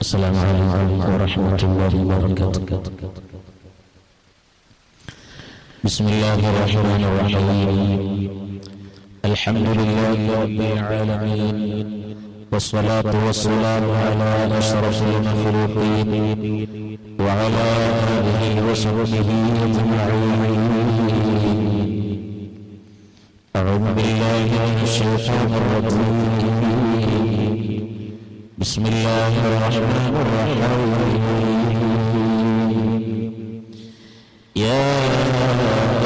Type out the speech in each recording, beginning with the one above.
السلام عليكم ورحمة الله وبركاته. بسم الله الرحمن الرحيم. الحمد لله رب العالمين، والصلاة والسلام على أشرف المخلوقين وعلى آله وصحبه أجمعين. أعوذ بالله من الشيطان الرجيم. بسم الله الرحمن الرحيم. يا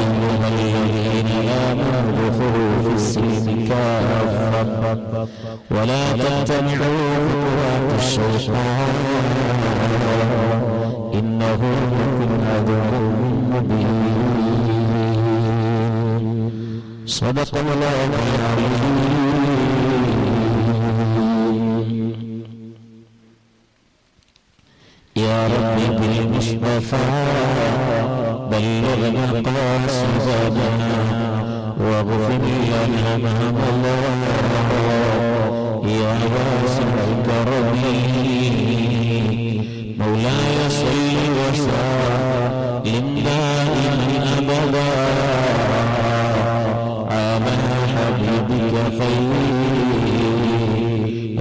أيها الذين آمنوا ادخلوا في السلم كافة ولا تتبعوا خطوات الشيطان إنه لكم عدو مبين. صدق الله العظيم. يا ربي بالمصطفى بلغ مقاصدنا واغفر لنا ما مضى يا واسع الكرم. مولاي صل وسلم دائما ابدا على حبيبك خير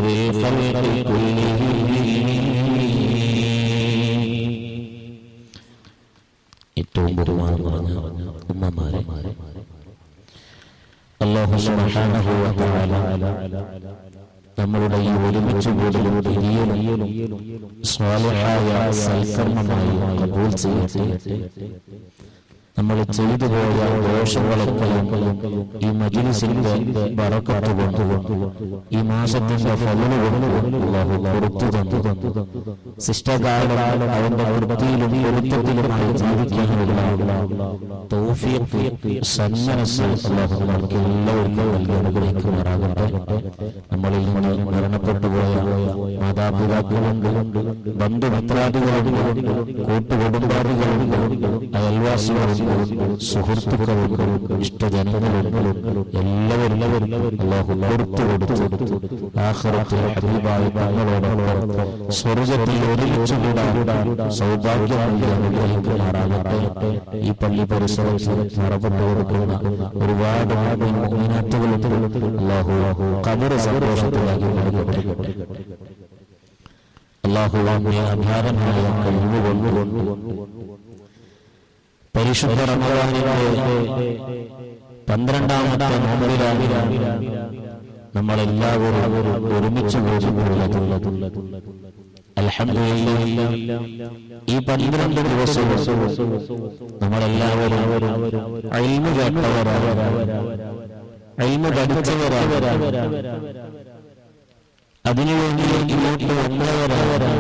الخلق كلهم. ഏറ്റവും ബഹുമാനം നിറഞ്ഞ ഉമ്മമാരെ, അല്ലാഹു സുബ്ഹാനഹു വ തആല നമ്മളുടെ ഈ ഒരുമിച്ച് കൂടലും പിരിയലും സ്വാലിഹായ സൽക്കർമ്മമായി കബൂൽ ചെയ്യട്ടെ. നമ്മൾ ചെയ്തു പോയ ദോഷങ്ങളൊക്കെ ഈ മജ്‌ലിസിന്റെ ബറക്കത്ത് കൊണ്ട് ഈ മാസത്തിന്റെ ഫള് കൊണ്ട് അല്ലാഹു പുറത്തു തന്നു. ശിഷ്ടകാലം അവന്റെ വൃത്തിയിലും പൊരുത്തത്തിലുമായി ജീവിക്കാനുള്ള തൗഫീഖ് സന്മനസ്സ് അല്ലാഹു നമുക്ക് എല്ലാവർക്കും നൽകി അനുഗ്രഹിക്കുമാറാകട്ടെ. നമ്മളിൽ നിന്ന് മരണപ്പെട്ടുപോയ മാതാപിതാക്കളുണ്ട്, ബന്ധുമിത്രാദികളുണ്ട്, കൂട്ടുകുടുംബാദികളുണ്ട്, അയൽവാസികളുണ്ട്, സുഹൃത്തുക്കളുണ്ട്, ഇഷ്ടജനങ്ങളുണ്ട്. എല്ലാവരും അല്ലാഹു പുറത്തു കൊടുത്തു ആഖിറത്തിൽ ഹബീബായ തങ്ങളോടൊപ്പം സ്വർഗ്ഗത്തിൽ ഒരുമിച്ച് കൂടാൻ സൗഭാഗ്യം നൽകി അനുഗ്രഹിക്കുമാറാകട്ടെ. ഈ പള്ളി പരിസരത്ത് മറപ്പെട്ടു കൊടുക്കുന്ന ഒരുപാട് മുഅ്മിനാത്തുകളുണ്ട്. അല്ലാഹു ഖബർ സന്തോഷത്തിലാക്കി നൽകട്ടെ. അല്ലാഹു അപാരമായ കഴിവുകൊണ്ട് പരിശുദ്ധ റമദാനിന്റെ 12ാമത്തെ നോമ്പിലാണ് നമ്മളെല്ലാവരും ഒരുമിച്ച് കൂടിയിട്ടുള്ളത്. അൽഹംദുലില്ലാഹ് ഈ 12 ദിവസവും നമ്മളെല്ലാവരും ഇൽമു കേട്ടവരാണ്, ഇൽമു പഠിച്ചവരാണ്, അതിനുവേണ്ടി ഇങ്ങോട്ട് വന്നവരാണ്.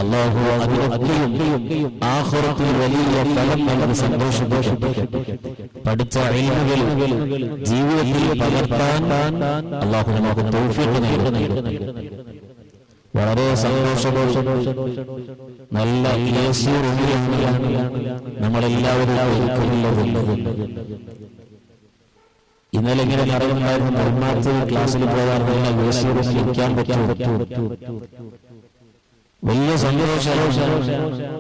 അല്ലാഹു അതിനൊക്കെയും ആഖിറത്തിൽ വലിയ ഫലം നൽകി സന്തോഷിപ്പിക്കട്ടെ. പഠിച്ച ഇൽമുകൾ ജീവിതത്തിൽ പകർത്താൻ അല്ലാഹു നമുക്ക് തൗഫീഖ് നൽകട്ടെ. വളരെ സന്തോഷത്തോടെ നല്ല നമ്മളെല്ലാവരും ഇന്നലെ ഇങ്ങനെ പറയുന്നുണ്ടായിരുന്നു, നിർമ്മാണത്തിൽ ക്ലാസ്സിൽ പോകാൻ ഇരിക്കാൻ പറ്റും. വലിയ സന്തോഷം.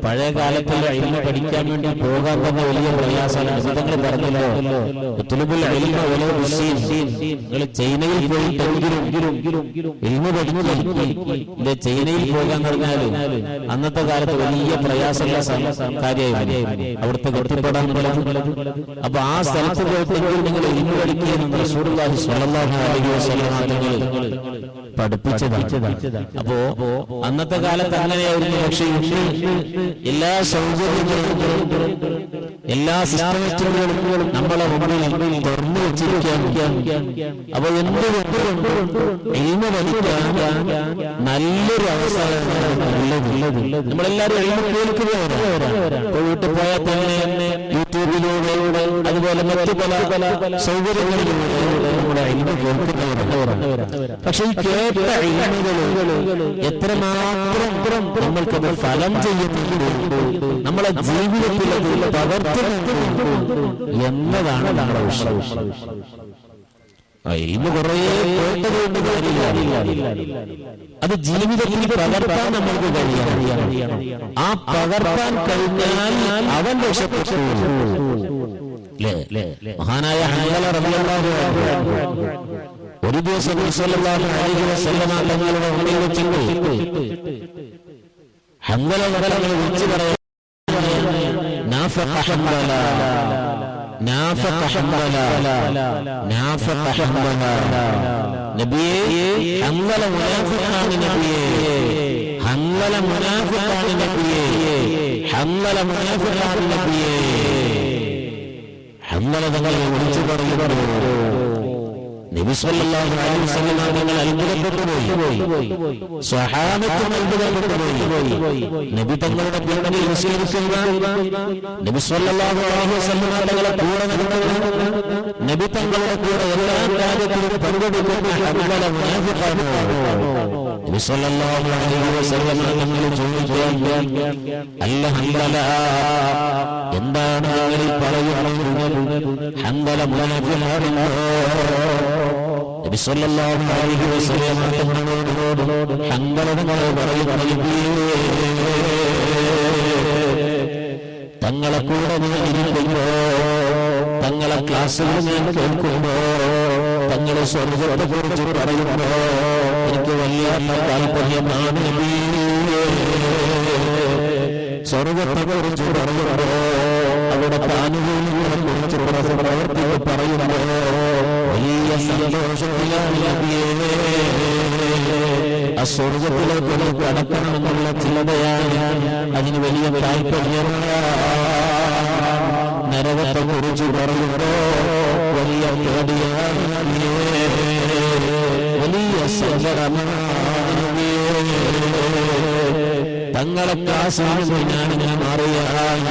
പഴയ കാലത്തുള്ള ഇൽമ പഠിക്കാൻ വേണ്ടി പോകാൻ തന്നെ വലിയ പ്രയാസമാണ്. നിങ്ങൾ പറഞ്ഞല്ലോ, ചൈനയിൽ പോയിട്ടെങ്കിലും ഇൽമ പഠിക്കും. ചൈനയിൽ പോകാൻ പറഞ്ഞാല് അന്നത്തെ കാലത്ത് വലിയ പ്രയാസമുള്ള കാര്യമായി അവിടുത്തെ കെട്ടിപ്പെടാൻ. അപ്പൊ ആ സ്ഥലത്ത് പോയിട്ടെങ്കിലും നിങ്ങൾ ഇൽമ പഠിക്കുകയെന്ന് റസൂലുള്ളാഹി സ്വല്ലല്ലാഹു അലൈഹി വസല്ലം തങ്ങൾ പഠിപ്പിച്ചതാണ്. അപ്പോ അന്നത്തെ കാലത്ത് അങ്ങനെയായിരുന്നു. പക്ഷേ എല്ലാ സൗകര്യങ്ങളും എല്ലാ സിസ്റ്റമറ്റുകളും നമ്മളെ മുമ്പിൽ തുറന്നു വെച്ചിരിക്കാൻ. അപ്പൊ എന്തുകൊണ്ട് ഇൽമ പഠിക്കാൻ നല്ലൊരു അവസരമാണ്. നമ്മളെല്ലാവരും ഇൽമ കേൾക്കുകയാണ്. വീട്ടിൽ പോയാൽ തന്നെ യൂട്യൂബിലൂടെ അതുപോലെ മറ്റു പല സൗകര്യങ്ങളിലൂടെ നമ്മുടെ ഇൽമ കേൾക്കുന്നവരാണ്. പക്ഷെ ഈ കേട്ട ഇൽമുകൾ എത്രമാത്രം നമ്മൾക്കത് ഫലം ചെയ്യുന്നുണ്ട്, നമ്മളെ ജീവിതത്തിൽ അത് പകർത്തുന്നുണ്ട് എന്നതാണ് നമ്മുടെ വിഷയം. ഇന്ന് കുറേ കേട്ടതുകൊണ്ട് കാര്യമില്ല, അത് ജീവിതത്തിൽ പകർത്താൻ നമ്മൾക്ക് കഴിയണം. ആ പകർത്താൻ കഴിഞ്ഞാൽ അവൻ രക്ഷപ്പെട്ടു. മഹാനായ ഹൻസല റളിയല്ലാഹു അൻഹു ഒരു ദിവസം സല്ലല്ലാഹു അലൈഹി വസല്ലമ തങ്ങളുടെ മുന്നിൽ വെച്ചിട്ട് ഹൻസല തങ്ങളെ വിളിച്ചു പറയാൻ നാഫഖ ഹൻസല, നാഫഖ ഹൻസല, നാഫഖ ഹൻസല. നബിയേ, ഹൻസല മുനാഫിഖാണ് നബിയേ, ഹൻസല മുനാഫിഖാണ് നബിയേ, ഹൻസല മുനാഫിഖാണ് നബിയേ. ഹൻസല തങ്ങളെ വിളിച്ചു പറയുന്നു. നബി സല്ലല്ലാഹു അലൈഹി വസല്ലം തങ്ങൾ അത്ഭുതപ്പെട്ടു പോയി, സ്വഹാബത്തും അത്ഭുതപ്പെട്ടു പോയി. നബി തങ്ങളുടെ പിന്നിൽ വിശ്വസിക്കുന്ന, നബി സല്ലല്ലാഹു അലൈഹി വസല്ലം തങ്ങളെ കൂടെ നടക്കുന്ന, നബി തങ്ങളുടെ കൂടെ എല്ലാ കാര്യത്തിലും പങ്കെടുക്കുന്ന ഹൻസല മുനാഫിഖാണ്. നബി സല്ലല്ലാഹു അലൈഹി വസല്ലം തങ്ങൾ ചോദിക്കുകയാണ്, അല്ല ഹൻസല, എന്താണ് നിങ്ങൾ പറയുന്നത്? ഹൻസല മുനാഫിഖാണോ? നബി സല്ലല്ലാഹു അലൈഹി വസല്ലം തങ്ങളോട് ഹൻസല തങ്ങളെ പറയുന്നു, തങ്ങളെ കൂടെ ഞാൻ ഇരിക്കുമ്പോ, തങ്ങളെ ക്ലാസ്സുകൾ ഞാൻ കേൾക്കുമ്പോ, തങ്ങളെ സ്വർഗ്ഗത്തെ കുറിച്ച് പറയുമ്പോ എനിക്ക് വലിയ താല്പര്യമാണ്. സ്വർഗ്ഗത്തെ കുറിച്ച് പറയുമ്പോ, അവിടുത്തെ ആനുകൂല്യങ്ങളെ കുറിച്ച് പ്രവർത്തിച്ച് പറയുമ്പോ വലിയ സന്തോഷത്തിലാണ് നബിയേ. ആ സ്വർഗ്ഗത്തിലേക്ക് കടക്കണമെന്നുള്ള ചിന്തയാണ് അതിന് വലിയ താല്പര്യമാണ്. നരകത്തെ കുറിച്ച് പറയുമ്പോ വലിയ പേടിയാണ് നബിയേ, വലിയ സങ്കടമാണ് നബിയേ. തങ്ങളെ കാശിന് ഞാനിങ്ങനെ മാറിയാൽ,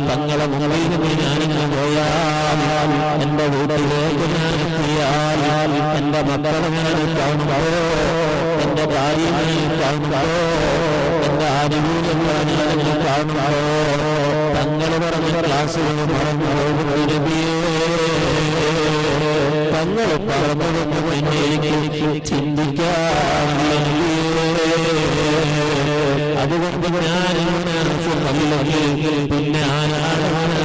തങ്ങളെ മുകളിൽ ഞാനിങ്ങനെ പോയാൽ, എന്റെ വീട്ടിലേക്ക് ഞാൻ എത്തിയാൽ, എന്റെ മക്കളെ ഞാൻ കാണുമ്പോ, എന്റെ ഭാര്യയെ കാണുമ്പോ, എന്റെ ആനുകൂല്യങ്ങളെ ഞാനിങ്ങനെ കാണുമ്പോ, തങ്ങൾ പറഞ്ഞ ക്ലാസ്സുകൾ മറന്നു നബിയേ. തങ്ങൾ പറഞ്ഞതൊന്നും പിന്നെ എനിക്ക് ചിന്തിക്കാറില്ല നബിയേ. അതുകൊണ്ട് ഞാൻ അല്ലെങ്കിൽ പിന്നെ ആരാണ്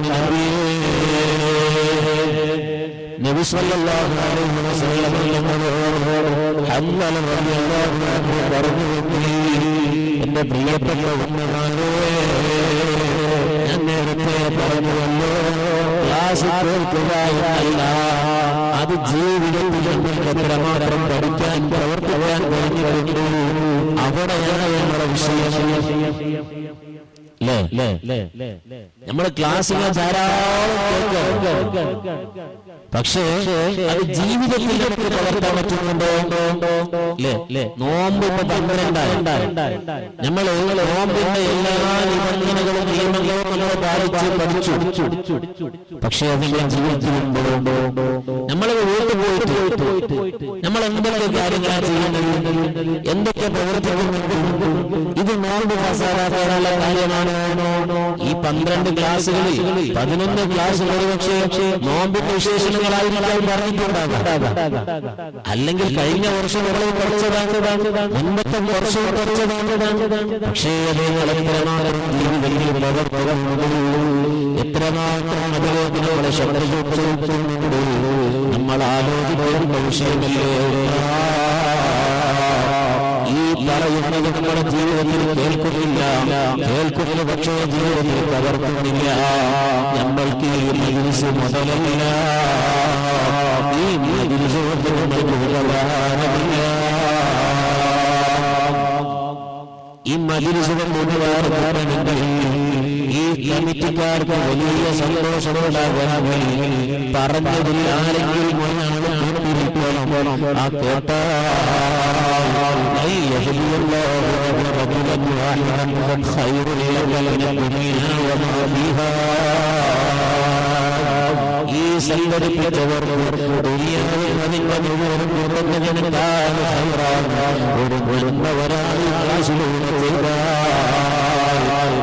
നബിയേ? നബി സല്ലല്ലാഹു അലൈഹി വസല്ലം ഹൻസല റളിയല്ലാഹു അൻഹു പറഞ്ഞു, എന്റെ പ്രിയപ്പെട്ട ഉമ്മമാരേ, ഞാൻ നേരത്തെ പറഞ്ഞുവല്ലോ, ക്ലാസ് കേൾക്കുക എന്നല്ല, അത് ജീവിതത്തിൽ നമുക്ക് എത്രമാത്രം പഠിക്കാൻ പ്രവർത്തിക്കാൻ കഴിഞ്ഞിട്ടുണ്ട്. അവിടെയാണ് നമ്മുടെ വിഷയം. നമ്മള് ക്ലാസ്സിനെ ധാരാളം കേൾക്കാം, പക്ഷേ അത് ജീവിതത്തിൽ നമുക്ക് പകർത്താൻ പറ്റുന്നുണ്ടോ? നോമ്പ് ഇപ്പൊ 12 നമ്മൾ നോമ്പിന്റെ എല്ലാ നിബന്ധനകളും നിയമങ്ങളും നമ്മൾ പാലിച്ച് പഠിച്ചു, പക്ഷേ അത് നമ്മുടെ ജീവിതത്തിലുണ്ടോ? നമ്മൾ വീട്ടിൽ പോയിട്ട് നമ്മൾ എന്തൊക്കെ കാര്യങ്ങളാണ് ചെയ്യുന്നത്, എന്തൊക്കെ പ്രവർത്തിക്കുന്നുണ്ട്? ഇത് നോമ്പ് പാസ്സാക്കാനുള്ള കാര്യമാണ്. ഈ 12 ക്ലാസ്സുകളിൽ 11 ക്ലാസ്സുകൾ ഒരുപക്ഷെ നോമ്പിന്റെ വിശേഷണങ്ങളായിരിക്കാൻ പറഞ്ഞിട്ടുണ്ടാകാം, അല്ലെങ്കിൽ കഴിഞ്ഞ വർഷം പഠിച്ചതാണ്, മുൻപത്തെ വർഷവും പഠിച്ചതാണ്. പക്ഷേ നിങ്ങൾ എത്രമാത്രം ജീവിതത്തിൽ പ്രവർത്തനമുണ്ട്, എത്രമാത്രം അതിലേക്കുള്ള ശ്രദ്ധ നമ്മൾ ആലോചിക്കേണ്ട വിഷയമല്ലേ. ഈ പറയുന്നത് നമ്മുടെ ജീവിതത്തിൽ കേൾക്കുന്നില്ല, പക്ഷേ ജീവിതത്തിൽ പകർത്തുന്നില്ല. നമ്മൾക്ക് ഈ മജ്‌ലിസ് മുതലല്ല, ഈ മജ്‌ലിസ് കൊണ്ട് നമ്മൾക്ക് ഉപകാരമില്ല. ഈ മജ്‌ലിസ് കൊണ്ട് ഉപകാരപ്പെടണമെങ്കിൽ ഈ കമ്മിറ്റിക്കാർക്ക് വലിയ സന്തോഷമുണ്ടാകണമെങ്കിൽ പറഞ്ഞതിൽ ആരെങ്കിലും ആ കേട്ട ഈ സംഘടിപ്പിച്ചവർ അതിന്റെ മുഴുവൻ ഒരു ഒരാൾ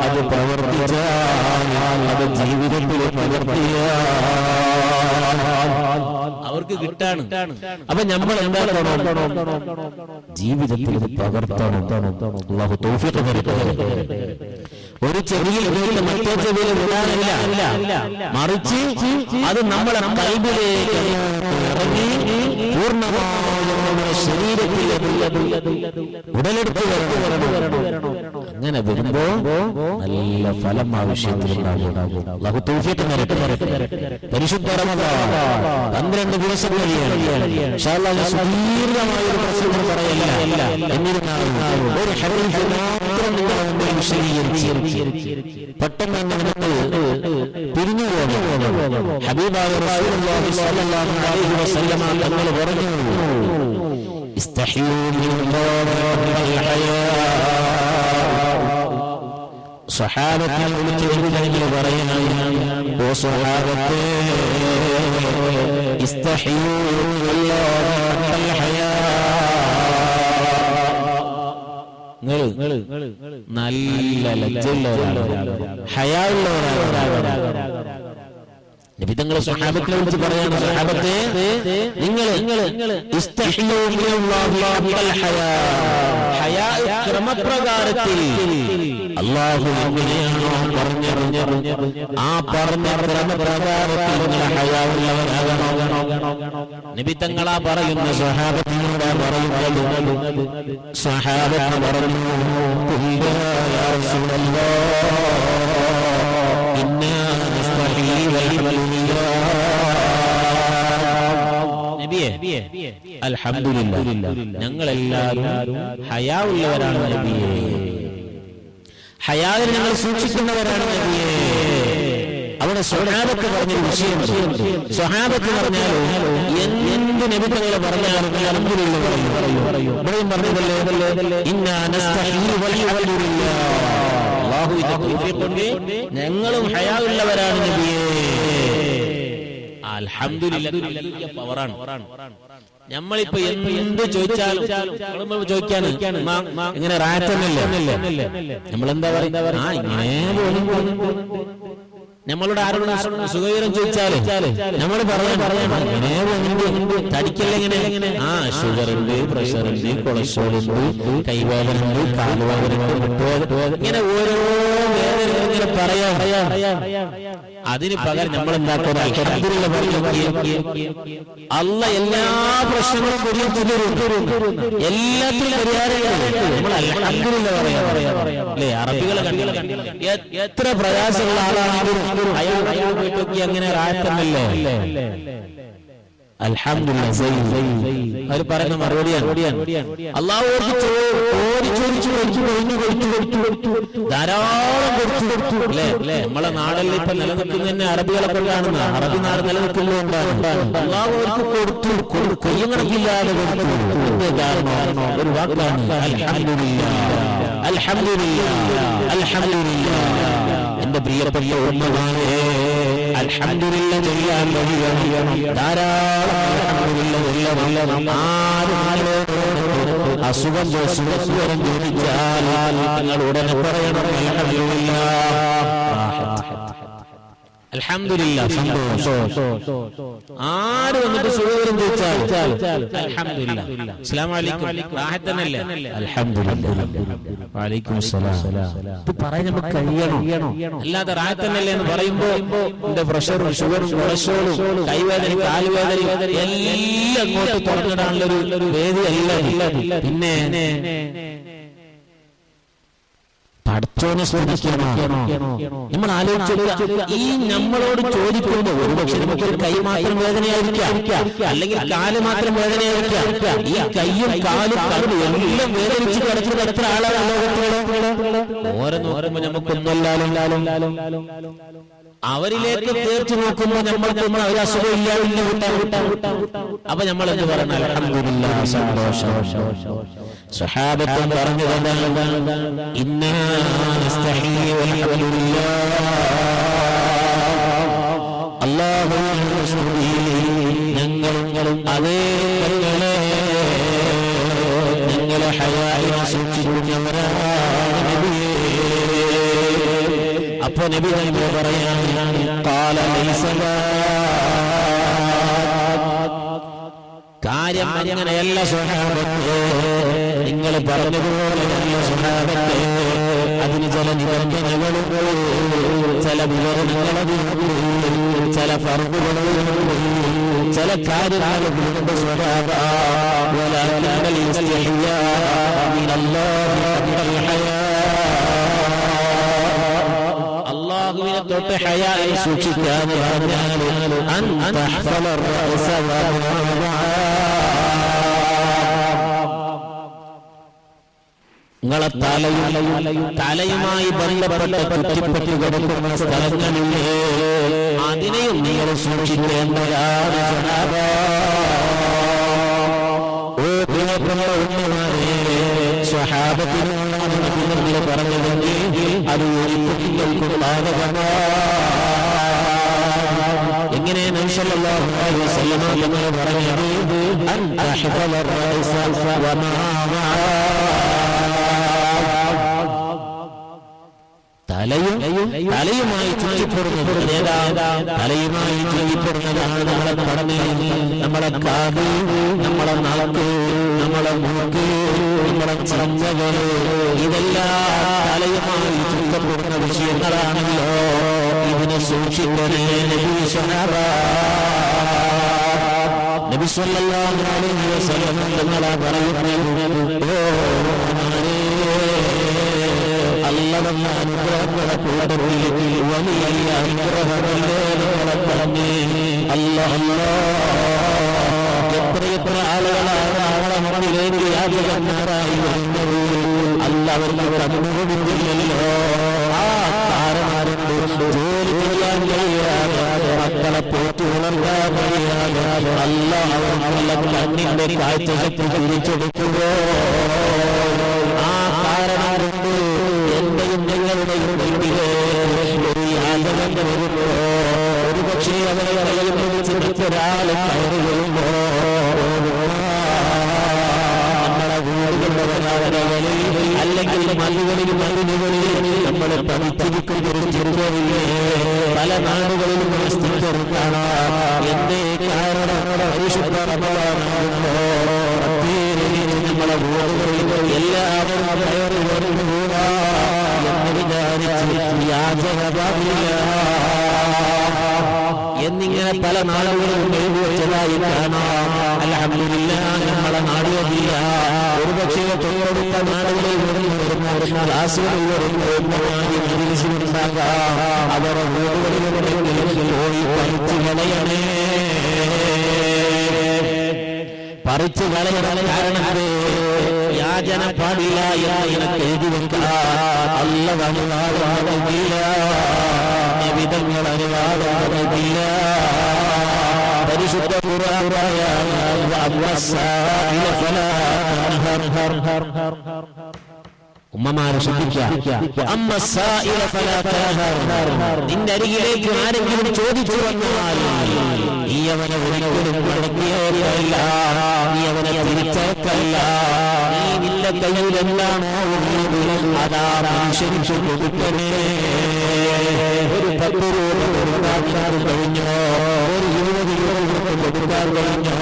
അത് പ്രവർത്തിച്ചാൽ അത് ജീവിതത്തിൽ പകർത്തിയ അവർ അവർക്ക് കിട്ടാണ്. അപ്പൊ നമ്മൾ എന്താക്കണം? ജീവിതത്തിൽ ഇത് പകർത്തണം. അല്ലാഹു തൗഫീഖ് തരട്ടെ. ഒരു ചെവിയിൽ കേട്ട് മറ്റേ ചെവിയിൽ വിടാനല്ല, മറിച്ച് അത് നമ്മളെ ഖൽബിലേക്ക് ഇറങ്ങി പൂർണ്ണമായും നമ്മുടെ ശരീരത്തിൽ ഉടലെടുത്ത് വരണം. അങ്ങനെ വരുമ്പോ നല്ല ഫലം ആവശ്യത്തിലുണ്ടാകും. അല്ലാഹു തൗഫീഖ് തരട്ടെ. പരിശുദ്ധ റമദാൻ 12 ദിവസം കഴിയാണ്. ഇൻഷാ അല്ലാഹ് സുദീർഘമായ ഒരു പ്രസംഗം പറയല്ല, എന്നിരുന്നാലും ഒരു ഹദീസ് മാത്രം നിങ്ങളുടെ മുമ്പിൽ വിശദീകരിച്ച് പെട്ടെന്ന് നമുക്ക് പിരിഞ്ഞു പോകാം. ഹബീബായ റസൂലുള്ളാഹി സ്വല്ലല്ലാഹു അലൈഹി വസല്ലമ തങ്ങൾ പറഞ്ഞു, ഇസ്തഹീ മിനല്ലാഹി ഹയാ. സ്വഹാബത്തെ വിളിച്ച് എഴുതി പറയുന്നു, ഓ സ്വഹാബത്തെ, ഇസ്തഹീ മിനല്ലാഹി ഹയാ. നല്ല ലജ്ജയുള്ളവരാണ്, ഹയാ ഉള്ളവരാണ്. നബി തങ്ങൾ സ്വഹാബത്തിനെ വിളിച്ച് പറയാണ്, സ്വഹാബത്തെ, നിങ്ങൾ ഇസ്തഹീ മിനല്ലാഹി ഹയാ. ഹയാ ക്രമപ്രകാരത്തിൽ അല്ലാഹു എങ്ങനെയാണോ പറഞ്ഞത് ആ പറഞ്ഞ ക്രമപ്രകാരത്തിൽ നിങ്ങൾ ഹയാ ഉള്ളവരാകണം. നബി തങ്ങളാ പറയുന്ന സ്വഹാബത്തിനോടാ പറയുന്നത്. സ്വഹാബത്ത് പറഞ്ഞു, യാ റസൂലല്ലാഹ്, ഇന്നാ നസ്തഹീ വൽഹംദുലില്ലാഹ്. നബിയേ, അൽഹംദുലില്ലാഹ്, ഞങ്ങളെല്ലാവരും ഹയാ ഉള്ളവരാണ് നബിയേ. ഹയാവിനെ ഞങ്ങൾ സൂക്ഷിക്കുന്നവരാണ് നബിയേ. അവിടെ സ്വഹാബത്ത് പറഞ്ഞൊരു വിഷയമുണ്ട്. സ്വഹാബത്ത് പറഞ്ഞാൽ എന്ത് നബി തങ്ങൾ പറഞ്ഞാലും അൽഹംദുലില്ലാഹ് പറയും. ഇവിടെയും പറഞ്ഞതല്ലേ, ഇന്നാ നസ്തഹീ വൽഹംദുലില്ലാഹ്. അല്ലാഹുവിന്റെ തൗഫീഖ് കൊണ്ട് ഞങ്ങളും ഹയാ ഉള്ളവരാണ് നബിയേ. അൽഹംദുലില്ലാഹ് പവറാണ്. നമ്മളിപ്പോ എന്ത് ചോദിച്ചാലും ചോദിക്കാൻ ഇങ്ങനെ റാറ്റന്നല്ലേ, നമ്മളെന്താ പറയുക, നമ്മളോട് ആരോട് സുഖവിവരം ചോദിച്ചാലും നമ്മൾ ഇങ്ങനെ തടിക്കല്ലെങ്ങനെ, ഷുഗർ ഉണ്ട്, പ്രഷർ ഉണ്ട്, കൊളസ്ട്രോൾ ഉണ്ട്, കൈവേദന ഉണ്ട്, കാലുവേദന ഉണ്ട്, ഇങ്ങനെ ഓരോ വേദന ഇങ്ങനെ പറയാ. അതിന് പകരം നമ്മൾ എന്താക്കണം? അല്ല എല്ലാ പ്രശ്നങ്ങളും എല്ലാത്തിനും പരിഹാരം നമ്മൾ അൽഹംദുലില്ലാഹ് പറയാ. അറബികളെ കണ്ടില്ല, എത്ര പ്രയാസമുള്ള ആളാണെങ്കിലും അയാൾ പോയിട്ട് നോക്കി അങ്ങനെ റായത്തന്നല്ലേ. അൽഹംദുലില്ലാഹ് അവർ പറയുന്ന മറുപടിയാണ്. അല്ലാഹുവോട് ധാരാളം കൊടുത്തു അല്ലേ. നമ്മളെ നാടല്ലേ ഇപ്പൊ നിലനിൽക്കുന്ന തന്നെ അറബികളെ കൊണ്ടാണ്. അറബി നാട് നിലനിൽക്കുന്നതുകൊണ്ടാണ് അല്ലാഹു അവർക്ക് കൊടുത്തു, കൊയ്യങ്ങണക്കില്ലാതെ കൊടുത്തു. ഒരു വാക്കാണ് അൽഹംദുലില്ലാഹ്, അൽഹംദുലില്ലാഹ്, അൽഹംദുലില്ലാഹ്. എന്റെ പ്രിയപ്പെട്ട ഉമ്മമാരെ, അൽഹംദുലില്ലാഹ് ചെയ്യാൻ കഴിയണം. ധാരാളം അസുഖം സുഖം ചോദിച്ചാൽ നിങ്ങൾ ഉടനെ പറയണം അൽഹംദുലില്ലാഹ്, സന്തോഷം. ആര് വന്നിട്ട് സുഖം ചോദിച്ചാൽ അൽഹംദുലില്ലാഹ്, അസ്സലാമു അലൈക്കും, റാഹത്തന്നല്ലേ, അൽഹംദുലില്ലാഹ്, വഅലൈക്കും അസ്സലാം. ഇത് പറയാൻ നമുക്ക് കഴിയണം. അല്ലാതെ റാഹത്തന്നല്ലേ എന്ന് പറയുമ്പോ എന്റെ പ്രഷറും ഷുഗറും കൊളസ്ട്രോളും കൈവേദനയും കാലുവേദനയും എല്ലാം അങ്ങോട്ട് തുറന്നിടാനുള്ളൊരു വേദി അല്ല. പിന്നെ പഠിച്ചോനെ ശ്രദ്ധിക്കണം. നമ്മൾ ആലോചിച്ചു, ഈ നമ്മളോട് ചോദിക്കുമ്പോൾ ഒരുപക്ഷെ നമുക്കൊരു കൈ മാത്രം വേദനയായിരിക്കാം, അല്ലെങ്കിൽ കാല് മാത്രം വേദനയായിരിക്കാം. ഈ കൈയും കാലും കണ്ണും എല്ലാം വേദനിച്ച് കിടക്കുന്നത് എത്ര ആളാണ് ലോകത്തോളം. ഓരോ നോക്കുമ്പോ നമുക്കൊന്നല്ലാലും അവരിലേക്ക് തീർച്ചു നോക്കുമ്പോ നമ്മൾക്കൊന്നും ഒരു അസുഖം ഇല്ലാതെ. അപ്പൊ നമ്മൾ എന്ത് പറയണം? അൽഹംദുലില്ലാഹ്, സന്തോഷം. സ്വഹാബത്ത് പറഞ്ഞതാണ്, ഇന്നാ നസ്തഹീ വൽഹംദുലില്ലാഹ്. അല്ലാഹുവിന്റെ റസൂലിൽ ഞങ്ങളും അതേ ഞങ്ങളെ ഹയാഇനെ സൂക്ഷിക്കുന്നവരാണ് നബിയേ. അപ്പൊ നബി പറയാണ്, ഖാല ലൈസ കാര്യം അങ്ങനെയല്ല സ്വഹാബത്തെ, നിങ്ങൾ പറഞ്ഞതുപോലെയല്ല സ്വഹാബത്തെ. അതിന് ചില നിബന്ധനകളുണ്ട്, ചില വിവരണങ്ങളുണ്ട്, ചില ഫർഖുകളുണ്ട്, ചില കാര്യങ്ങളുണ്ട് സ്വഹാബ. വലാകിന്നൽ ഇസ്തിഹ്യാ മിനല്ലാഹി ഖബ്ലൽ ഹയാ, അല്ലാഹുവിനെ തൊട്ട് ഹയായെ സൂക്ഷിക്കാന്ന് പറഞ്ഞാൽ അൻ തഹ്ഫലർ റഅസ വ നിങ്ങളെ തലയുമായി ബന്ധപ്പെട്ട ചുറ്റിപ്പറ്റി കിടക്കുന്ന സ്ഥലങ്ങളില്ലേ, അതിനെയും നിങ്ങൾ സൂക്ഷിക്കേണ്ടതാണ് സഹാബ. ഓ പ്രിയപ്പെട്ട ഉമ്മമാരെ, സ്വഹാബത്തിനോടാണ് നിങ്ങൾ പറഞ്ഞതെങ്കിൽ അത് ഒരിക്കലും ബാധകമാണ്. എങ്ങനെ നബി സല്ലല്ലാഹു അലൈഹി വസല്ലം തങ്ങൾ പറഞ്ഞത്, അൻ തഹ്ഫലർ റഅസ വമാ തലയുമായി ചുറ്റിപ്പെടുന്നത്, തലയുമായി ചുറ്റിപ്പെടുന്നതാണ് നമ്മളെ കണ്ണ്, നമ്മളെ കാത്, നമ്മളെ നാക്ക്, നമ്മളെ മൂക്ക്, നമ്മളെ ചർമ്മകൾ, ഇതെല്ലാം തലയുമായി ചുറ്റപ്പെടുന്ന വിഷയങ്ങളാണല്ലോ. ഇതിനെ സൂക്ഷിക്കണേ നബി സല്ലല്ലാഹു അലൈഹി വസല്ലം തങ്ങളാ പറയുന്നത്. അല്ലാഹുവിന്റെ അനുഗ്രഹങ്ങളെ കൂട്ടത്തിൽ വലിയ അനുഗ്രഹമല്ലേ നമ്മളെ പറഞ്ഞ്. അല്ലാഹ് എത്ര ആളുകളാണ് അവളെ മുന്നിലേക്ക് യാചകന്മാരായി വരുന്നത്. അല്ലാഹുവിന്റെ കണ്ണുകൊണ്ടില്ലല്ലോ. ആ കാരന്മാരുണ്ട്, ജോലി ചെയ്യാൻ കഴിയാതെ, മക്കളെ പോറ്റി വളർത്താൻ കഴിയാതെ അല്ലാഹ് അവരുടെ കണ്ണിന്റെ കാഴ്ചശക്തി തിരിച്ചെടുക്കുമ്പോ ആ കാരണമുണ്ട്. എന്റെയും നിങ്ങളുടെയും വീട്ടിലെ ഒരു യാചകൻ വരുമ്പോ, ഒരു പക്ഷേ അവരെ കയ്യിൽ പിടിച്ച് മറ്റൊരാളെ കയറി വരുമ്പോ നമ്മളെ വീടുകളിൽ അല്ലെങ്കിൽ മല്ലുകളിൽ മരുന്നുകളിൽ നമ്മൾ പഠിച്ചിരിക്കുന്ന ഒരു ചെറുകളില്ലേ, പല നാടുകളിലും സ്റ്റിക്കർ കാണാം. എന്തേ കാരണം? പരിശുദ്ധ റമളാനാകുമ്പോ നമ്മളെ വീടുകളിൽ എല്ലാവരും കയറി വരുന്നൂടാ എന്ന് വിചാരിച്ച് യാചന പാടില്ല എന്നിങ്ങനെ പല നാടുകളിലും എഴുതിവെച്ചതായി കാണാം. അൽഹംദുലില്ലാഹ് നമ്മളെ നാടുകളില്ല. ഒരുപക്ഷേ തൊട്ടടുത്ത നാടുകളിൽ വരുന്ന ക്ലാസുകളിൽ വരുന്നുണ്ടാകാം. അവരുടെ വീടുകളിലുണ്ടെങ്കിൽ പോയി പറിച്ചു കളയണേ, പറിച്ചു കളയണ. കാരണം യാചന പാടില്ല എന്ന് എനിക്ക് എഴുതി വെക്കാൻ അല്ലാഹു അനുവാദം നൽകില്ല, വിധങ്ങൾ അനുവാദം നൽകില്ല. പരിശുദ്ധ ഖുർആനായ ഉമ്മമാരെ ശ്രദ്ധിക്കുക. നിന്റെ അരികിലേക്ക് ആരെങ്കിലും ചോദിച്ചു വന്നാൽ നീ അവനെ ഒരിക്കലും മടക്കിയേറിയല്ല, നീ അവനെ തിരിച്ചേക്കല്ല. നീ നിന്റെ കയ്യിൽ എന്താണോ ഉള്ളത് അതാ മനുഷ്യർക്ക് കൊടുക്കണേ. ഒരു 10 രൂപ കൊടുക്കാൻ കഴിഞ്ഞോ, ഒരു 20 രൂപ കൊടുക്കാൻ കഴിഞ്ഞോ,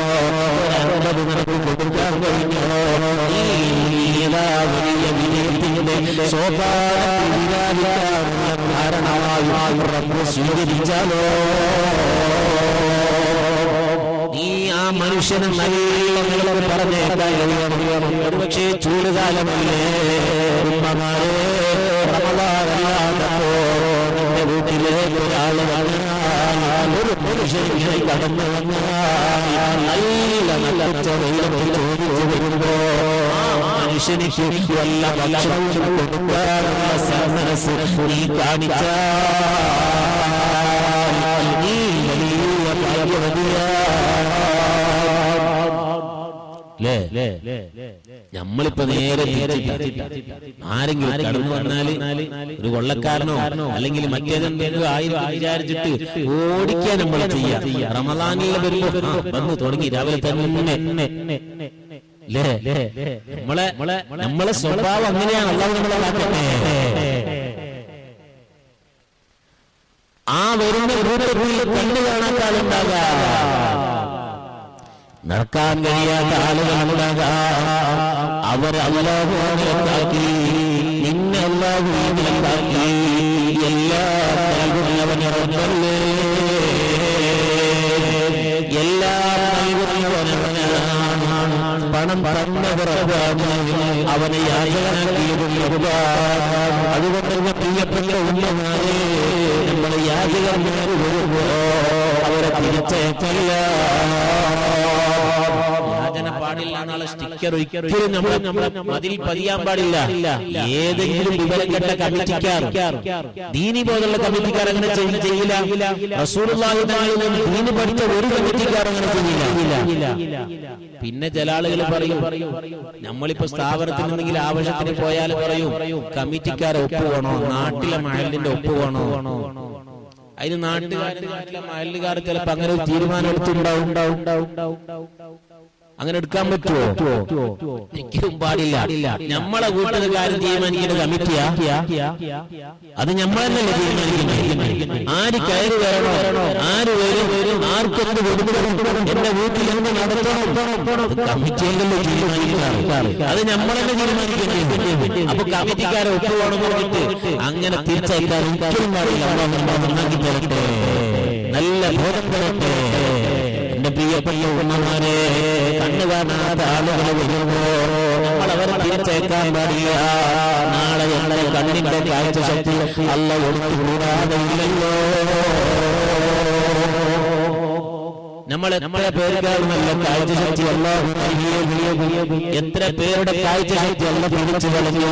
50 നിനക്ക് കൊടുക്കാൻ കഴിഞ്ഞോ, വലിയ വിജയത്തിന്റെ സോപാനത്തിനുള്ള കാരണമായി റബ്ബ് സ്വീകരിച്ചാലോ. നീ ആ മനുഷ്യന് നല്ല പറഞ്ഞേക്കാൻ കഴിയണം. ഒരുപക്ഷെ ചൂടുകാലമല്ലേ ഉമ്മമാരെ, റമളാനല്ലാതപ്പോ നിന്റെ വീട്ടിലേക്ക് ഒരാൾ വന്നാൽ, ഒരു മനുഷ്യൻ കടന്നു വന്നാൽ നല്ല നല്ല ചോദിച്ചു വരുമ്പോ മനുഷ്യനിക്ക് വല്ല ഭക്ഷണം കൊടുക്കാനുള്ള സന്മനസ് നീ കാണിച്ചാൽ നീ വലിയ ഭാഗ്യവതിയാണ്. നമ്മളിപ്പോ നേരെ ആരെങ്കിലും കടന്നു വന്നാല് ഒരു കൊള്ളക്കാരനോ അല്ലെങ്കിൽ മറ്റേതെന്തെങ്കിലും ആയിരം വിചാരിച്ചിട്ട് ഓടിക്കാൻ നമ്മൾ ചെയ്യാം. റമളാനിലെ വരുമ്പോ വന്ന് തുടങ്ങി രാവിലെ തന്നെ നമ്മളെ സ്വഭാവം അങ്ങനെയാണ്. അല്ലാഹു നമ്മളെ കാക്കട്ടെ. ആ വരുന്ന കൂട്ടത്തിൽ കണ്ണു കാണാത്താളുണ്ടാകാം. നടക്കാൻ കഴിയാത്ത ആളുകളുണ്ടാകാം. അവർ അല്ലാഹുവിനെക്കാക്കി നിന്നെ അല്ലാഹുവിനെക്കാക്കി എല്ലാം നൽകുന്നവന് റബ്ബല്ലേ, എല്ലാം നൽകുന്നവനവനാണ്. പണം തന്നവർ അവനെ യാചകനാക്കിയതും റബ്ബാണ്. അതുകൊണ്ട് പ്രിയപ്പെട്ട ഉമ്മമാരെ, നമ്മൾ യാചകന്മാർ വരുമ്പോ അവരെ തിരിച്ചയക്കല്ല. യാചന പാടില്ല എന്നുള്ള സ്റ്റിക്കർ ഒരിക്കലും നമ്മളെ മതിൽ പതിയാൻ പാടില്ല. ഏതെങ്കിലും വിവരം കെട്ട കമ്മിറ്റിക്കാർ, ദീനി പോലുള്ള കമ്മിറ്റിക്കാർ അങ്ങനെ ചെയ്യില്ല. റസൂലുള്ളാഹി ദീനി പഠിച്ച ഒരു കമ്മിറ്റിക്കാർ അങ്ങനെ ചെയ്യില്ല. പിന്നെ ചില ആളുകൾ പറയും, നമ്മളിപ്പോ സ്ഥാപനത്തിൽ എന്തെങ്കിലും ആവശ്യത്തിന് പോയാൽ പറയും കമ്മിറ്റിക്കാരെ ഒപ്പ് വേണോ, നാട്ടിലെ മഹലിന്റെ ഒപ്പ് വേണോ. അതിന് നാട്ടിലെ മഹലുകാർ ചിലപ്പോ അങ്ങനെ ഒരു തീരുമാനം എടുത്തുണ്ടാവും. അങ്ങനെ എടുക്കാൻ പറ്റുമോ? ഒരിക്കലും പാടില്ല. നമ്മളെ വീട്ടിൽ കാര്യം തീരുമാനിക്കുന്ന കമ്മിറ്റിയാ, അത് നമ്മൾ തന്നെയല്ലേ തീരുമാനിക്കുന്നത്. ആര് കയറി വരണോ, ആര് വരും, ആർക്കെന്ത് കൊടുക്കണം, എന്റെ വീട്ടിൽ എന്ത് നടത്തണം, കമ്മിറ്റിയല്ലല്ലോ തീരുമാനിക്കാറ്. അത് നമ്മൾ തന്നെ തീരുമാനിക്കേണ്ടി. അപ്പൊ കമ്മിറ്റിക്കാരെ ഒപ്പുവേണമെന്ന് പറഞ്ഞിട്ട് അങ്ങനെ തിരിച്ചയക്കാൻ ഒരിക്കലും പാടില്ല. നന്നാക്കി തരട്ടെ, നല്ല ബോധം തരട്ടെ. എന്റെ പ്രിയപ്പെട്ട ഉമ്മമാരെ, കണ്ണു കാണാത്ത ആളുകൾ വരുമ്പോ നമ്മൾ അവരെ തിരിച്ചയക്കാൻ പാടില്ല. നാളെ ഞങ്ങളെ കണ്ണിന്റെ കാഴ്ച ശക്തി അല്ല ഒട്ടുകൂടാതെ ഇല്ലല്ലോ. നമ്മളെ പേരുകാർ നല്ല കാഴ്ച ശക്തി അല്ലാഹു നൽകിയ എത്ര പേരുടെ കാഴ്ച ശക്തി അല്ല പിടിച്ചു കളഞ്ഞു.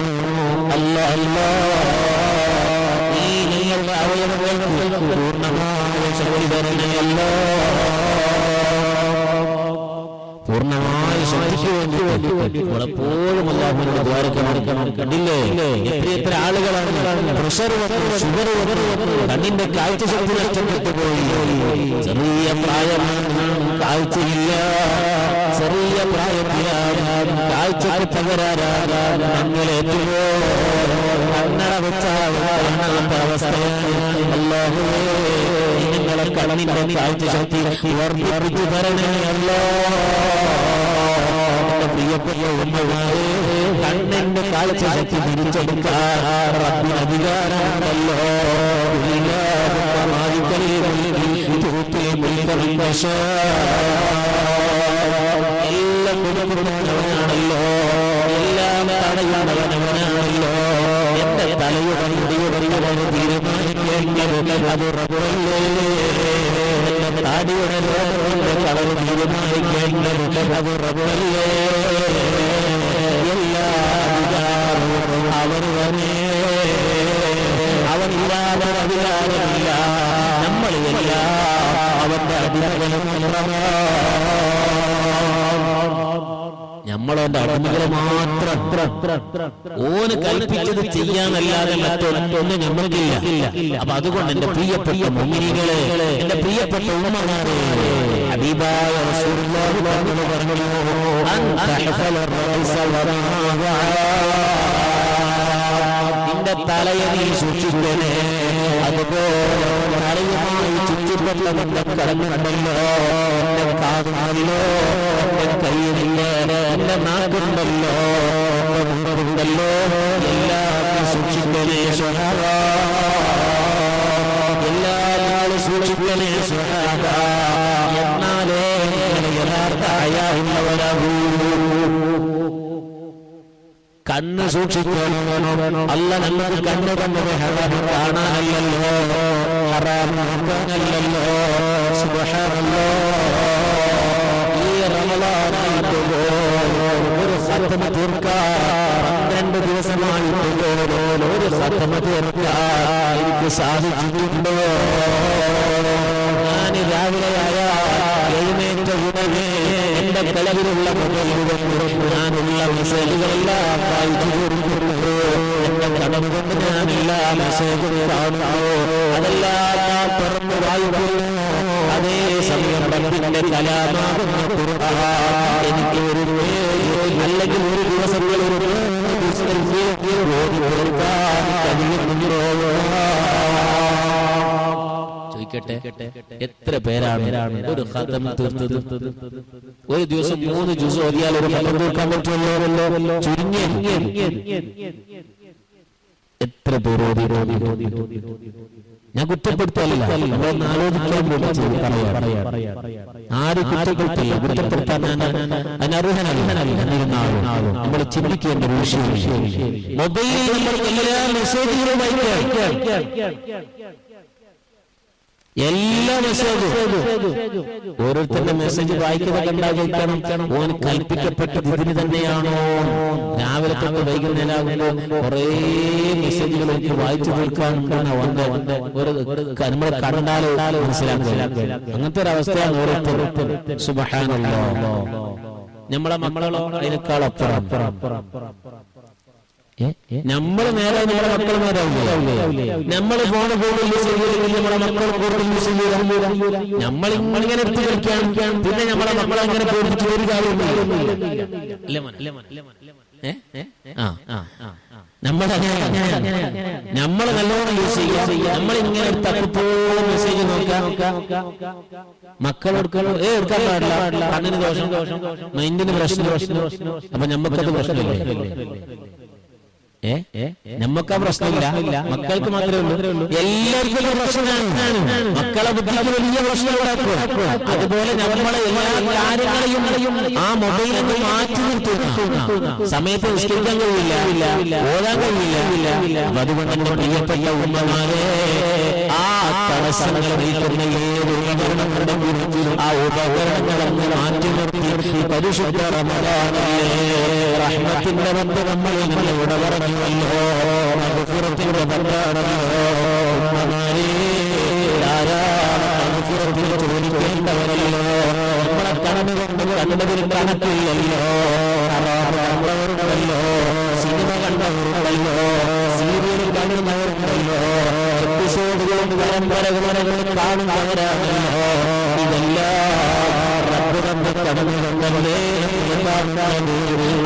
അല്ലാഹ് ഈ നിങ്ങളുടെ അവയവങ്ങൾക്ക് പൂർണ്ണമായ ശക്തി തരണമല്ല, പൂർണ്ണമായ ശക്തിക്ക് വേണ്ടി എപ്പോഴും അല്ലാഹുവിനോട് ദ്വാരക്കണം. കണ്ടില്ലേ എത്ര ആളുകളാണ് പ്രഷർ വന്നു, ഷുഗർ വന്നു, കണ്ണിന്റെ കാഴ്ച ശക്തി നഷ്ടപ്പെട്ടു പോയി. ചെറിയ പ്രായമാണ്, കാഴ്ചയില്ല. ചെറിയ പ്രായത്തിലാണ് കാഴ്ചക്ക് തകരാറാകാൻ ഞങ്ങളേറ്റുവോ. കണ്ണട വെച്ചാത്ത അവസ്ഥയാണ്. അല്ലാഹുവേ, നിങ്ങളെ കണ്ണിന്റെ കാഴ്ച ശക്തി വർദ്ധിപ്പിച്ചു തരണേ അല്ലാഹ്. പ്രിയപ്പെട്ട ഉമ്മമാരെ, കണ്ണിന്റെ കാഴ്ച ശക്തി തിരിച്ചെടുക്കാൻ റബ്ബിന് അധികാരമുണ്ടല്ലോ. എല്ലാം കൊടുക്കുന്നവനാണല്ലോ, എല്ലാം തടയുന്നവനവനാണല്ലോ. എന്റെ തലയുടെ തീരുമാനിക്കേണ്ടത് അത് റബ്ബല്ലേ. എന്റെ താടിയുടെ കളവ് തീരുമാനിക്കേണ്ടത് അത് റബ്ബല്ലേ. എല്ലാ അധികാരവും അവർ തന്നെ, അവനില്ലാതെ അധികാരമില്ല. നമ്മളിതെല്ലാം അവന്റെ അധികാരം. നമ്മളവന്റെ അടിമകളെ മാത്രം ഓന് കൽപ്പിച്ചത് ചെയ്യാനല്ലാതെ മറ്റൊന്നും നമ്മൾക്കില്ല. അപ്പൊ അതുകൊണ്ട് എന്റെ പ്രിയപ്പെട്ട മുഅ്മിനീങ്ങളെ, എന്റെ പ്രിയപ്പെട്ട ഉമ്മമാരെ, ഹബീബായ റസൂലുള്ളാഹി പറഞ്ഞു, നിന്റെ തലയെ നീ സൂക്ഷിക്കണേ. അതുപോലെ തലയുമായി ചുറ്റിപ്പെട്ട നിന്റെ കടന്നുണ്ടല്ലോ, എന്റെ കാതുണ്ടല്ലോ, എന്റെ കയ്യിലില്ല, എന്റെ നാക്കുണ്ടല്ലോ, ഉണ്ടല്ലോ, എല്ലാം സൂക്ഷിക്കണേ സ്വഹാബ. എല്ലാവരും സൂക്ഷിക്കണേ സ്വഹാബ. എന്നാലേ യഥാർത്ഥ ഹയാവുള്ളവരാകൂ. കണ്ണ് സൂക്ഷിക്കണോ. അല്ല നമുക്ക് കണ്ണ് കണ്ടത് ഹറാം കാണാനല്ലല്ലോ, ഹറാം നോക്കാനല്ലല്ലോ. സുബ്ഹാനല്ലാഹ്, ഈ റമളാനായിട്ടുള്ളോ ഒരു ഖത്മ തീർക്കാൻ 12 ദിവസമായിട്ടുള്ളോ ഒരു ഖത്മ തീർക്കാൻ എനിക്ക് സാധിച്ചിട്ടുണ്ടോ? ഞാൻ രാവിലെയായ എഴുന്നേറ്റ ഉടനെ എന്റെ കലവിലുള്ള ഞാനുള്ള മെസ്സേജുകളെല്ലാം വായിച്ചു കൊടുക്കുന്നു. എന്റെ കടന്നുകൊണ്ട് ഞാൻ എല്ലാ മെസ്സേജുകൾ കാണുന്നു, അതെല്ലാം ഞാൻ തുറന്നു വായിക്കുന്നു. അതേ സമയം റബ്ബിന്റെ കലാമാകുന്ന ഖുർആൻ എനിക്ക് ഒരു അല്ലെങ്കിൽ ഒരു ദിവസത്തിൽ ഒരു ഇരിക്കട്ടെ, എത്ര പേരാണ് ഒരു ഖതം തീർത്തത്? ഒരു ദിവസം 3 ജുസ് ഓതിയാൽ ഒരു ഖതം തീർക്കാൻ പറ്റുമല്ലോ? ചുരുങ്ങിയ എത്ര പേര് ഞാൻ കുറ്റപ്പെടുത്തല്ല, നമ്മളൊന്ന് ആലോചിക്കാൻ വേണ്ടി പറയാം. ആര് കുറ്റപ്പെടുത്തില്ല, കുറ്റപ്പെടുത്താൻ അനർഹനല്ല. നമ്മൾ ചിന്തിക്കേണ്ട ഒരു വിഷയം, മൊബൈലിൽ നമ്മൾ എല്ലാ മെസ്സേജുകളും എല്ലാ മെസ്സേജും ഓരോരുത്തരുടെ മെസ്സേജ് വായിക്കുന്നത് കണ്ടാൽ ഓൻ കൽപ്പിക്കപ്പെട്ടത് ഇതിന് തന്നെയാണോ? രാവിലെ തൊട്ട് വൈകുന്നേരമാകുമ്പോ കുറെ മെസ്സേജുകൾ എനിക്ക് വായിച്ചു തീർക്കാനുണ്ടെന്ന് നമ്മൾ കണ്ടാലോ മനസ്സിലാക്കുക. അങ്ങനത്തെ ഒരു അവസ്ഥയാണ് ഓരോരുത്തർ. സുബ്ഹാനല്ലാഹ്. നമ്മളെ മക്കളോ അതിനേക്കാളപ്പുറം. നമ്മൾ നേരെ നമ്മുടെ മക്കൾ നേരാവില്ലേ? നമ്മൾ ഫോണ് കൂടുതൽ യൂസ് ചെയ്യില്ലെങ്കിൽ നമ്മളെ മക്കൾ കൂടുതൽ യൂസ് ചെയ്യില്ല. നമ്മൾ ഇങ്ങനെ എടുത്ത് കളിക്കാൻ പിന്നെ നമ്മളെ മക്കളെ അങ്ങനെ പേടിപ്പിച്ച് ഒരു കാര്യമില്ല. നമ്മൾ നല്ലോണം യൂസ് ചെയ്യാം. നമ്മളിങ്ങനെ തട്ടിപ്പോഴും മെസ്സേജ് നോക്കാം. മക്കളെടുക്കാൻ എടുക്കാൻ പാടില്ല, കണ്ണിന് ദോഷം, മൈൻഡിന് പ്രശ്നം. അപ്പൊ നമ്മക്കത് പ്രശ്നമില്ലേ? നമ്മക്ക് ആ പ്രശ്നമില്ല, മക്കൾക്ക് മാത്രമേ ഉള്ളൂ. എല്ലാവർക്കും പ്രശ്നമാണ്. മക്കളെ ബുദ്ധിക്ക് വലിയ പ്രശ്നം. അതുപോലെ നമ്മളെ എല്ലാ കാര്യങ്ങളെയും ആ മൊബൈലിൽ നിന്ന് മാറ്റി നിർത്തുന്ന സമയത്ത് നിഷ്കരിക്കാൻ കഴിയില്ല, ഓടാൻ കഴിയില്ല. അതുകൊണ്ട് എന്റെ പ്രിയപ്പെട്ട ഉമ്മമാരെ, ആ തടസ്സങ്ങൾ നീക്കുന്ന ഏത് ഉപകരണങ്ങളുടെയും ആ ഉപകരണങ്ങളെന്ന് മാറ്റി നിർത്തി പരിശുദ്ധ റമദാനിലെ റഹ്മത്തിന്റെ ബന്ധം നമ്മളിൽ നിന്ന് ഇവിടെ പറഞ്ഞുവല്ലോ. മഗ്ഫിറത്തിന്റെ ബന്ധാണല്ലോ. ഉമ്മമാരെ, ധാരാളം മഗ്ഫിറത്തിൽ ചോദിക്കേണ്ടവരല്ലോ. നമ്മളെ കടന്നു കൊണ്ട് കണ്ടതിൽ കണക്കില്ലല്ലോ. കണ്ടവരുണ്ടല്ലോ, സിനിമ കണ്ടവരുണ്ടല്ലോ, സീരിയൽ കാണുന്നവരുണ്ടല്ലോ, എപ്പിസോഡുകളും പരമ്പരകളും കാണുന്നവരാണല്ലോ. ഇതെല്ലാം റബ്ബ് തന്ന കടന്നുകൊണ്ടല്ലേ.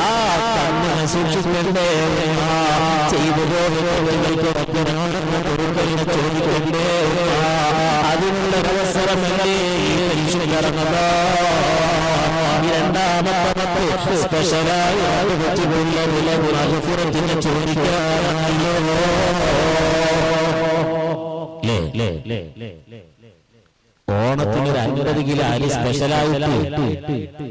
ആ കണ്ണിനെ സൂക്ഷിക്കണ്ടേ? ചെയ്തു പോകുന്നവർക്ക് റബ്ബിനോടൊന്ന് പൊറുക്കലിനെ ചോദിക്കണ്ടേ? അതിനുള്ളൊരവസരമല്ലേ രണ്ടാമത്തെ സ്പെഷ്യലായി മഗ്ഫിറത്തിനെ ചോദിക്കാനല്ലോ. ഓണത്തിനൊരു 50 കിലോ അരി സ്പെഷ്യലായിട്ട്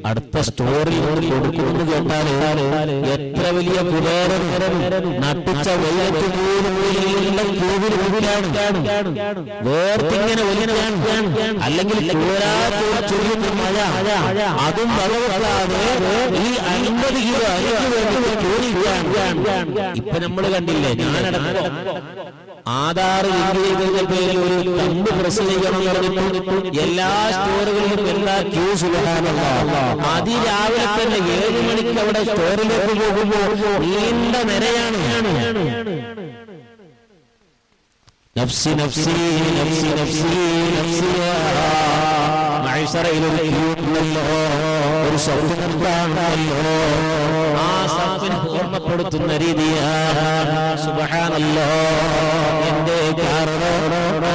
അടുത്ത സ്റ്റോറിൽ കൊടുക്കുമെന്ന് കേട്ടാല് എത്ര വലിയ കുബേരൻ നട്ടിച്ച വെള്ളത്തിൽ വേർത്തിങ്ങനെ വലിയാണ്. അല്ലെങ്കിൽ ചൊല്ലുന്ന മഴ, അതും വളർത്താതെ ഈ 50 കിലോ അരിക്ക് വേണ്ടി ചോദിക്കാൻ. ഇപ്പൊ നമ്മൾ കണ്ടില്ലേ, ഞാനടക്കം ആധാർ ലിങ്ക് ചെയ്തതിന്റെ പേരിൽ ഒരു തമ്പ് പ്രസ് ചെയ്യണം പറഞ്ഞിട്ട് എല്ലാ സ്റ്റോറുകളിലും എല്ലാ ക്യൂ. സുബ്ഹാനല്ലാഹ്. അതിരാവിലെ തന്നെ 7 മണിക്ക് അവിടെ സ്റ്റോറിലേക്ക് പോകുമ്പോൾ നീണ്ട നിരയാണ്. നഫ്സി നഫ്സി നഫ്സി നഫ്സി നഫ്സിയാ. മഅ്ശറയിലൊരു ക്യൂ ഉണ്ടല്ലോ, ഒരു സഫ് നിർത്താണല്ലോ. ആ സഫിനെ ഓർമ്മപ്പെടുത്തുന്ന രീതിയാണ്. സുബ്ഹാനല്ലാഹ്. എന്റെ കാരണം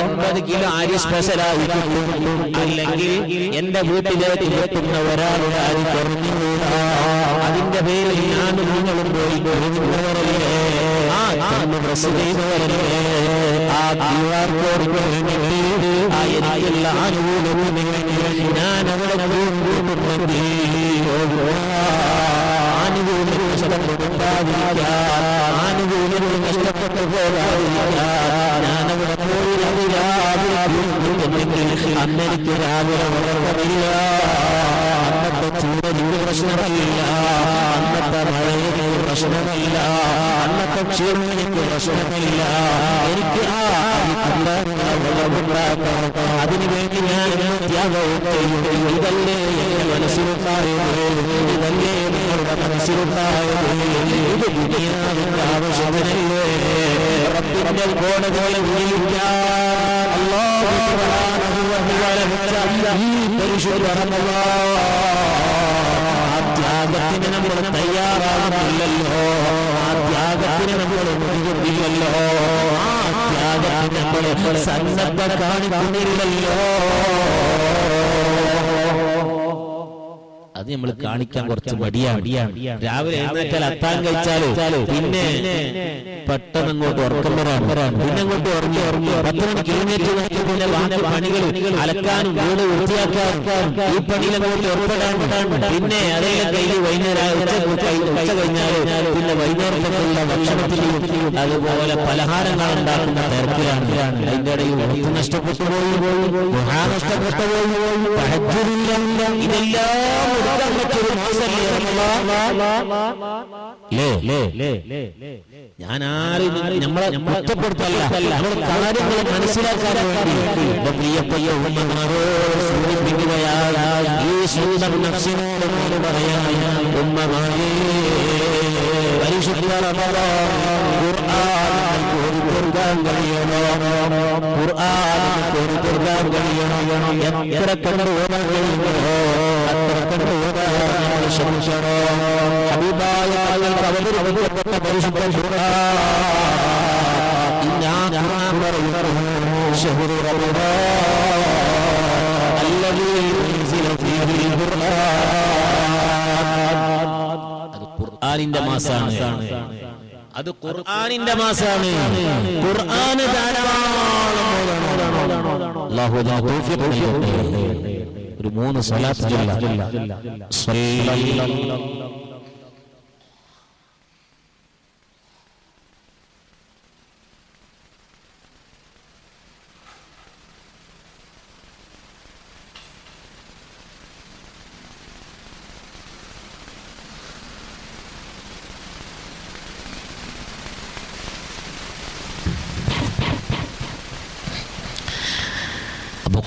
50 കിലോ അരി സ്പെഷ്യലായി കിട്ടും, അല്ലെങ്കിൽ എന്റെ വീട്ടിലേക്ക് എത്തുന്ന ഒരാളുടെ അരി കുറഞ്ഞുകൂടാ. അതിന്റെ പേരിൽ ഞാനും നിങ്ങളും പോയി കുറഞ്ഞവരല്ലേ? ആ കണ്ണ് പ്രസ് ചെയ്തവരല്ലേ? ആ QR കോഡ് ആ എനിക്കുള്ള ആനുകൂല്യം ഞാൻ അവിടെ ആനുകൂല്യം ആനുകൂല്യം നഷ്ടപ്പെട്ടു പോകാതിരിക്കുക. ഞാനവിടെ പോയി അന്നെനിക്ക് രാവിലെ ഉറക്കമില്ല. അന്നത്തെ ചൂടിന് പ്രശ്നമല്ല, അന്നത്തെ മഴയ്ക്ക് പ്രശ്നമല്ല, അന്നത്തെ ക്ഷീണത്തിന് പ്രശ്നമില്ല. എനിക്ക് വെള്ളമുണ്ടാക്കണം, അതിനുവേണ്ടി ഞാൻ ത്യാഗവും ചെയ്യും. ഇതല്ലേ എന്റെ മനസ്സിലുണ്ടായത്, ഇതല്ലേ നിങ്ങളുടെ മനസ്സിലുണ്ടായത്. ഇത് ദുനിയാവിന്റെ ആവശ്യത്തിനല്ലേ? റബ്ബിന്റെ കോടതികളെ വിളിക്കാൻ അല്ലാഹു സുബ്ഹാനഹു വ തആല ഈ പരിശുദ്ധ റമളാൻ ആ ത്യാഗത്തിന് നമ്മൾ തയ്യാറാകുന്നില്ലല്ലോ. ആ ത്യാഗത്തിന് നമ്മൾ മുൻകൂട്ടിയില്ലല്ലോ. ആ ത്യാഗത്തിന് നമ്മൾ സന്നദ്ധത കാണിക്കുന്നില്ലല്ലോ. അത് നമ്മൾ കാണിക്കാൻ കുറച്ച് മടിയാണ്. രാവിലെ എഴുന്നേറ്റാൽ അത്താൻ കഴിച്ചാലോ പിന്നെ പെട്ടെന്ന് അങ്ങോട്ട് ഉറക്കം വരാണ്, പിന്നെ അങ്ങോട്ട് ഉറങ്ങി 10 മണിക്ക് എഴുന്നേറ്റ് നോക്കി പിന്നെ ബാക്കി പണികൾ അലക്കാനും വീട് വൃത്തിയാക്കാനും ഈ പണിയിൽ അങ്ങോട്ട് ഏർപ്പെടാൻ പിന്നെ അതെല്ലാം കയ്യിൽ വൈകുന്നേരം ഉച്ച കഴിഞ്ഞാല് പിന്നെ വൈകുന്നേരത്തേക്കുള്ള ഭക്ഷണത്തിലും അതുപോലെ പലഹാരങ്ങൾ ഉണ്ടാക്കുന്ന തിരക്കിലാണ്. അതിന്റെ ഇടയിൽ ഉറപ്പ് നഷ്ടപ്പെട്ടു പോയി, നഷ്ടപ്പെട്ടു പോയി, ഇതെല്ലാം മറ്റൊരു ഞാൻ ആരും നമ്മളെ കുറ്റപ്പെടുത്തല്ല, നമ്മുടെ കാര്യങ്ങൾ മനസ്സിലാക്കാൻ വേണ്ടി പ്രിയപ്പെട്ട ഉമ്മമാരോട് സൂചിപ്പിക്കുകയായ ഈ സ്വന്തം നഫ്സിനോട് പറയാൻ ഉമ്മമാരേ, പരിശുദ്ധ ഖുർആൻ തീർക്കാൻ കഴിയണോ, ഖുർആൻ തീർക്കാൻ കഴിയണോ, എത്ര കണ്ടു ഓടാൻ കഴിയുമോ അത്ര കണ്ടു ഓടാൻ ശ്രമിക്കണോ. ഹബീബായ അവതരിക്കപ്പെട്ട പരിശുദ്ധ ഖുർആൻ ഞാൻ പറയുന്നു ശഹ്റു റമദാൻ അല്ലദീ ഉൻസില ഫീഹിൽ ഖുർആൻ. അത് ഖുർആനിന്റെ മാസമാണ്, അത് ഖുർആനിന്റെ മാസമാണ്. ഖുർആന് ധാരാളം അല്ലാഹു തൗഫീഖ് നൽകട്ടെ. ഒരു 3 സ്വലാത്ത് ചൊല്ലാം.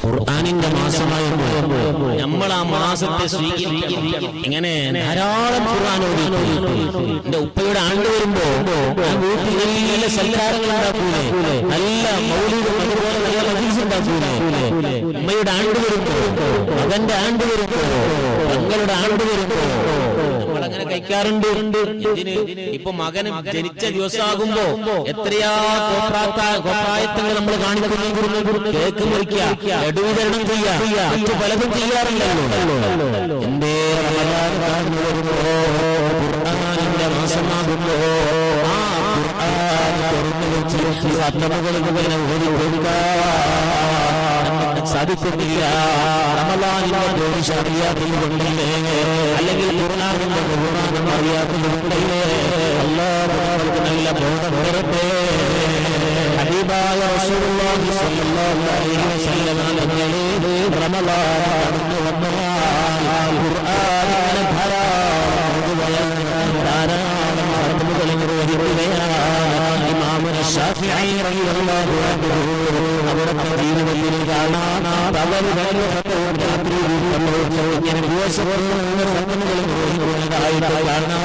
ഖുർആനിന്റെ മാസമായപ്പോൾ നമ്മൾ ആ മാസത്തെ സ്വീകരിക്കണം. എങ്ങനെ ധാരാളം ഖുർആൻ ഓതിയിട്ടുണ്ട്. എന്റെ ഉപ്പയുടെ ആണ്ട് വരുമ്പോ വീട്ടിൽ നല്ല സൽക്കാരങ്ങൾ ഉണ്ടാക്കൂലേ, നല്ല മൗലികം അതുപോലെ നല്ല മജീസ് ഉണ്ടാക്കൂലേ. ഉമ്മയുടെ ആണ്ട് വരുമ്പോ, മകന്റെ ആണ്ട് വരുമ്പോ, മകളുടെ ആണ്ട് വരുമ്പോ നമ്മളങ്ങനെ കഴിക്കാറുണ്ട്. ഇപ്പൊ മകന് ജനിച്ച ദിവസമാകുമ്പോ എത്രയാ കോപ്രായത്തങ്ങൾ നമ്മൾ കാണിക്കുന്നു. കേക്ക് മുറിക്കുക, ലഡു വിതരണം ചെയ്യാം, മറ്റു പലതും ചെയ്യാറില്ലല്ലോ. എന്റെ ഖുർആനിന്റെ മാസമാകുമ്പോ ആ ഖുർആൻ തുറന്നു വെച്ച് സാധിക്കുന്നില്ല. റമളാനിന്റെ ജോലി അറിയാത്തതുകൊണ്ടല്ലേ, അല്ലെങ്കിൽ ഖുർആനിന്റെ ബഹുമാനം അറിയാത്തതുകൊണ്ടല്ലേ. അല്ലാഹു നല്ല ബോധം തരട്ടെ. ഹബീബായ റസൂലുള്ളാഹി സ്വല്ലല്ലാഹു അലൈഹി വസല്ലം തങ്ങളെ റമളാൻ കടന്നു വന്നാൽ ഖുർആൻ ധാരാളം ഫർളുകൾ നിർവഹിക്കുകയാണ്. ഇമാമുന ശാഫിഈ റളിയല്ലാഹു അൻഹു അവരുടെ ജീവിതത്തിൽ കാണാൻ രാത്രി ഇങ്ങനെ ദിവസങ്ങൾ നിർവഹിക്കുന്നതായിട്ട് കാണാം.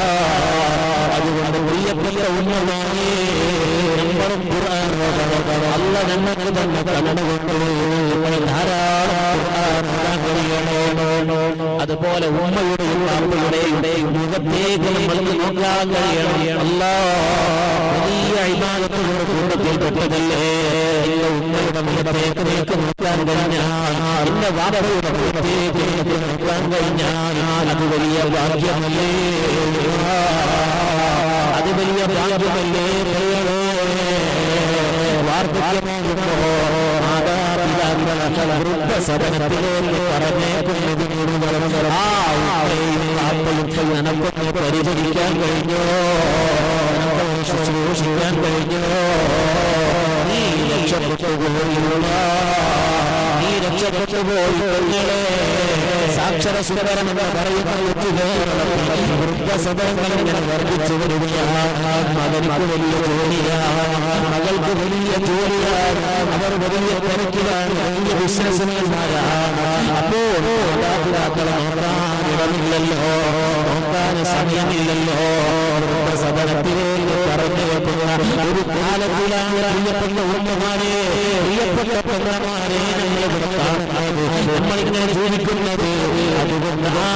അതുകൊണ്ട് പ്രിയപ്പെട്ട ഉമ്മമാരെ നമ്മളും ഖുർആൻ അല്ല ഞങ്ങൾക്ക് തന്നെ കണ്ടുകൊണ്ട് ധാരാളം ഖുർആൻ കഴിയണോ. അതുപോലെ ഉമ്മയുടെയും വാപ്പയുടെയും മുഖത്തേക്ക് നമ്മൾക്ക് നോക്കാൻ കഴിയണം. വലിയ ഇബാദത്തുകളുടെ കൂട്ടത്തിൽപ്പെട്ടതല്ലേ ഉമ്മയുടെ മുഖത്തേക്ക് നിനക്ക് നോക്കാൻ കഴിഞ്ഞാൽ, എന്റെ വാപ്പയുടെ മുഖത്തേക്ക് നിനക്ക് നോക്കാൻ കഴിഞ്ഞാൽ അത് വലിയ ഭാഗ്യമല്ലേ, അത് വലിയ ഭാഗ്യമല്ലേ. വാർദ്ധക്യമാകുമ്പോ മാതാപിതാക്കളെ വൃദ്ധസദനത്തിലേക്ക് പറഞ്ഞേക്കുന്നതിനോട് ആ ഉമ്മയും വാപ്പയും നമുക്കൊന്ന് പരിചരിക്കാൻ കഴിഞ്ഞോ, ശുശ്രൂഷിക്കാൻ കഴിഞ്ഞോ. നീ രക്ഷപ്പെട്ടു പോയില്ല, നീ രക്ഷപ്പെട്ടു പോയി കുഞ്ഞുങ്ങളെ. സാക്ഷര സുന്ദരം എന്ന് പറയുന്ന വൃദ്ധസദനങ്ങൾ ഇങ്ങനെ വർദ്ധിച്ചു വരികയാണ്. മകൾക്ക് വലിയ ജോലിയാണ്, മകൾക്ക് വലിയ ജോലിയാണ്, അവർ വലിയ തിരക്കിലാണ്, വലിയ ബിസിനസ്സുമാരാണ്. അപ്പോൾ മാതാപിതാക്കളെ നോക്കാൻ ഇടമില്ലല്ലോ, നോക്കാൻ സമയമില്ലല്ലോ. വൃദ്ധസദനത്തിലേക്ക് പറഞ്ഞു വെക്കുന്ന ഒരു കാലത്തിലാണ് പ്രിയപ്പെട്ട ഉമ്മമാരെ, പ്രിയപ്പെട്ട പെണ്ണമാരെ നമ്മളിവിടെ കാണുന്നത്, നമ്മളിങ്ങനെ ജീവിക്കുന്നത്. അതുകൊണ്ട് ആ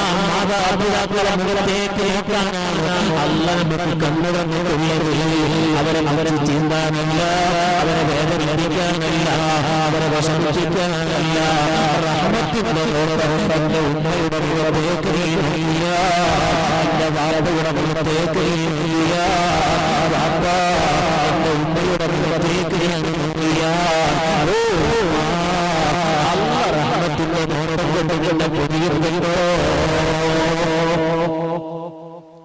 മാതാപിതാക്കളെ മുഖത്തേക്ക് നോക്കാനാണ് അല്ലാഹ് നമുക്ക് കണ്ണുറന്നിട്ടുള്ളത്. അവരെ ചീന്താനല്ല, അവരെ വേദനിപ്പിക്കാനല്ല, അവരെ വിഷമിപ്പിക്കാനല്ല. റഹ്മത്തിന്റെ തന്റെ ഉമ്മയുടെ മുഖത്തേക്ക് ഇല്ല, എന്റെ വാപ്പയുടെ മുഖത്തേക്ക് ഇല്ല, വാപ്പ എന്റെ ഉമ്മയുടെ മുഖത്തേക്ക് ഇല്ല. അല്ലാഹ് റഹ്മത്തിന്റെ നോട്ടം കൊണ്ട് പൊതിയുന്നുണ്ടോ?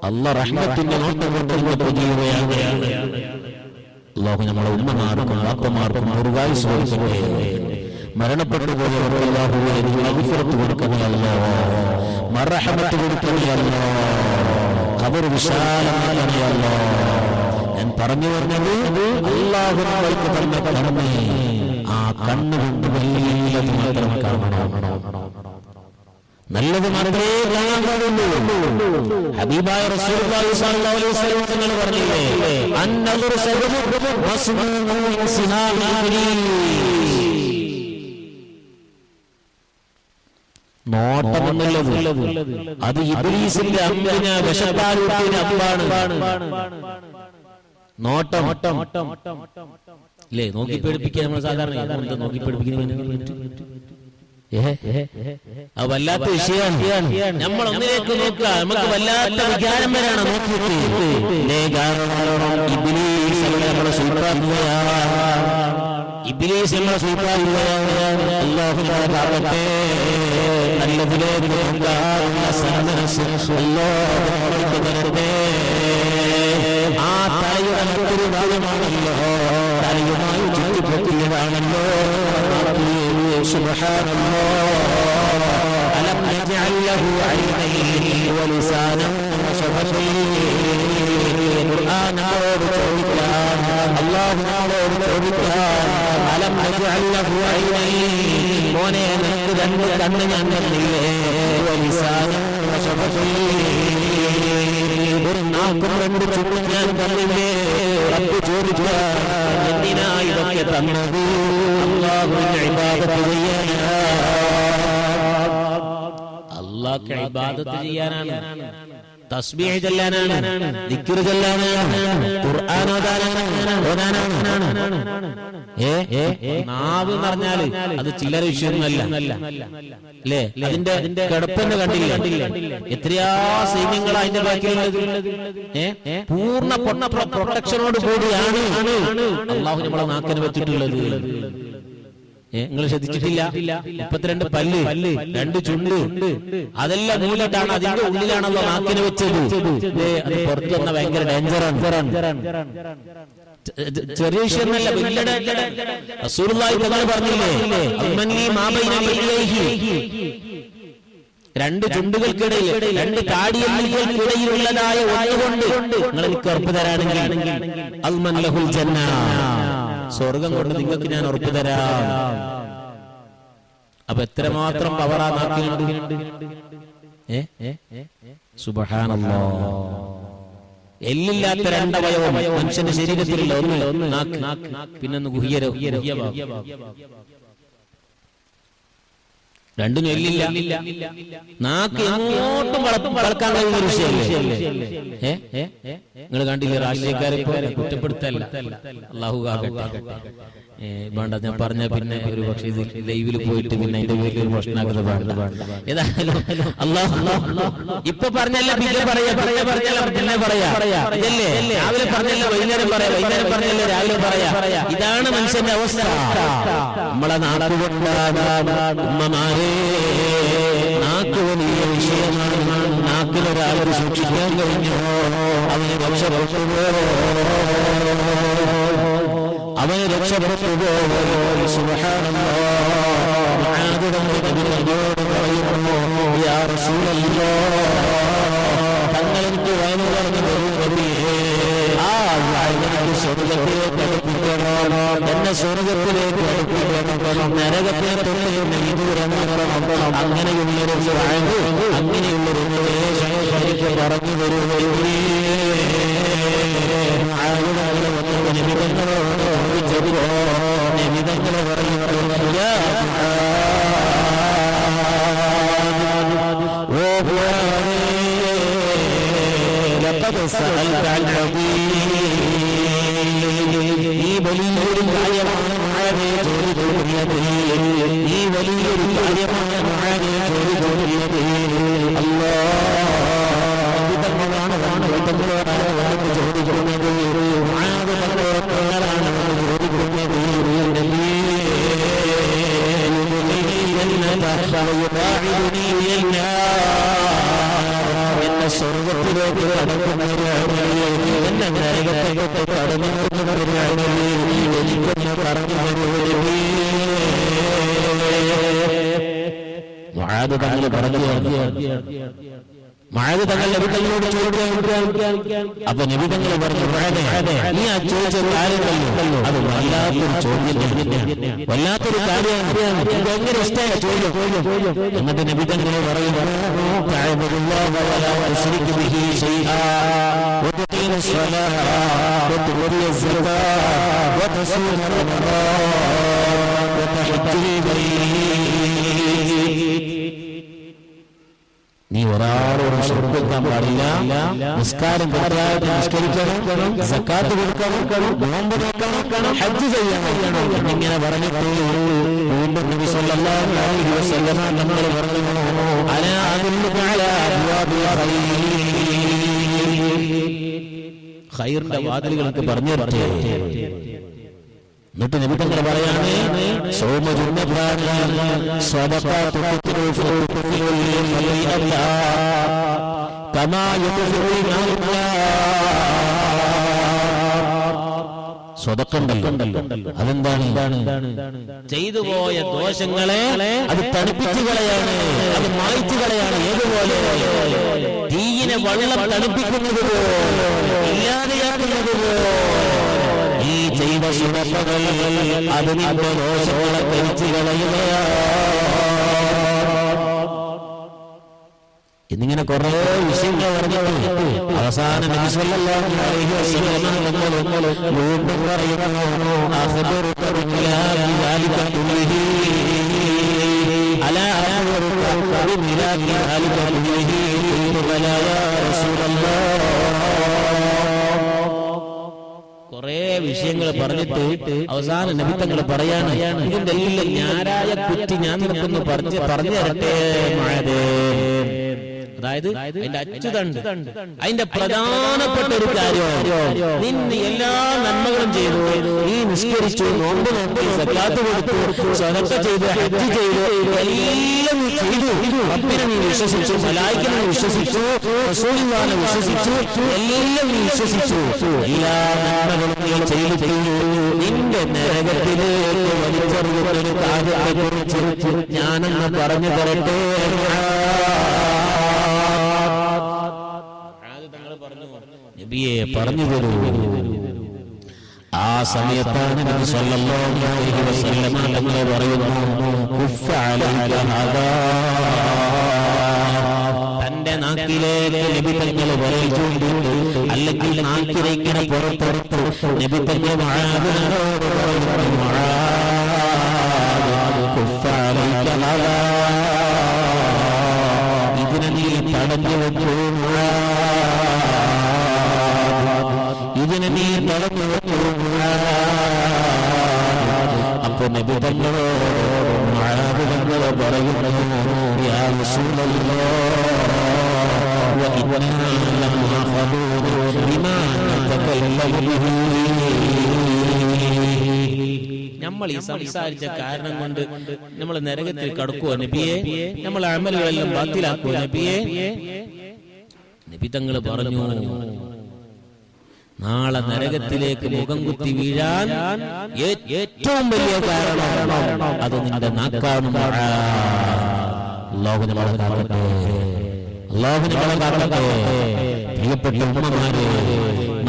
അല്ലാഹ് റഹ്മത്തിന്റെ നോട്ടം കൊണ്ട് പൊതിയുകയാണ്. അല്ലാഹു നമ്മളെ ഉമ്മമാർക്കും വാപ്പമാർക്കും ദീർഘായുസ്സ് കൊടുക്കട്ടെ. മരണപ്പെട്ടു പോയവർക്ക് അല്ലാഹുവേ മഗ്ഫിറത്ത് കൊടുക്കണേ അല്ലാഹ്, മർഹമത്ത് കൊടുക്കണേ അല്ലാഹ്, ഖബർ വിശാലമാക്കണേ അല്ലാഹ്. ഞാൻ പറഞ്ഞു വരുന്നത് അല്ലാഹു നമ്മൾക്ക് തന്ന കണ്ണ്, ആ കണ്ണുകൊണ്ട് നല്ലത് മാത്രം കാണണം, നല്ലത് മാത്രമേ കാണാൻ പാടുള്ളൂ. ഹബീബായ റസൂലുള്ളാഹി സ്വല്ലല്ലാഹു അലൈഹി വസല്ലം തങ്ങൾ പറഞ്ഞില്ലേ, അന്നദുർ സബബു വസ്മുൻ സിഹാബി ഇബ്ലീസ്. നോട്ടമെന്നുള്ളത് അത് ഇബ്ലീസിന്റെ അമ്പിന് വിഷപ്പാലൂട്ടിന് അമ്പാണ്. നോട്ടം അല്ലേ? നോക്കി പേടിപ്പിക്കാൻ നമ്മൾ സാധാരണ നോക്കി പേടിപ്പിക്കുന്ന അത് വല്ലാത്ത വിഷയമാണ്. നമ്മൾ ഒന്നിലേക്ക് നോക്കുക, നമുക്ക് വല്ലാത്ത വികാരം വരാണ് നോക്കിയിട്ട്. ഇബ്ലീസ് നമ്മളെ സൂപ്പാക്കുകയാണ്, ഇബ്ലീസ് നമ്മളെ സൂപ്പാക്കുകയാണ്. അല്ലാഹു തആലത്തെ നല്ലതിലേക്ക് നോക്കാനുള്ള സന്മനസ്സ് അല്ലാഹു തരട്ടെ. ആ തലയുടെ മറ്റൊരു ഭാഗമാണല്ലോ, തലയുമായി ചുറ്റിപ്പറ്റിയതാണല്ലോ. സുബ്ഹാനല്ലാഹ്, അലം നജഅൽ ലഹു ഐനൈനി വലിസാനൻ വശഫതൈൻ. ഖുർആനോട് ചോദിക്കാൻ, അല്ലാഹുവോട് ചോദിക്കാൻ, അലം നജഅൽ ലഹു ഐനൈനി, മോനെ നിനക്ക് രണ്ട് കണ്ണ് ഞാൻ തന്നില്ലേ, വലിസാനൻ വശഫതൈൻ, ഒരു നാക്കും രണ്ട് ചുണ്ടും ഞാൻ തന്നില്ലേ. റബ്ബ് ചോദിക്കാൻ, എന്തിനാ ഇതൊക്കെ തന്നത്? അല്ലാഹുവിന്റെ ഇബാദത്ത് ചെയ്യാനാണ്, അല്ലാഹുവിന്റെ ഇബാദത്ത് ചെയ്യാനാണ്, തസ്ബീഹ് ചൊല്ലാനാണ്, ദിക്ർ ചൊല്ലാനാണ്, ഖുർആൻ ഓതാനാണ്. നാവ് എന്ന് പറഞ്ഞാല് അത് ചില്ലറ വിഷയമൊന്നുമല്ല അല്ലേ? അതിന്റെ കിടപ്പെന്ന് കണ്ടില്ല, എത്രയാ സൈന്യങ്ങൾ അതിന്റെ ബാക്കിയുള്ളത്. പൂർണ്ണ പ്രൊട്ടക്ഷനോട് കൂടിയാണ് അല്ലാഹു നമ്മളെ നാക്കിന് വെച്ചിട്ടുള്ളത്. നിങ്ങൾ ശ്രദ്ധിച്ചിട്ടില്ല? 32 പല്ല്, 2 ചുണ്ട്, അതെല്ലാം മൂലിട്ടാണ്, അതിന്റെ ഉള്ളിലാണല്ലോ നാക്കിന് വെച്ചത്. അത് പുറത്തു വന്ന ഭയങ്കര ഡേഞ്ചറാണ്, ചെറിയ വിഷയമല്ല, വലിയ റസൂലുള്ളാഹി തങ്ങൾ പറഞ്ഞില്ലേ, അമ്മനി മാ ബൈന ലൈഹി, 2 ചുണ്ടുകൾക്കിടയിൽ 2 താടിയെല്ലുകൾക്കിടയിലുള്ളതായ ഒന്നുകൊണ്ട് നിങ്ങൾ എനിക്ക് ഉറപ്പ് തരാണെങ്കിൽ അൽമൻ ലഹുൽ ജന്ന, സ്വർഗം കൊണ്ട് നിങ്ങൾക്ക് ഞാൻ ഉറപ്പ് തരാം. അപ്പൊ എത്രമാത്രം പവറാ നാക്കിലുണ്ട്. സുബ്ഹാനല്ലാഹ്. എല്ലില്ലാത്ത 2 അവയവം മനുഷ്യന്റെ ശരീരത്തിലുള്ള ഒന്ന് നാക്ക്, പിന്നൊന്ന് ഗുഹ്യഭാഗം, രണ്ടിനും എല്ലില്ല. നാക്ക് എങ്ങോട്ടും വളക്കാൻ കഴിയുന്ന ഒരു വിഷയമല്ലേ? നിങ്ങൾ കണ്ടില്ലേ രാഷ്ട്രീയക്കാരെ കുറ്റപ്പെടുത്തല്ല, അല്ലാഹു കാക്കട്ടെ. വേണ്ട, ഞാൻ പറഞ്ഞ പിന്നെ ഒരു പക്ഷേ ഇത് ലൈവിൽ പോയിട്ട് പിന്നെ അതിന്റെ പേരിൽ ഒരു പ്രശ്നമാക്കുന്നത് വേണ്ട. ഏതായാലും അല്ലാഹു ഇപ്പൊ പറഞ്ഞല്ല പിന്നെ പറയാ, പിന്നെ പറയാ, ഇതല്ലേ രാവിലെ പറഞ്ഞല്ല വൈകുന്നേരം പറയാ, വൈകുന്നേരം പറഞ്ഞല്ലേ രാവിലെ പറയാ. ഇതാണ് മനുഷ്യന്റെ അവസ്ഥ. നമ്മളെ നാടുകൊണ്ടാണ് ഉമ്മമാരെ, നാക്ക് വലിയ വിഷയമാണ്. നാക്കിലൊരാളൊരു സൂക്ഷിക്കാൻ കഴിഞ്ഞോ അവന് രക്ഷപ്പെട്ടുപോ, അവന് രക്ഷപ്പെട്ടുപോ. സുബ്ഹാനല്ലാഹ്. നബിയോട് പറയുന്നു, യാ റസൂലല്ലാഹ്, തങ്ങൾ എനിക്ക് വയനു പറഞ്ഞു തരൂ നബിയേ, ആ വയനു സ്വർഗത്തിലേക്ക് അടുപ്പിക്കണം, എന്നെ സ്വർഗത്തിലേക്ക് അടുപ്പിക്കണം, നരകത്തിനെ തൊട്ട് ദൂരമാക്കണം. അങ്ങനെയുള്ളൊരു അങ്ങനെയുള്ളൊരു എനിക്ക് പറഞ്ഞു തരൂ നബിയേ. നിമിതങ്ങളോട് ചോദിച്ചതോ, നിമിതങ്ങളെ പറഞ്ഞു لقد سألت عن عظيم എന്നെ സ്വർഗത്തിലേക്ക് കടക്കുന്നവരാണ്, എന്നെ നരകത്തേക്ക് കടന്നുവരുന്നവരാണ്, എനിക്കൊന്ന് പറഞ്ഞു തരുവേ. മുആദ് തങ്ങൾ പറഞ്ഞു. മുആദ് തങ്ങൾ നബി തങ്ങളോട് ചോദിക്കാൻ, അപ്പൊ നബി തങ്ങൾ പറഞ്ഞു, നീ ആ ചോദിച്ച കാര്യമല്ലോ അത് വല്ലാത്തൊരു ചോദ്യം, വല്ലാത്തൊരു കാര്യമാണ്, എങ്ങനെ ഇഷ്ടമായ ചോദ്യം. എന്നിട്ട് നബി തങ്ങൾ പറയുന്നു, നീ ഒരാളോട് ശിർക്കാൻ പാടില്ല, നിസ്കാരം നിസ്കരിക്കണം, സക്കാത്ത് കൊടുക്കണം, നോമ്പ് നോക്കണം, ഹജ്ജ് ചെയ്യണം എന്നിങ്ങനെ പറഞ്ഞിട്ട് വീണ്ടും നബി സല്ലല്ലാഹു അലൈഹി വസല്ലം നമ്മൾ പറഞ്ഞു, അലാ അദുല്ലുക അലാ അബ്വാബിൽ ഖൈറിന്റെ വാതിലുകൾക്ക് പറഞ്ഞു തരട്ടെ. എന്നിട്ട് നബി തങ്ങൾ പറയാണ്, സ്വതക്കണ്ടല്ലോ, അതെന്താണ്? ചെയ്തു പോയ ദോഷങ്ങളെ അത് തണുപ്പിച്ചു കളയാണ്, അത് മായ്ച്ചു കളയാണ്. ഏതുപോലെ തീയിനെ വെള്ളം തണുപ്പിക്കുന്നത് പോലെ, ഇല്ലാതെയാക്കുന്നത് പോലെ ഈ ചെയ്ത സുരക്ഷകൾ അത് നിന്റെ ദോഷങ്ങളെ കരിച്ചു കളയുകയാണ്. എന്നിങ്ങനെ കുറെ വിഷയങ്ങൾ പറഞ്ഞിട്ട് അവസാനം നബി സല്ലല്ലാഹു അലൈഹി വസല്ലം നമ്മൾ വീണ്ടും പറയുന്നു, അഖ്ബറുക ബിമിലാദി കുല്ലിഹി അലാ അഖ്ബറുക ബിമിലാദി കുല്ലിഹി വലാ യാ റസൂലല്ലാഹ്. കുറെ വിഷയങ്ങൾ പറഞ്ഞിട്ട് അവസാനം നബി തങ്ങൾ പറയാണ്, ഇതിന്റെ എല്ലാം ഞാനായ കുറ്റി ഞാൻ നിനക്കൊന്ന് പറഞ്ഞു തരട്ടെ മുആദേ. അതായത് അതിന്റെ അച്ചുതണ്ട്, അതിന്റെ പ്രധാനപ്പെട്ട ഒരു കാര്യം, നിന്നെ എല്ലാ നന്മകളും ചെയ്തു, നീ നിസ്കരിച്ചു, നോമ്പ് നോക്കി, സക്കാത്ത് കൊടുത്തു, സദഖ ചെയ്തു, ഹജ്ജ് ചെയ്തു, എല്ലാം നീ ചെയ്തു. റബ്ബിനെ നീ വിശ്വസിച്ചു, മലായികനെ നീ വിശ്വസിച്ചു, റസൂലുള്ളാഹിനെ വിശ്വസിച്ചു, എല്ലാം നീ വിശ്വസിച്ചു. എല്ലാ നന്മകളും നീ ചെയ്തിട്ട് നിന്റെ നരകത്തിലേക്ക് വലിച്ചെറിയുന്ന ഒരു കാര്യത്തെക്കുറിച്ച് ഞാനെന്ന് പറഞ്ഞു തരട്ടെ. നബിയെ പറഞ്ഞു തരൂ. ആ സമയത്താണ് നബി സല്ലല്ലാഹു അലൈഹി വസല്ലം തങ്ങൾ പറയുന്നു, കുഫ്ഫ അലൈക ഹദാ. തന്റെ നാക്കിലേക്ക് നബി തങ്ങൾ പറയിച്ചുകൊണ്ടിട്ട്, അല്ലെങ്കിൽ നാക്കിലേക്ക് പുറത്തെടുത്തു നബി തങ്ങൾ മുആദിനോട് പറയുന്നു, മുആദ് കുഫ്ഫ അലൈക ഹദാ, ഇതിനെ നീ തടഞ്ഞു വെച്ചു, ഇതിനെ നീ തടഞ്ഞു വെച്ചു. അപ്പൊ നബി തങ്ങളോ മുആദ് തങ്ങളോ പറയുന്നു, യാ റസൂലല്ലാഹ് വഇന്നാ ലമുഅഖദൂ ബിമാ നതകല്ലമു ബിഹി. നമ്മൾ ഈ സംസാരിച്ച കാരണം കൊണ്ട് നമ്മൾ നരകത്തിൽ കടക്കുവോ നബിയെ? നമ്മൾ അമലുകളെല്ലാം ബാത്തിലാക്കുവോ നബിയെ? നബി തങ്ങൾ പറഞ്ഞു, നാളെ നരകത്തിലേക്ക് മുഖം കുത്തി വീഴാൻ ഏറ്റവും വലിയ കാരണം അത് നിന്റെ നാക്കാണ്. അല്ലാഹു നമ്മളെ കാക്കട്ടെ, അല്ലാഹു നമ്മളെ കാക്കട്ടെ. പ്രിയപ്പെട്ട ഉമ്മമാരെ,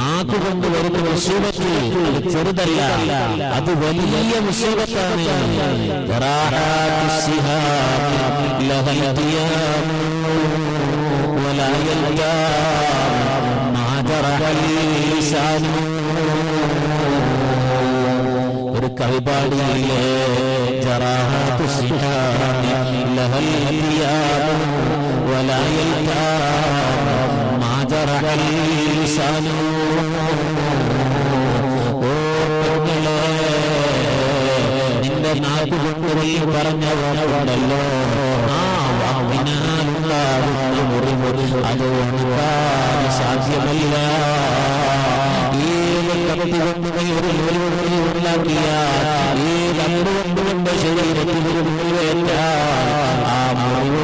നാക്കുകൊണ്ട് വരുന്ന മുസീബത്ത് അത് ചെറുതല്ല, അത് വലിയ മുസീബത്താണ്. ഒരു കവിപാടിയിലെ നിന്റെ നാക്കുകൊണ്ട് നീ പറഞ്ഞ വാക്കുണ്ടല്ലോ, ആ വാക്കിനാലുണ്ടാകുന്ന മുറിവ് അത് ഉണക്കാൻ സാധ്യമല്ല. ഏത് കത്തി കൊണ്ട് നീ ഒരു മുറിവ് ഉണ്ടാക്കിയാൽ, ഏത് അമ്പുകൊണ്ട് ശരീരത്തിൽ ഒരു മുറിവേറ്റാൽ ആ മുറിവ്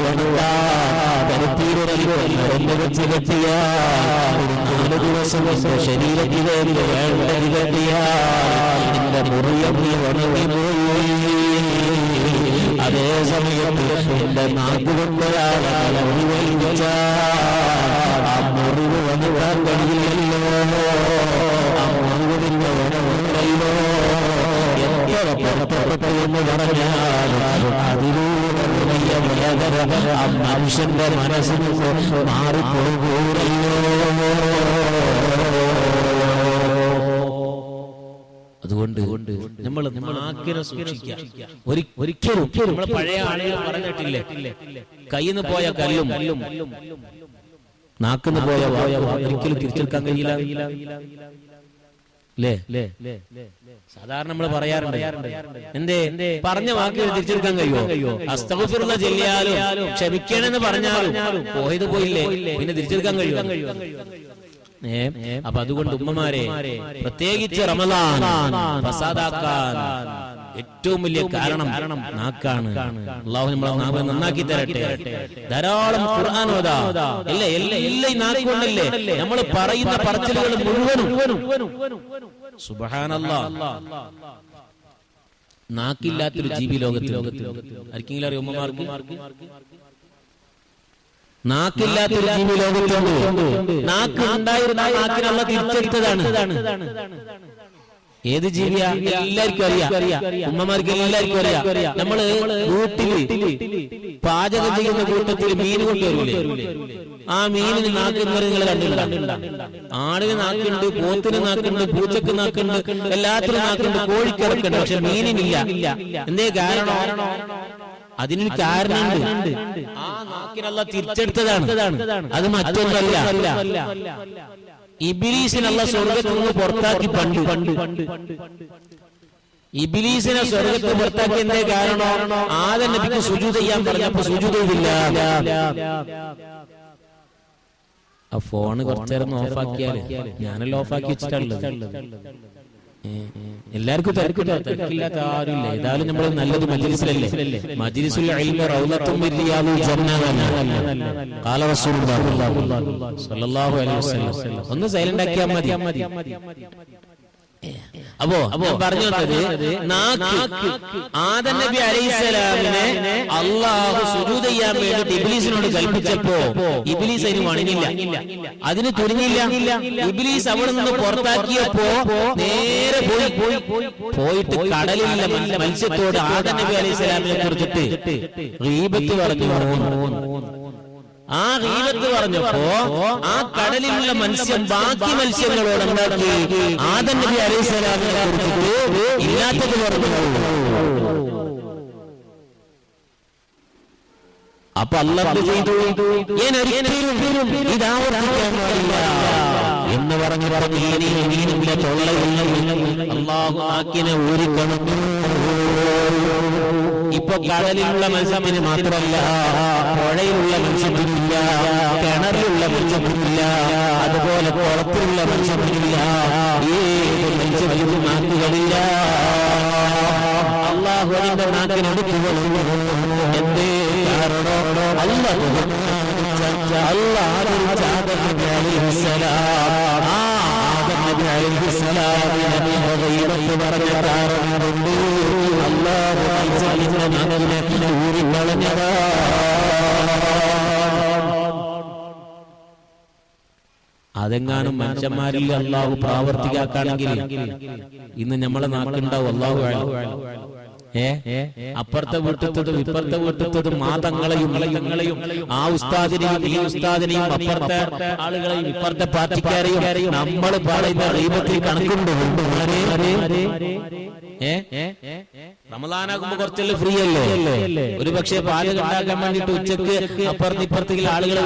കരുത്തീരുടലിന്റെ വെച്ച് കെട്ടിയാൽ 4 ദിവസം എന്റെ ശരീരത്തിലേക്ക് വേണ്ടത് കെട്ടിയാൽ എന്റെ മുറിയെ ഉണങ്ങിപ്പോയി. അതേ സമയത്ത് എന്റെ നാക്കുകൊണ്ടൊരാളെ മുറിവേൽപ്പിച്ചാൽ ആ മുറിവ് വന്നുവിടാൻ കഴിയില്ലല്ലോ. ആ മുറിവിന്റെ ഉണവുണ്ടല്ലോ. എത്ര പുറപ്പെട്ടു എന്ന് പറഞ്ഞാൽ അതിലൂടെ വലിയ വേദന ആ മനുഷ്യന്റെ മനസ്സിൽ മാറിപ്പോകൂടല്ലോ. അതുകൊണ്ട് നമ്മൾ നാക്കിനെ സൂക്ഷിക്കുക. ഒരിക്കലും നമ്മൾ പഴയ ആളുകൾ പറഞ്ഞിട്ടില്ലേ, കയ്യിൽ നിന്ന് പോയ കല്ലും നാക്കിന്ന് പോയ ഒരിക്കലും തിരിച്ചെടുക്കാൻ കഴിയില്ല അല്ലേ? സാധാരണ നമ്മൾ പറയാറുണ്ട്, എന്തേ പറഞ്ഞ വാക്കുകൾ തിരിച്ചെടുക്കാൻ കഴിയുമോ? അസ്തഗ്ഫിറുല്ലാ ചൊല്ലിയാലും ക്ഷമിക്കണമെന്ന് പറഞ്ഞാലും പോയത് പോയില്ലേ, പിന്നെ തിരിച്ചെടുക്കാൻ കഴിയുമോ? അപ്പൊ അതുകൊണ്ട് ഉമ്മമാരെ, പ്രത്യേകിച്ച് റമളാൻ ഫസാദാക്കാൻ ഏറ്റവും വലിയ കാരണം നാക്കാണ്. അല്ലാഹു നമ്മളെ നാവ് നന്നാക്കി തരട്ടെ. ധാരാളം ഖുർആൻ ഓതാ. എല്ലാം നാക്ക് കൊണ്ടല്ലേ നമ്മൾ പറയുന്ന പറച്ചിലുകൾ മുഴുവനും. സുബ്ഹാനല്ലാഹ്, നാക്കില്ലാത്തൊരു ജീവി ലോകത്തിൽ ആർക്കെങ്കിലും അറിയോ? ഉമ്മമാർക്ക് നാക്കില്ലാത്തൊരു ജീവി ലോകത്തുണ്ട്. നാക്ക് ഉണ്ടായിരുന്ന നാക്കിനുള്ള തിരിച്ചെടുത്തതാണ്. ഏത് ജീവിയാ? എല്ലാവർക്കും അറിയാം. ഉമ്മമാർക്ക് എല്ലാവർക്കും അറിയാം. നമ്മള് വീട്ടില് പാചകം ചെയ്യുന്ന കൂട്ടത്തിൽ മീൻ കൊണ്ടുവരൂലേ? ആ മീനിന് നാക്കെന്ന് നിങ്ങൾ കണ്ടിട്ടുണ്ട്. ആടിന് നാക്കുണ്ട്, പോത്തിന് നാക്കുണ്ട്, പൂച്ചക്ക് നാക്കുണ്ട്, എല്ലാത്തിനും നാക്കുണ്ട്, കോഴിക്കിറക്കുണ്ട്. പക്ഷെ മീനിനില്ല. എന്തേ കാരണം? അതിനൊരു കാരണമുണ്ട്. ആ നാക്കിനുള്ള തിരിച്ചെടുത്തതാണ്. അത് മറ്റൊന്നല്ല. ഇബ്ലീസിനുള്ള സ്വർഗത്തിൽ നിന്ന് പുറത്താക്കി പണ്ട്. ഇബ്ലീസിനെ സ്വർഗത്തിൽ പുറത്താക്കി എന്തേ കാരണം? ആദം നബിക്ക് സുജൂദ് ചെയ്യാൻ പറഞ്ഞപ്പോ സുജൂദ് ചെയ്തില്ല. ആ ഫോണ് കുറച്ചേരം ഓഫാക്കിയാല്, ഞാനെല്ലാം ഓഫാക്കി വെച്ചിട്ടുള്ളത്. എല്ലാവർക്കും തിരക്കില്ലാത്ത ആരുമില്ല. ഏതായാലും നമ്മൾ നല്ലത് മജ്ലിസിലല്ലേ. മജ്ലിസുൽ ഇൽമി റൗളത്തും മിൻ റിയാദിൽ ജന്ന. ഖാല റസൂലുള്ളാഹി സ്വല്ലല്ലാഹു അലൈഹി വസല്ലം. ഒന്ന് സൈലന്റ് ആക്കിയാൽ മതി. അപ്പോ പറഞ്ഞു വന്നത്, നാക്ക് ആദം നബി അലൈഹിസ്സലാമിനെ അല്ലാഹു സുജൂദ് ചെയ്യാൻ വേണ്ടി ഇബ്ലീസിനോട് കൽപ്പിച്ചപ്പോ ഇബ്ലീസ് അതിന് വണങ്ങില്ല, അതിന് തുനിഞ്ഞില്ല. ഇബ്ലീസ് അവിടെ നിന്ന് പുറത്താക്കിയപ്പോ നേരെ പോയിട്ട് കടലിലുള്ള മത്സ്യത്തോട് ആദം നബി അലൈഹിസ്സലാമിനെ കുറിച്ചിട്ട് ഗീബത്ത് പറഞ്ഞു. ആ ഗീബത്ത് പറഞ്ഞപ്പോ ആ കടലിലുള്ള മത്സ്യം ബാക്കി മത്സ്യങ്ങളോട് ഉണ്ടാക്കി ആദം നബി അലൈഹിസ്സലാമിനെ കുറിച്ചിട്ട് ഇല്ലാത്തത് പറഞ്ഞു. അപ്പൊ അല്ലാഹു ചെയ്തു, ഇതാവർത്തിക്കാൻ പാടില്ല എന്ന് പറഞ്ഞു മീനിന്റെ തൊള്ളയിൽ അല്ലാഹു നാക്കിനെ ഊരിക്കളഞ്ഞു. ഇപ്പൊ കടലിലുള്ള മത്സ്യത്തിന് മാത്രമല്ല, പുഴയിലുള്ള മത്സ്യത്തിനില്ല, കിണറിലുള്ള മത്സ്യത്തിനില്ല, അതുപോലെ കുളത്തിലുള്ള മത്സ്യത്തിനില്ല, ഏത് മത്സ്യത്തിനും നാക്കുകളില്ല. അല്ലാഹു അതിന്റെ നാക്കിനെടുക്കുകയുള്ളൂ. എന്തേ കാരണം? അല്ലാഹു പറഞ്ഞ കാരണമുണ്ട്. അല്ലാഹു നാക്കിനെ ഊരിക്കളഞ്ഞതാ. അതെങ്ങാനും മനുഷ്യന്മാരിൽ അല്ലാഹു പ്രാവർത്തികാക്കാണെങ്കിൽ ഇന്ന് നമ്മളെ നാക്കുണ്ടാവും. അല്ലാഹു അപ്പുറത്തെ വീട്ടത്തതും ഇപ്പുറത്തെ വീട്ടത്തതും മാതങ്ങളെയും ഇളയങ്ങളെയും ആ ഉസ്താദിനെയും ഈ ഉസ്താദിനെയും അപ്പുറത്തെ ആളുകളെയും ഇപ്പുറത്തെ പാർട്ടിക്കാരെയും നമ്മൾ പറയുന്ന ഗീബത്തിൽ കണക്കുണ്ട്. റമളാനാകുമ്പോ കുറച്ചെല്ലാം ഫ്രീ അല്ലേ? ഒരു പക്ഷേ പാല് ഉണ്ടാക്കാൻ വേണ്ടിട്ട് ഉച്ചക്ക് അപ്പുറത്ത് ഇപ്പുറത്തേക്ക് ആളുകൾ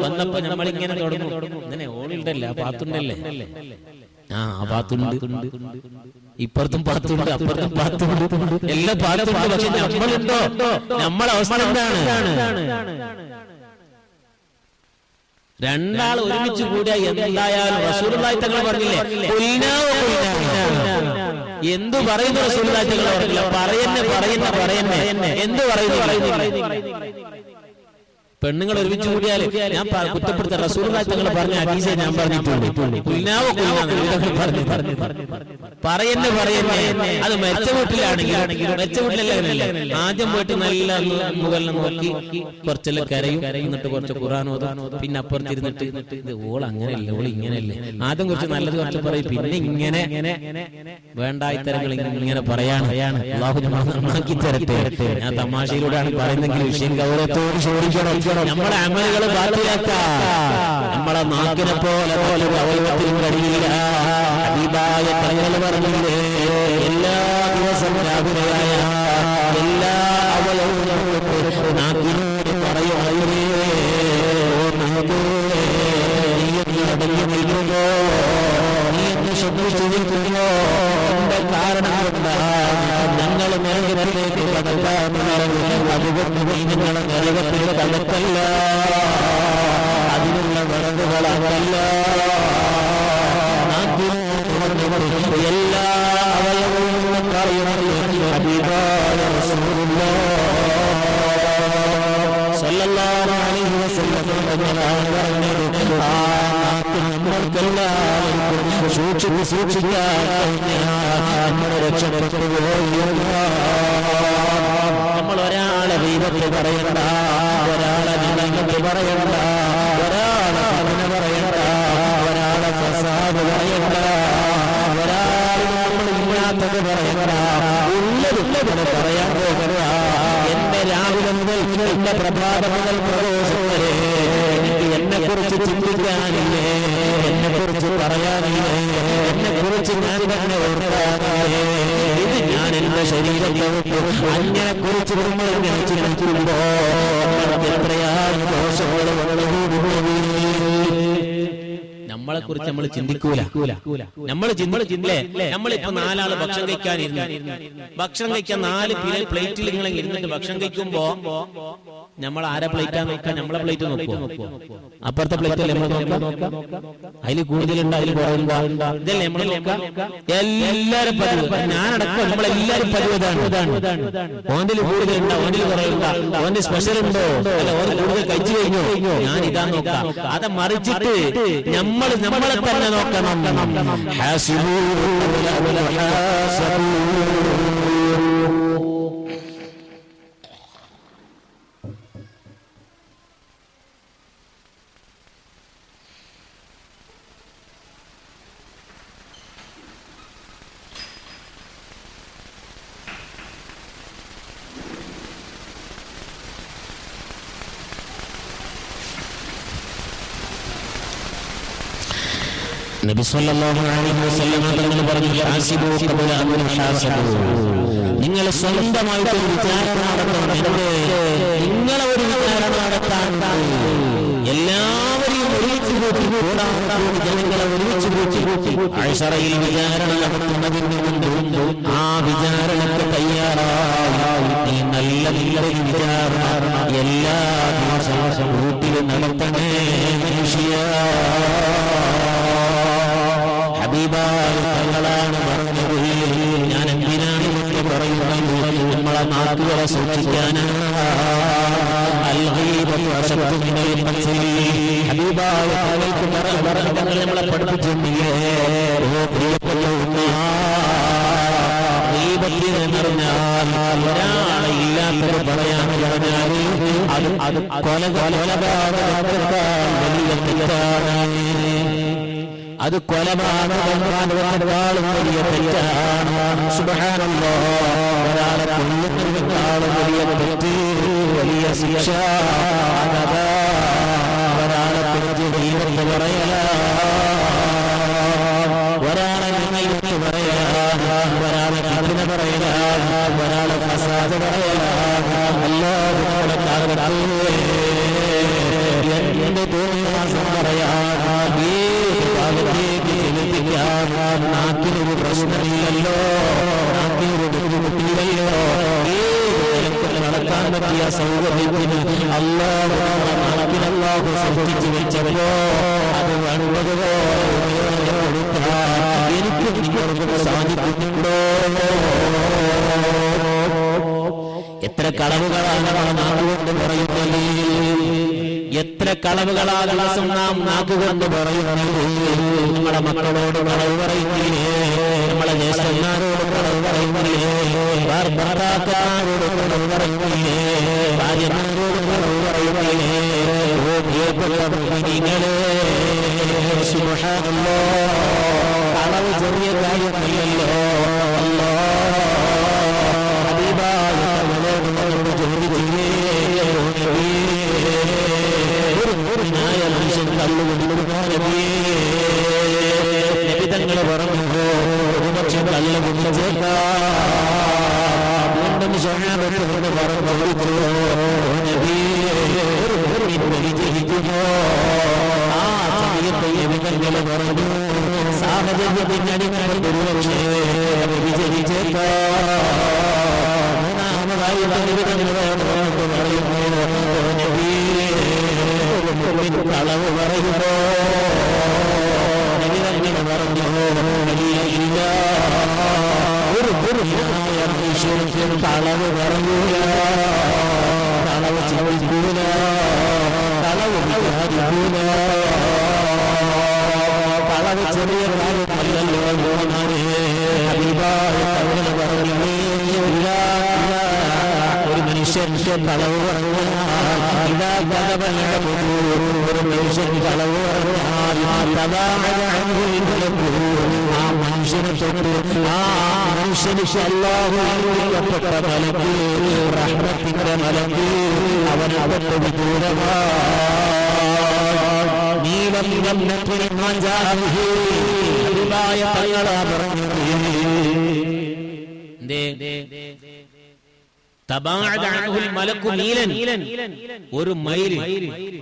വന്നപ്പോ നമ്മളിങ്ങനെ തുടങ്ങും. ഇങ്ങനെ ഓളുണ്ടല്ലേ, ആ പാത്തുണ്ടല്ലേ, ആ പാത്തുണ്ട്, ഇപ്പുറത്തും പാത്തുണ്ട്, അപ്പുറത്തും പാത്തുണ്ട്, എല്ലാ പാത്തുണ്ട്. പക്ഷെ നമ്മളുണ്ടോ? നമ്മളെ അവസ്ഥ എന്താണ്? രണ്ടാൾ ഒരുമിച്ച് കൂടിയ എന്തായാലും റസൂലുള്ളാഹി തങ്ങൾ പറഞ്ഞില്ലേ, എന്തു പറയുന്നു റസൂലുള്ളാഹി പറയുന്ന എന്ത് പറയുന്നു പെണ്ണുങ്ങൾ ഒരുമിച്ച് കൂടിയാൽ ഞാൻ കുറ്റപ്പെടുത്ത റസൂലുള്ളാഹി തങ്ങൾ പറഞ്ഞ ഹദീസേ ഞാൻ പറഞ്ഞിട്ടുണ്ട്. പറയുന്നേ അത് മരിച്ച വീട്ടിലാണെങ്കിൽ മരിച്ച വീട്ടിലല്ലേ ആദ്യം പോയിട്ട് നല്ല മുകളിൽ നോക്കി കുറച്ചെല്ലാം കരയും, എന്നിട്ട് കുറച്ച് ഖുർആൻ ഓതും, പിന്നെ അപ്പുറത്തിരുന്നിട്ട് ഇത് ഓൾ അങ്ങനെയല്ല ഓൾ ഇങ്ങനെയല്ലേ, ആദ്യം കുറച്ച് നല്ലത് കുറച്ച് പറയും, പിന്നെ ഇങ്ങനെ വേണ്ടായിത്തരങ്ങൾ ഇങ്ങനെ പറയാണ്. അല്ലാഹു നമ്മളെ നന്നാക്കി തരട്ടെ. ഞാൻ തമാശയിലൂടെയാണ് പറയുന്നെങ്കിൽ വിഷയം ഗൗരവത്തോട് ചോദിക്കണം. നമ്മളെ അമലുകൾ ബാക്കിയാക്കാം. നമ്മളെ നാക്കിനെ പോലെ ഒരു അവയവത്തിനും കഴിയില്ല. ഹബീബായ തങ്ങൾ പറഞ്ഞില്ലേ, എല്ലാ ദിവസം രാവിലെയായ എല്ലാ അവയവവും നാക്കിനോട് പറയുമായിരുന്നേ, നീ അടങ്ങി നിൽക്കുമോ, നീ എന്ന് ശ്രദ്ധിച്ചു നിൽക്കുമോ, എന്റെ കാരണം കൊണ്ടാണ് ഞങ്ങൾ നരകത്തിലേക്ക് കടക്കാമെന്ന്. അതുകൊണ്ട് നീ നിങ്ങളെ നരകത്തിൽ കടക്കല്ല, അതിനുള്ള വിറകുകളല്ല. എല്ലാ അവയവവും പറയുന്നത് ഹബീബായ റസൂലുള്ളാഹി സ്വല്ലല്ലാഹു അലൈഹി വസല്ലം തങ്ങളാണ് പറഞ്ഞത്. ആ നാക്ക് നമ്മൾക്കെല്ലാവർക്കും സൂക്ഷിക്കാൻ നമ്മൾ രക്ഷപ്പെട്ടു പോയി. നമ്മൾ ഒരാളെ ദൈവത്തെ പറയണ്ട, ഒരാളെ നിലനിന്ന് പറയണ്ട, ഒരാളെ അവനെ പറയണ്ട, ഒരാളെ ഫസാദ് പറയണ്ട, ഒരാളെ നമ്മൾ ഇല്ലാത്തത് പറയണ്ട, ഉള്ളത് പറയാൻ പോകണ്ട. എന്റെ രാവിലെ മുതൽ എന്റെ പ്രഭാതം മുതൽ പ്രവേശം വരെ എനിക്ക് എന്നെ കുറിച്ച് ചിന്തിക്കാനില്ലേ, എന്നെ കുറിച്ച് പറയാനില്ലേ, എന്നെ കുറിച്ച് ഞാൻ തന്നെ ഓർക്കാനില്ലേ. ഇത് ഞാൻ എന്റെ ശരീരത്തെ അങ്ങനെ കുറിച്ച് നമ്മൾ ചിന്തിക്കുമ്പോ എത്രയാണ് ദോഷങ്ങൾ നമ്മളെ കുറിച്ച് നമ്മൾ ചിന്തിക്കൂല. നമ്മളിപ്പോ 4 ആള് ഭക്ഷണം കഴിക്കാനിരുന്നു, ഭക്ഷണം കഴിക്കാൻ 4 പ്ലേറ്റിൽ നിങ്ങൾ ഇരുന്നിട്ട് ഭക്ഷണം കഴിക്കുമ്പോ നമ്മൾ ആരെ പ്ലേറ്റാ നോക്കാം? നമ്മളെ പ്ലേറ്റ് നോക്കുവോ? അപ്പുറത്തെ പ്ലേറ്റ് അല്ലേ നമ്മൾ നോക്കാം? അതിൽ കൂടുതലുണ്ട്, അതിൽ കുറവുണ്ടോ? ഇതല്ലേ നമ്മൾ നോക്കാം? എല്ലാരും പതിവ്, ഞാനടക്കം നമ്മളെല്ലാരും പതിവതാണ്. ഓന്തിൽ കൂടുതലുണ്ടോ, ഓന്തിൽ കുറവുണ്ടോ, ഓന്റെ സ്പെഷ്യൽ ഉണ്ടോ, അല്ല ഓന് കൂടുതൽ കഴിച്ചു കഴിഞ്ഞോ, ഞാൻ ഇതാ നോക്കാം. അത് മറിച്ചിട്ട് നമ്മളെ തന്നെ നോക്കണം. നബി സല്ലല്ലാഹു അലൈഹി വസല്ലം തങ്ങൾ പറഞ്ഞു, ഹാസിബു ഖബല അൻ തുഹാസബു. നിങ്ങൾ സ്വന്തമായിട്ട് ഒരു വിചാരണ നടത്തണം. നിങ്ങളെ ഒരു വിചാരണ നടത്താൻ എല്ലാവരെയും ഒരുമിച്ച് കൂട്ടി, ജനങ്ങളെ ഒരുമിച്ച് കൂട്ടി അഴ്സറയിൽ വിചാരണ നടത്തുന്നതിന് മുമ്പ് ആ വിചാരണക്ക് തയ്യാറായി നീ നല്ല വിചാരണ എല്ലാ ദിവസവും വീട്ടിൽ നടത്തണേ മനുഷ്യ. ഹബീബായ തങ്ങളാണ് പറഞ്ഞത്. ഞാൻ എന്തിനാണ് എന്ന് പറയുന്നത്? നമ്മളെ നാക്കുകളെ സൂക്ഷിക്കാനാണ്. ഹബീബായ തങ്ങൾ നമ്മളെ പഠിപ്പിച്ചിട്ടില്ലേ? പ്രിയപ്പെട്ട ഒരാളെ ഇല്ലാത്തത് പറയാൻ പറഞ്ഞാൽ അത് കൊലപാതകത്തേക്കാൾ വലിയ തെറ്റാണ്. അത് കൊലപാതകത്തേക്കാളും വലിയ തെറ്റാണ്. സുബ്ഹാനല്ലാഹ്, ഒരാളെ കൊല്ലുന്നതിനേക്കാളും വലിയ തെറ്റ്, വലിയ ശിക്ഷ. ഒരാളെ കുറിച്ച് ദൈവത്തെ പറയല, ഒരാളെ നിങ്ങളെ പറയല, ഒരാളെ ഫിത്ന പറയല, ഒരാളെ ഫസാദ് പറയല. അല്ലാഹുവിന്റെ കാലത്ത് എന്റെ തോന്നിവാസം പറയാൻ നാക്കിനൊരു പ്രശ്നമില്ലല്ലോ, നാക്കിനൊരു ബുദ്ധിമുട്ടില്ലല്ലോ. നടത്താൻ പറ്റിയ സൗകര്യത്തിന് അല്ലാഹു നാക്കിനല്ലാഹു സൃഷ്ടിച്ചു വെച്ചപ്പോ അത് വേണ്ടതുപോലെ കൊടുക്കാൻ എനിക്ക് നിങ്ങൾക്ക് സാധിക്കുന്നുണ്ടോ? എത്ര കളവുകളാണ് നമ്മളെ നാക്കുകൊണ്ട് പറയുന്നത്, എത്ര കളവുകളാ ദിവസം നാം നാക്കുകൊണ്ട് പറയുന്നത്. നമ്മളെ മക്കളോട് കളവ് പറയുന്നില്ലേ, നമ്മളെ ജ്യേഷ്ഠന്മാരോട് കളവ് പറയുന്നില്ലേ, ഭർത്താക്കന്മാരോട് കളവ് പറയുന്നില്ലേ, ഭാര്യമാരോട് കളവ് പറയുന്നില്ലേ? ഓ പ്രിയപ്പെട്ട മുഅ്മിനീങ്ങളെ, സുബ്ഹാനല്ലാഹ്, കളവ് ചെറിയ കാര്യമല്ലല്ലോ. നബിതങ്ങള് പറഞ്ഞു, ഒരുപക്ഷെ കല്ല് കുടിച്ചേക്കാം. വീണ്ടും സ്വഹാബത്തോട് പറഞ്ഞു, ആ സമയത്ത് നബിതങ്ങള് പറഞ്ഞു, സാഹചര്യത്തിനടി ഒരുപക്ഷെ വിജയിച്ചേക്കാം. മൂന്നാമതായി കളവ് പറയുമ്പോ പറഞ്ഞു, കളവ് പറയൂല, കളവ് ചിന്തിക്കൂല, കളവ് വിചാരിക്കൂല. കളവ് ചെറിയ കാര്യമല്ലല്ലോ. ഹബീബായ പറഞ്ഞില്ലേ, ഒരു മനുഷ്യൻ കളവ് പറഞ്ഞാൽ, ഒരു മനുഷ്യൻ കളവ് പറഞ്ഞാൽ ആ മനുഷ്യനെ തൊട്ട് ആ മനുഷ്യന് അല്ലാഹു അനുഗ്രഹിക്കപ്പെട്ട മലക്ക്, റഹ്മത്തിന്റെ മലക്ക് അവൻ അവന്റെ വിദൂരമായ തങ്ങളാ പറഞ്ഞത്. ഒരു മൈൽ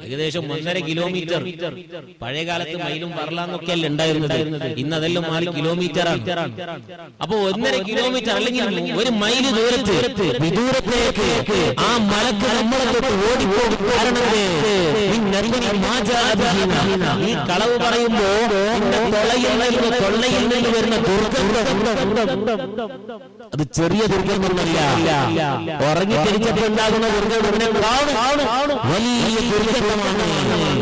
ഏകദേശം 1.5 കിലോമീറ്റർ. പഴയകാലത്ത് മൈലും പറലാന്നൊക്കെ അല്ല ഉണ്ടായിരുന്നത്, ഇന്നതെല്ലാം 4 കിലോമീറ്ററാണ്. അപ്പൊ 1.5 കിലോമീറ്റർ അല്ലെങ്കിൽ ഒരു മൈല് വിദൂരത്തേക്ക് ആ മലക്ക് നമ്മളെ തൊട്ട് ഓടിപ്പോകും. കാരണം ഈ കളവ് പറയുമ്പോ തൊള്ളയിൽ നിന്ന് വരുന്ന ദുർഗന്ധം അത് ചെറിയ ദുർഗന്ധമല്ല. ഉറങ്ങി തിരിച്ചപ്പോണ്ടാകുന്ന ദുർഗന്ധമാണ്, വലിയ ദുർഗന്ധമാണ്.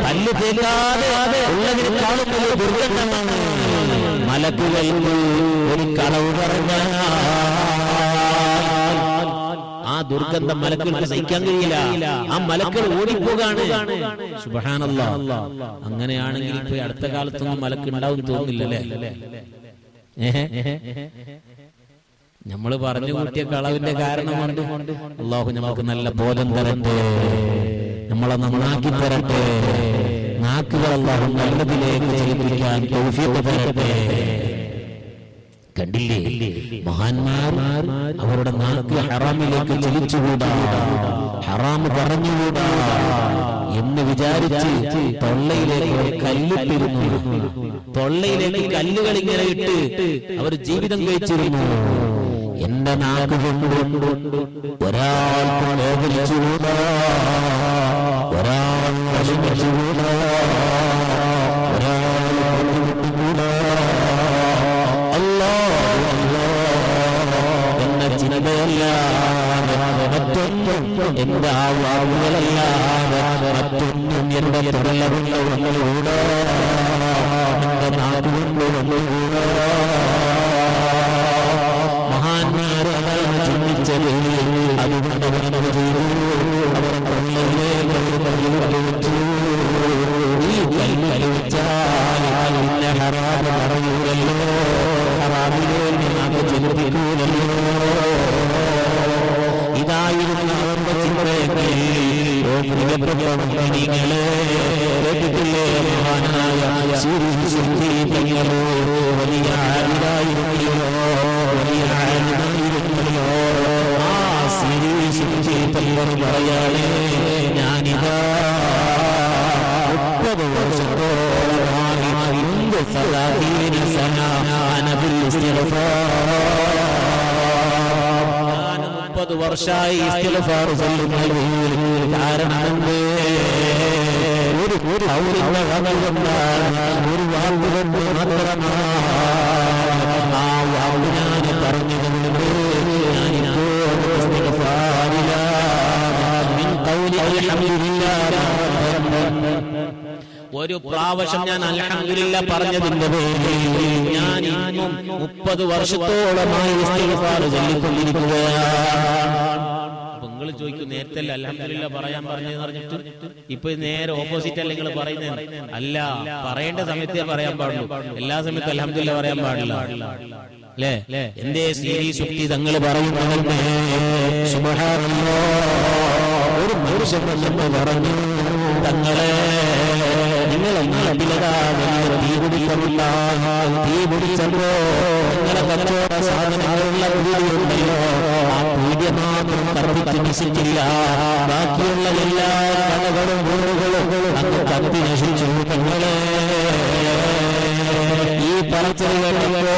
കല്ല് തേക്കാതെ ഉള്ളതിനേക്കാളും വലിയ ദുർഗന്ധമാണ്. മലക്കുകൾക്ക് ഒരു കളവ് പറഞ്ഞാൽ ആ ദുർഗന്ധം മലക്കുകൾക്ക് സഹിക്കാൻ കഴിയില്ല. ആ മലക്കൾ ഓടിപ്പോകാണ്. സുബ്ഹാനല്ലാഹ്. അങ്ങനെയാണെങ്കിൽ ഇപ്പൊ അടുത്ത കാലത്തൊന്നും മലക്ക് ഉണ്ടാവും തോന്നില്ലല്ലേ? നമ്മൾ പറഞ്ഞു കൂട്ടിയ കളവിന്റെ കാരണം കൊണ്ട് അല്ലാഹു നമുക്ക് നല്ല ബോധം തരട്ടെ, നമ്മളെ നന്നാക്കി തരട്ടെ, നാക്കുകൾ അല്ലാഹു നല്ലതിലേക്ക് ചലിപ്പിക്കാൻ തൗഫീഖ് തരട്ടെ. കണ്ടില്ലേ, മഹാന്മാർ അവരുടെ നാക്ക് ഹറാമിലേക്ക് ചലിച്ചുകൂടാ, ഹറാമ് പറഞ്ഞുകൂടാ എന്ന് വിചാരിച്ച് തൊള്ളയിലേക്ക് കല്ലിട്ടിരുന്നു. തൊള്ളയിലേക്ക് കല്ലുകൾ ഇങ്ങനെ ഇട്ട് അവർ ജീവിതം കഴിച്ചിരുന്നു. എന്റെ നാക്ക് കൊണ്ട് ഒരാൾക്ക് ലോപിച്ചുകൂടാ, ഒരാൾ നശിപ്പിച്ചുകൂടാ, ഒരാൾ കൊണ്ടുവിട്ടുകൂടാ. എന്ന ചിന്തയല്ലാതെ മറ്റൊന്നും, എന്റെ ആ വാവുകളല്ലാതെ മറ്റൊന്നും എന്റെ തൊള്ളകൊണ്ട് വന്നുകൂടാ, എന്റെ നാക്കുകൊണ്ട് വന്നുകൂടാ. മഹാന്മാരെ അതാണ് ചിന്തിച്ചത്. അതുകൊണ്ട് അവർ ചെയ്തു, അവർ വെച്ചു. ഈ കല്ല് വെച്ചാൽ പിന്നെ ഹറാമ് പറയൂലല്ലോ, ഹറാമിലേക്ക് നാക്ക് ചലിപ്പിക്കൂലല്ലോ. ഇതായിരുന്നു അവരുടെ ചിന്തയെങ്കിൽ നിങ്ങളെ കേട്ടിട്ടില്ലേ? മഹാനായ വലിയ ആരിതായിരുന്നല്ലോ, വലിയ ആരിതായിരുന്നല്ലോ. ആ പറയാളെ ഞാനിതാ 30 വർഷത്തോളമായി മുമ്പ് 30 വർഷമായി ഇസ്തിഗ്ഫാർ ചൊല്ലുന്നത്. കാരണം ഒരു ഒരു ഔലിന്റെ വകകൊണ്ടാണ്, ഒരു വാക്കുകൊണ്ട് മാത്രമാണ്. ആ വാക്ക് ഞാൻ പറഞ്ഞതുകൊണ്ട് ഞാൻ ഒരു പ്രാവശ്യം ഞാൻ അൽഹംദുലില്ലാ പറഞ്ഞതിന്റെ പേരിൽ ഞാൻ ഇന്നും 30 വർഷത്തോളമായി ഇസ്തിഗ്ഫാർ ചൊല്ലിക്കൊണ്ടിരിക്കുകയാണ്. നിങ്ങൾ ചോദിക്കും, നേരത്തെ അൽഹംദുലില്ലാ പറയാൻ പറഞ്ഞെന്ന് പറഞ്ഞിട്ട് ഇപ്പൊ നേരെ ഓപ്പോസിറ്റ് അല്ല നിങ്ങൾ പറയുന്നത്? അല്ല, പറയേണ്ട സമയത്തേ പറയാൻ പാടുള്ളൂ, എല്ലാ സമയത്തും അൽഹംദുലില്ലാ പറയാൻ പാടില്ല അല്ലേ? എന്റെ സീരീസ് സുക്തി തങ്ങൾ പറയുന്നത് ഒരു മനുഷ്യൻ പറഞ്ഞു, തങ്ങളെ നിങ്ങളെ നാട്ടിലതാ വലിയ തീ പിടിക്കമില്ല, തീ പിടിച്ചപ്പോ നിങ്ങളെ കച്ചവട സാധനങ്ങളുള്ള വീടുണ്ടല്ലോ, ആ പീഡിയ മാത്രം കത്തിച്ച് നശിച്ചില്ല, ബാക്കിയുള്ള എല്ലാ കടകളും വീടുകളും അങ്ങ് കത്തി നശിച്ചു. തങ്ങളെ ഈ പറച്ചിലുകളോ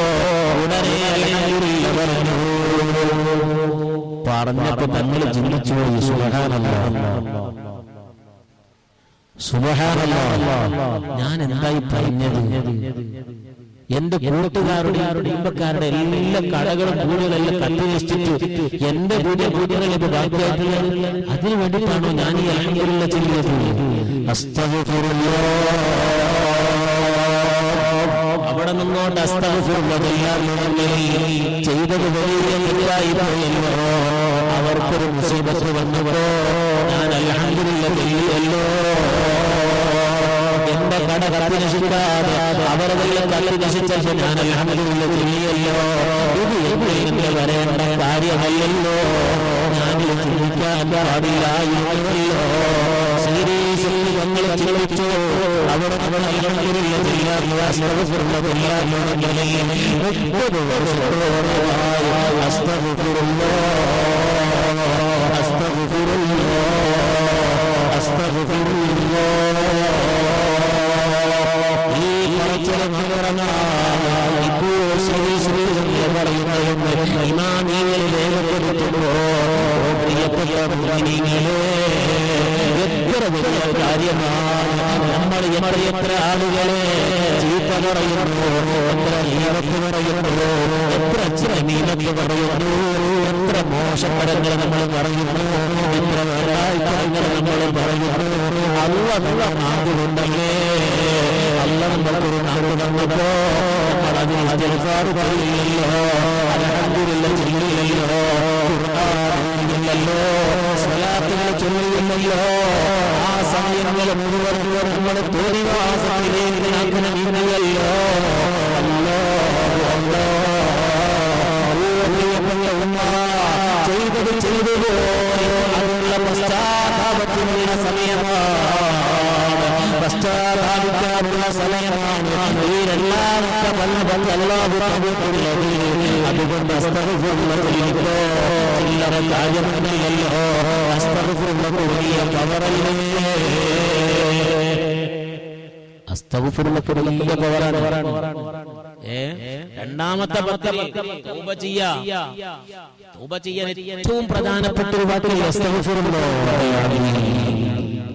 ഉടനെ അൽഹംദുലില്ലാ പറഞ്ഞു. പറഞ്ഞപ്പോ തങ്ങൾ ചിന്തിച്ചു പോയി, സുബ്ഹാനല്ലാഹ്, ഞാൻ എന്തായി പറഞ്ഞത്? എന്റെ കൂട്ടുകാരുടെ കുടുംബക്കാരുടെ എല്ലാ കടകളും വീടുകളെല്ലാം കത്തി നശിച്ചിട്ട് എന്റെ വീടുകളിൽ ഇപ്പൊ ബാക്കിയായിട്ടുള്ളത്, അതിനു വേണ്ടിയിട്ടാണോ ഞാൻ ഈ അൽഹംദുലില്ലാ ചെയ്യുന്നത്? അവിടെ നിന്നോട്ട് അസ്തഗ്ഫിറുല്ലാഹ് ചെയ്തത് വലിയ തെറ്റായി പോയല്ലോ, അവർക്കൊരു മുസീബത്ത് വന്നപ്പോ ഞാൻ അൽഹംദുലില്ലാ ചെയ്യല്ലോ, എന്റെ കട കത്തി നശിക്കാതെ അവരെല്ലാം കത്തി നശിച്ചപ്പോൾ ഞാൻ അൽഹംദുലില്ലാ ചെയ്യല്ലോ. ഇത് എന്റെ വരേണ്ട കാര്യമല്ലല്ലോ, ഞാനിത് ചിന്തിക്കാൻ പാടില്ലായിരുന്നല്ലോ. സീരീസിൽ ഞങ്ങൾ ചിന്തിച്ചു, അവിടെ അൽഹംദുലില്ലാ ചെയ്യാറുള്ള അസ്തഗ്ഫിറുല്ലാഹ് 30 വർഷത്തോളമായി അസ്തഗ്ഫിറുല്ലാഹ്. ഈ പറച്ചിൽ ഇപ്പോൾ പറയുന്നത് ഇമാമികൾ രേഖപ്പെടുത്തുമ്പോ പ്രിയപ്പെട്ട മുഅ്മിനീങ്ങളെ, എത്ര വലിയ കാര്യമാണ്. നമ്മൾ എത്ര ആളുകളെ ചീത്ത പറയുന്നു, എത്ര ഈറത്ത് പറയുന്നു, എത്ര ചീമീനത്ത് പറയുന്നു, എത്ര മോശപ്പടങ്ങൾ നമ്മൾ പറയുന്നു, എത്ര വേലായ്പങ്ങൾ നമ്മൾ പറയുന്നു. അല്ലാഹുള്ള നാടുകൊണ്ടല്ലേ, അല്ലാഹ് നമുക്കൊരു നാട് തന്നപ്പോ നമ്മളതിൽ ഇസ്തിഗ്ഫാർ ചെയ്യില്ലല്ലോ, അൽഹംദുലില്ലാ ചൊല്ലില്ലല്ലോ, ഖുർആൻ ഓതില്ലല്ലോ, സ്വലാത്തുകൾ ചൊല്ലില്ലല്ലോ. ആ സമയങ്ങൾ മുഴുവൻ നമ്മൾ തോന്നിവാസത്തിലേക്ക് നീങ്ങിയല്ലോ. ചെയ്തത് ചെയ്തു പോയി, അതിനുള്ള പശ്ചാത്താപത്തിനുള്ള സമയമാണ്, പശ്ചാത്താപിക്കാനുള്ള സമയമാണ്. ഈ രണ്ടാമത്തെ അല്ലാഹു തന്നിട്ടുള്ളത്. അതുകൊണ്ട് അസ്തഗ്ഫിറുല്ലാഹ് ചില്ലറ കാര്യമൊന്നുമില്ലല്ലോ, അസ്തഗ്ഫിറുല്ലാഹ് വലിയ പവറല്ലേ, അസ്തഗ്ഫിറുല്ലാഹ് വലിയ പവറാണ്. രണ്ടാമത്തെ തൗബ ചെയ്യാൻ ഏറ്റവും പ്രധാനപ്പെട്ട ഒരു വാക്ക് അസ്തഗ്ഫിറുല്ലാഹ്.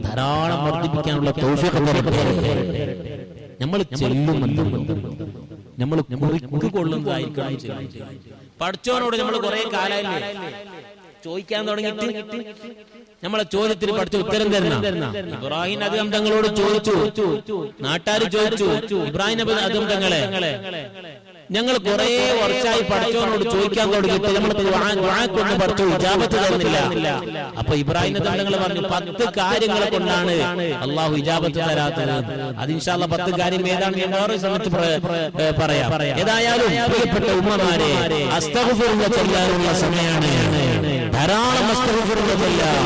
ധാരാളം വർദ്ധിപ്പിക്കാനുള്ള തൗഫീഖ് നമ്മൾ ചെല്ലുമല്ലോ, നമ്മൾ കുറിക്ക് കൊള്ളുന്നതായിരിക്കണം. പഠിച്ചവനോട് നമ്മൾ കുറെ കാലമല്ലേ ചോദിക്കാൻ തുടങ്ങിയിട്ട് നമ്മളെ ചോദ്യത്തിന് പഠിച്ച ഉത്തരം തരുന്ന ഇബ്രാഹിം അദ്ഹം തങ്ങളോട് ചോദിച്ചു, നാട്ടുകാർ ചോദിച്ചു, ഇബ്രാഹിം അദ്ഹം തങ്ങളെ ഞങ്ങൾ കുറെ വർഷമായി പഠിച്ചവനോട് ചോദിക്കാൻ തുടങ്ങിയിട്ട് നമ്മൾ കൊണ്ട് പഠിച്ചു, ഇജാബത്ത് തരുന്നില്ല. അപ്പൊ ഇബ്രാഹിം അദ്ഹം തങ്ങൾ പറഞ്ഞു, 10 കാര്യങ്ങളെ കൊണ്ടാണ് അള്ളാഹു ഇജാബത്ത് തരാത്തത്. അത് ഇൻഷാ അല്ലാഹ് 10 കാര്യം ഏതാണ് ഞാൻ വേറെ സമയത്ത് പറയാം. ഏതായാലും പ്രിയപ്പെട്ട ഉമ്മമാരെ, അസ്തഗ്ഫിറുല്ലാഹ് ചൊല്ലാനുള്ള സമയമാണ്. ധാരാളം അസ്തഗ്ഫിറുല്ലാഹ് ചൊല്ലാം.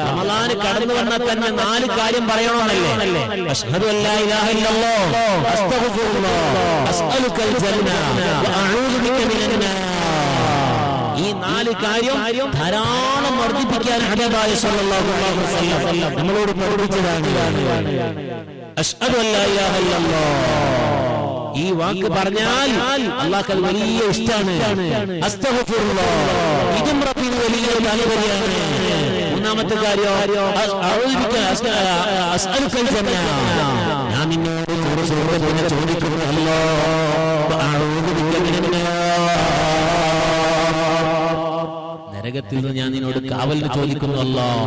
റമളാൻ കടന്നു വന്നാൽ തന്നെ 4 കാര്യം പറയണമെന്നല്ലേ? അശ്ഹദു അല്ലാ ഇലാഹ ഇല്ലല്ലാഹ്, അസ്തഗ്ഫിറുല്ലാഹ്, അസ്അലുക്കൽ ജന്ന വ അഊദു ബിക മിനൻ നാർ. ഈ 4 കാര്യം ധാരാളം വർദ്ധിപ്പിക്കാൻ ഹബീബായ സ്വല്ലല്ലാഹു അലൈഹി വസല്ലം നമ്മളോട് പഠിപ്പിച്ചതാണ്. അശ്ഹദു അല്ലാ ഇലാഹ ഇല്ലല്ലാഹ്, ഈ വാക്ക് പറഞ്ഞാൽ അല്ലാഹു വലിയ ഇഷ്ടമാണ്. അസ്തഗ്ഫിറുല്ലാഹ്, ഇതും റബ്ബിന് വലിയ താല്പര്യമാണ്. മൂന്നാമത്തെ കാര്യം അസ്അലുക്കൽ ജന്ന, ഞാൻ നിന്നോട് സ്വർഗ്ഗത്തിനെ ചോദിക്കുന്നു അല്ലാഹ്, അഊദു ബിക മിനൻ നരകത്തിൽ നിന്ന് ഞാൻ നിന്നോട് കാവൽ ചോദിക്കുന്നു അല്ലാഹ്.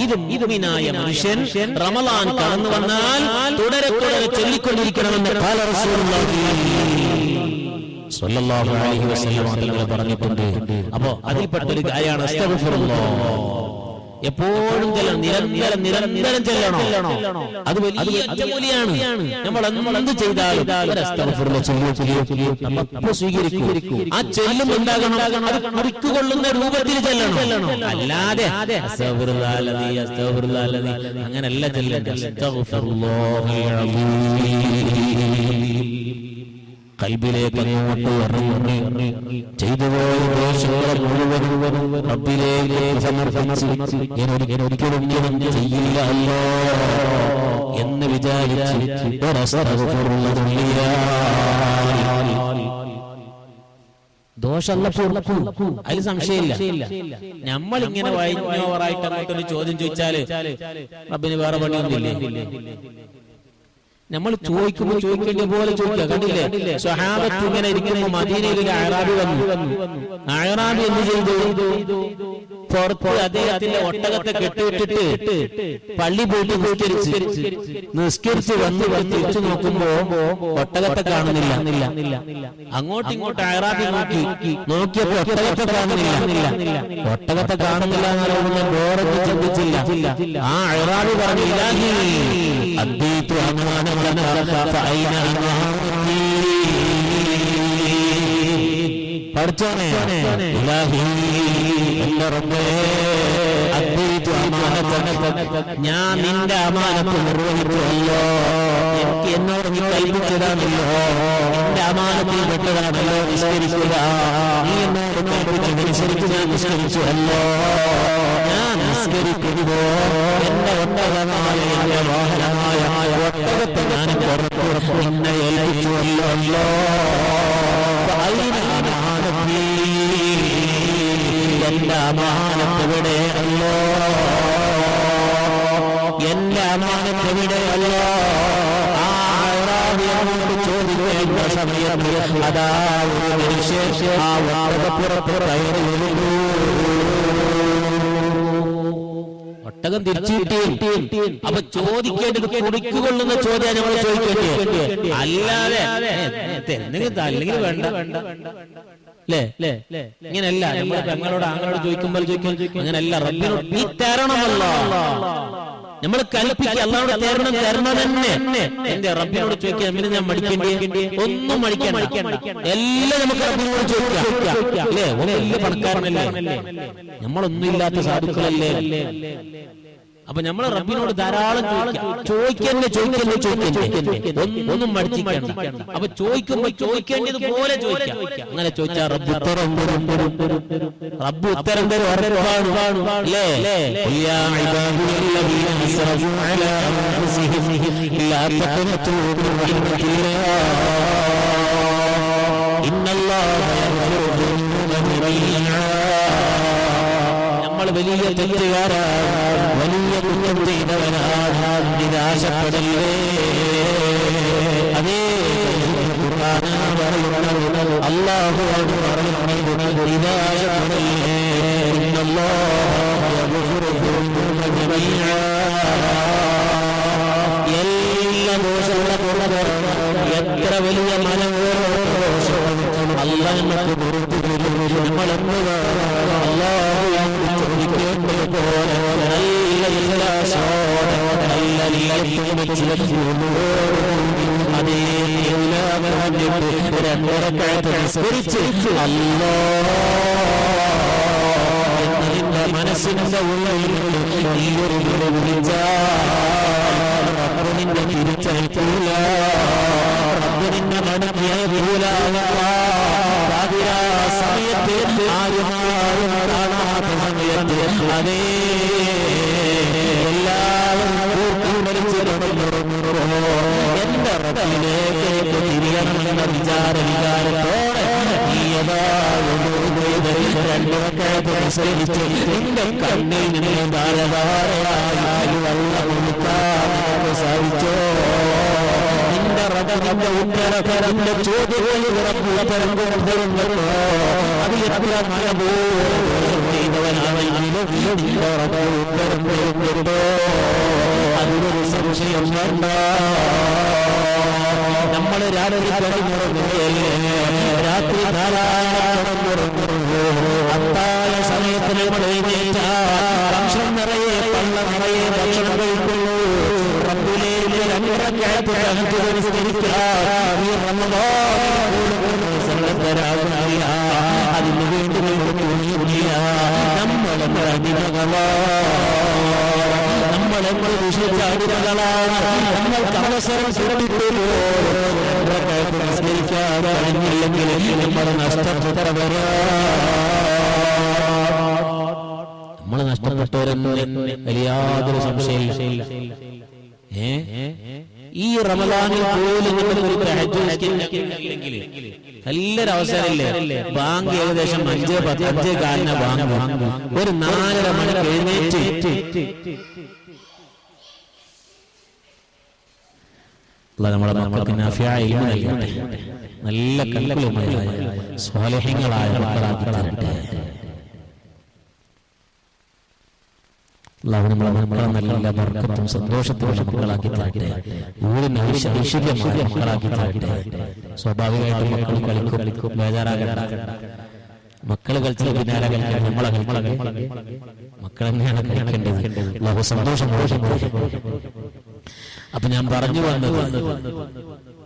ഇത് മുഅ്മിനായ മനുഷ്യൻ റമളാൻ കടന്നു വന്നാൽ തുടരെ ചൊല്ലിക്കൊണ്ടിരിക്കണമെന്ന് ഖാല റസൂലുള്ളാഹി സ്വല്ലല്ലാഹു അലൈഹി വസല്ലം തങ്ങൾ പറഞ്ഞിട്ടുണ്ട്. അപ്പോ അതിൽപ്പെട്ട ഒരു കാര്യമാണ് അസ്തഗ്ഫിറുല്ലാഹ്. എപ്പോഴും ചെല്ലണം, നിരന്തരം ചെല്ലണം. അത് വലിയ ഒറ്റമൂലിയാണ്. നമ്മൾ എന്ത് ചെയ്താലും സ്വീകരിക്കും. ആ ചെല്ലും ഉണ്ടാകണം, അത് കുറിക്കുകൊള്ളുന്ന രൂപത്തിൽ ചെല്ലണം. അല്ലാതെ അങ്ങനല്ല ചെല്ലേണ്ടത്. കൽബിലേക്ക് അങ്ങോട്ട് ഇറങ്ങി ചെയ്തുപോയ ദോഷങ്ങളെ മുഴുവൻ റബ്ബിലേക്ക് സമർപ്പിച്ച് ഒരിക്കലും ചെയ്യില്ല അല്ലോ എന്ന് വിചാരിച്ച് ദോഷമുള്ളപ്പോൾ അതിൽ സംശയമില്ല. നമ്മൾ ഇങ്ങനെ വൈകുന്നവറായിട്ട് അങ്ങോട്ടൊരു ചോദ്യം ചോദിച്ചാല് റബ്ബിന് വേറെ പണിയൊന്നുമില്ലേ? നമ്മൾ ചോദിക്കേണ്ട പോലെ ചോദിക്കുക. കണ്ടില്ലേ, സ്വഹാബത്ത് ഇങ്ങനെ ഇരിക്കുമ്പോ മദീനയിൽ ഒരു അഅറാബി വന്നു. അഅറാബി എന്ത് ചെയ്തു? പുറത്ത് അദ്ദേഹത്തിന്റെ ഒട്ടകത്തെ കെട്ടിയിട്ടിട്ട് പള്ളി പോയിട്ട് നിസ്കരിച്ച് വന്ന് തിരിച്ചു നോക്കുമ്പോ ഒട്ടകത്തെ കാണുന്നില്ല. അങ്ങോട്ടും ഇങ്ങോട്ട് അഅറാബി നോക്കിയപ്പോ ഒട്ടകത്തെ കാണുന്നില്ല. ഒട്ടകത്തെ കാണുന്നില്ല എന്ന് വേറൊന്നും ചിന്തിച്ചില്ല. ആ അഅറാബി പറഞ്ഞു, ഇലാഹി അദ്ദീതു അമാന പഠിച്ചോനെ, ഞാൻ നിന്റെ അമാനത്ത് നിർവഹിച്ചുവല്ലോ, എനിക്ക് എന്നോട് നീ കൽപ്പിച്ചതാണല്ലോ, എന്റെ അമാനത്തിൽ പെട്ടതാണല്ലോ നിസ്കരിക്കുക. നീ എന്നോട് കൽപ്പിച്ചതനുസരിച്ച് ഞാൻ നിസ്കരിച്ചുവല്ലോ. ഞാൻ നിസ്കരിക്കുമ്പോ എന്റെ ഒട്ടകമായ എന്റെ വാഹനമായ ഒട്ടകത്തെ ഞാൻ പുറത്ത് നിന്നെ ഏൽപ്പിച്ചുവല്ലോ. എന്റെ അമാനത്തെവിടെ അല്ലോ, എന്റെ അമാനത്തെവിടെയല്ലോ. ആ അഅറാബിയോട് ചോദിക്കേണ്ട സമയത്ത് അതാ ഒരു മനുഷ്യൻ ആ ഒട്ടകപ്പുറത്ത് കയറി വരുന്നു. ഒട്ടകം തിരിച്ചിട്ട് അപ്പൊ ചോദിക്കേണ്ടത് കുറിക്കുകൊള്ളുന്ന ചോദ്യം നമ്മൾ ചോദിക്കേണ്ടത്, അല്ലാതെ അല്ലെങ്കിൽ വേണ്ട അല്ലേ? ഇങ്ങനെയല്ല. നമ്മൾ പെങ്ങളോട് ആങ്ങളോട് ചോദിക്കുമ്പോൾ അങ്ങനെയല്ല. റബ്ബിനോട് നീ തരണമല്ലോ, നമ്മൾ കൽപ്പിക്കുക. അല്ലാഹുവോട് തരണം തന്നെ. എന്റെ റബ്ബിനോട് ചോദിക്കാൻ പിന്നെ ഞാൻ മടിക്കേണ്ടി ഒന്നും മടിക്കണ്ട. എല്ലാം നമുക്ക് റബ്ബിനോട് ചോദിക്കാം അല്ലേ? വലിയ പണക്കാരനല്ലേ, നമ്മളൊന്നും ഇല്ലാത്ത സാധുക്കളല്ലേ. അപ്പൊ നമ്മൾ റബ്ബിനോട് ധാരാളം ചോദിക്കണ്ടേ, ഒന്നും മടിച്ചിക്കണ്ട. അപ്പൊ ചോദിക്കുമ്പോ ചോദിക്കേണ്ടത് പോലെ ചോദിക്കാം. അങ്ങനെ ചോദിച്ചാൽ റബ്ബ് ഉത്തരം തരും, അല്ലേ? നമ്മൾ വലിയ തെറ്റുകാരാണ്, വലിയ കുറ്റം ചെയ്തവനാണ്, നിരാശപ്പെടല്ലേ. അതേ അല്ലാഹുവോട് പറയുന്നത് നിരാശപ്പെടല്ലേ. എല്ലാ ദോഷമുള്ള എത്ര വലിയ മനവോ അല്ലാഹ് നമുക്ക് പുറത്തു തരും. നമ്മളെന്ന് ചോദിക്കേണ്ടത് പോലെ നല്ല ഇഖ്ലാസോടെ നല്ല അതേ രണ്ടരക്കാലത്ത് നിസ്കരിച്ച് അല്ലാഹ് മനസ്സിന്റെ ഉള്ളിൽ ഈ ഒരു വിളിച്ചാൽ റബ്ബ് നിന്നെ തിരിച്ചയക്കൂല, റബ്ബ് നിന്നെ മടങ്ങിയാകൂല. സമയത്ത് ആരും കാണാത്ത സമയത്ത് അതേ എല്ലാവരും എന്റെ റബ്ബിലേക്ക് തിരിയണമെന്ന വിചാരത്തോടെ രണ്ടു റക്അത്ത് നിസ്കരിച്ച് നിന്റെ കണ്ണിൽ നിന്ന് ധാരധാരയായി വെള്ളം ഒഴുക്കാൻ സാധിച്ചോ? നിന്റെ റബ്ബിന്റെ ഉത്തരത്തിന്റെ ചോദ്യങ്ങളിൽ റബ്ബ് ഉത്തരം കൊടുത്തിരുന്നല്ലോ. അത് എത്ര മഴ ചെയ്തവനാണെങ്കിലും നിന്റെ റബ്ബ് ഉത്തരം തരുന്നോ? അതിനൊരു സംശയം വേണ്ട. നമ്മള് രാത്രി രാത്രി ധാരാളം അത്താഴ സമയത്ത് നമ്മൾ ഭക്ഷണം നിറയെ പള്ള നിറയെ ഭക്ഷണം കഴിക്കുള്ളൂ. റബ്ബിലേക്ക് അതിന് വേണ്ടി നമ്മളെ അടിമകളാ, നമ്മളെ വിശേഷ അടിമകളാണ്. നമ്മൾക്ക് അവസരം കിട്ടിത്തരുമോ? നിസ്കരിക്കാതെ കഴിഞ്ഞില്ലെങ്കിൽ നമ്മൾ നഷ്ടപ്പെട്ടവരാ. നമ്മൾ നഷ്ടപ്പെട്ടവരെന്ന് യാതൊരു സംശയമില്ല. ഈ റമദാനിൽ പോലും നല്ലൊരു അവസരമില്ലേ? ബാങ്ക് ഏകദേശം 5:10 കാലിന് ബാങ്ക്. ഒരു 4:30 മണിക്ക് എഴുന്നേറ്റ് നമ്മളെ മക്കൾക്ക് നാഫിയായ ഇൽമു നൽകട്ടെ. നല്ല കൽക്കുലമായ സ്വാലിഹീങ്ങളായ മക്കളാക്കി തരട്ടെ. നമ്മളെ മക്കളെ നല്ല ബർക്കത്തും സന്തോഷത്തിലുള്ള മക്കളാക്കി തരട്ടെ. ഊരിന് ഐശ്വര്യമായ മക്കളാക്കി തരട്ടെ. സ്വാഭാവികമായിട്ടും മക്കൾ കളിക്കും, ബേജാറാകണ്ട. മക്കള് കളിച്ച പിന്നാലെ കളിക്കാൻ നമ്മളെ മക്കൾ തന്നെയാണ് കളിക്കേണ്ടത്. സന്തോഷം. അപ്പൊ ഞാൻ പറഞ്ഞു വന്നത്,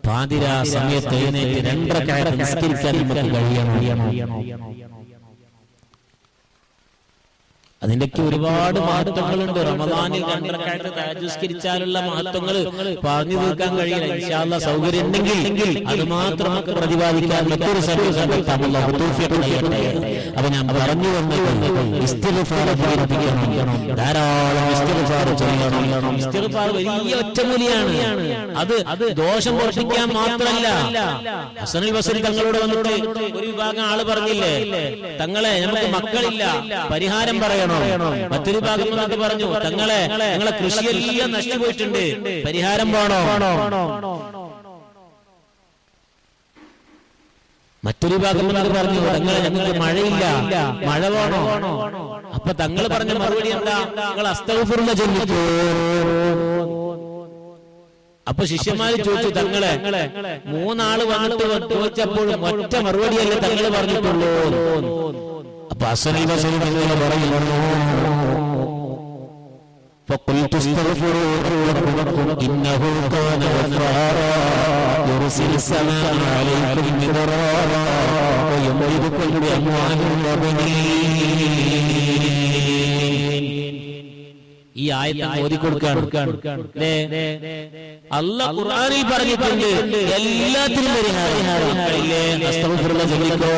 പാതിരാ സമയത്ത് എഴുന്നേറ്റ് 2 റക്അത്ത് നിസ്കരിക്കാൻ നമുക്ക് കഴിയണം. അതിന്റെയൊക്കെ ഒരുപാട് മഹത്വങ്ങളുണ്ട്. റമദാനിൽ 2 റക്അത്ത് തഹജ്ജുദ് നിസ്കരിച്ചാലുള്ള മഹത്വങ്ങൾ പറഞ്ഞു തീർക്കാൻ കഴിയില്ല. ഇൻഷാ അല്ലാഹ് സൗകര്യം ഉണ്ടെങ്കിൽ അത് മാത്രം നമുക്ക് പ്രതിപാദിക്കാൻ മറ്റൊരു സന്ദർഭം അല്ലാഹു തൗഫീഖ് നൽകട്ടെ. അപ്പൊ ഞാൻ പറഞ്ഞു വന്നത് ഇസ്തിഗ്ഫാർ അധികരിപ്പിക്കണം, ധാരാളം ഇസ്തിഗ്ഫാർ ചെയ്യണം. ഇസ്തിഗ്ഫാർ വലിയ ഒറ്റമൂലിയാണ്. അത് ദോഷം വർദ്ധിക്കാൻ മാത്രമല്ല. ഹസനുൽ ബസ്രി തങ്ങളോട് വന്നിട്ട് ഒരു വിഭാഗം ആള് പറഞ്ഞില്ലേ, തങ്ങളെ നമുക്ക് മക്കളില്ല, പരിഹാരം പറയണം. മറ്റൊരു ഭാഗം വന്നിട്ട് പറഞ്ഞു, തങ്ങളെ ഞങ്ങളെ കൃഷിയെല്ലാം നഷ്ടപോയിട്ടുണ്ട്, പരിഹാരം വേണോ? മറ്റൊരു ഭാഗം വന്നിട്ട് പറഞ്ഞു, തങ്ങളെ ഞങ്ങൾക്ക് മഴയില്ല, മഴ വേണോ? അപ്പൊ തങ്ങൾ പറഞ്ഞ മറുപടി എന്താ? നിങ്ങൾ അസ്തഗ്ഫിറുല്ലാഹ് ചൊല്ലിക്കോ. അപ്പൊ ശിഷ്യന്മാര് ചോദിച്ചു, തങ്ങളെ 3 ആള് വന്നിട്ട് ചോദിച്ചപ്പോഴും ഒറ്റ മറുപടിയല്ലേ തങ്ങള് പറഞ്ഞിട്ടുള്ളൂ. അപ്പൊ ഹസനുൽ ബസ്രി തങ്ങൾ പറയുന്നു, فقلت استغفروا ربكم إنه كان غفارا يرسل السماء عليكم مدرارا ويمددكم بأموال وبنين. ഈ ആയത്ത് ഓതി കൊടുക്കാണ്. അല്ലാഹ് ഖുർആനിൽ പറഞ്ഞിട്ടുണ്ട് എല്ലാത്തിനും പരിഹാരം. അസ്തഗ്ഫിറുല്ലാഹ് ചൊല്ലിക്കോ,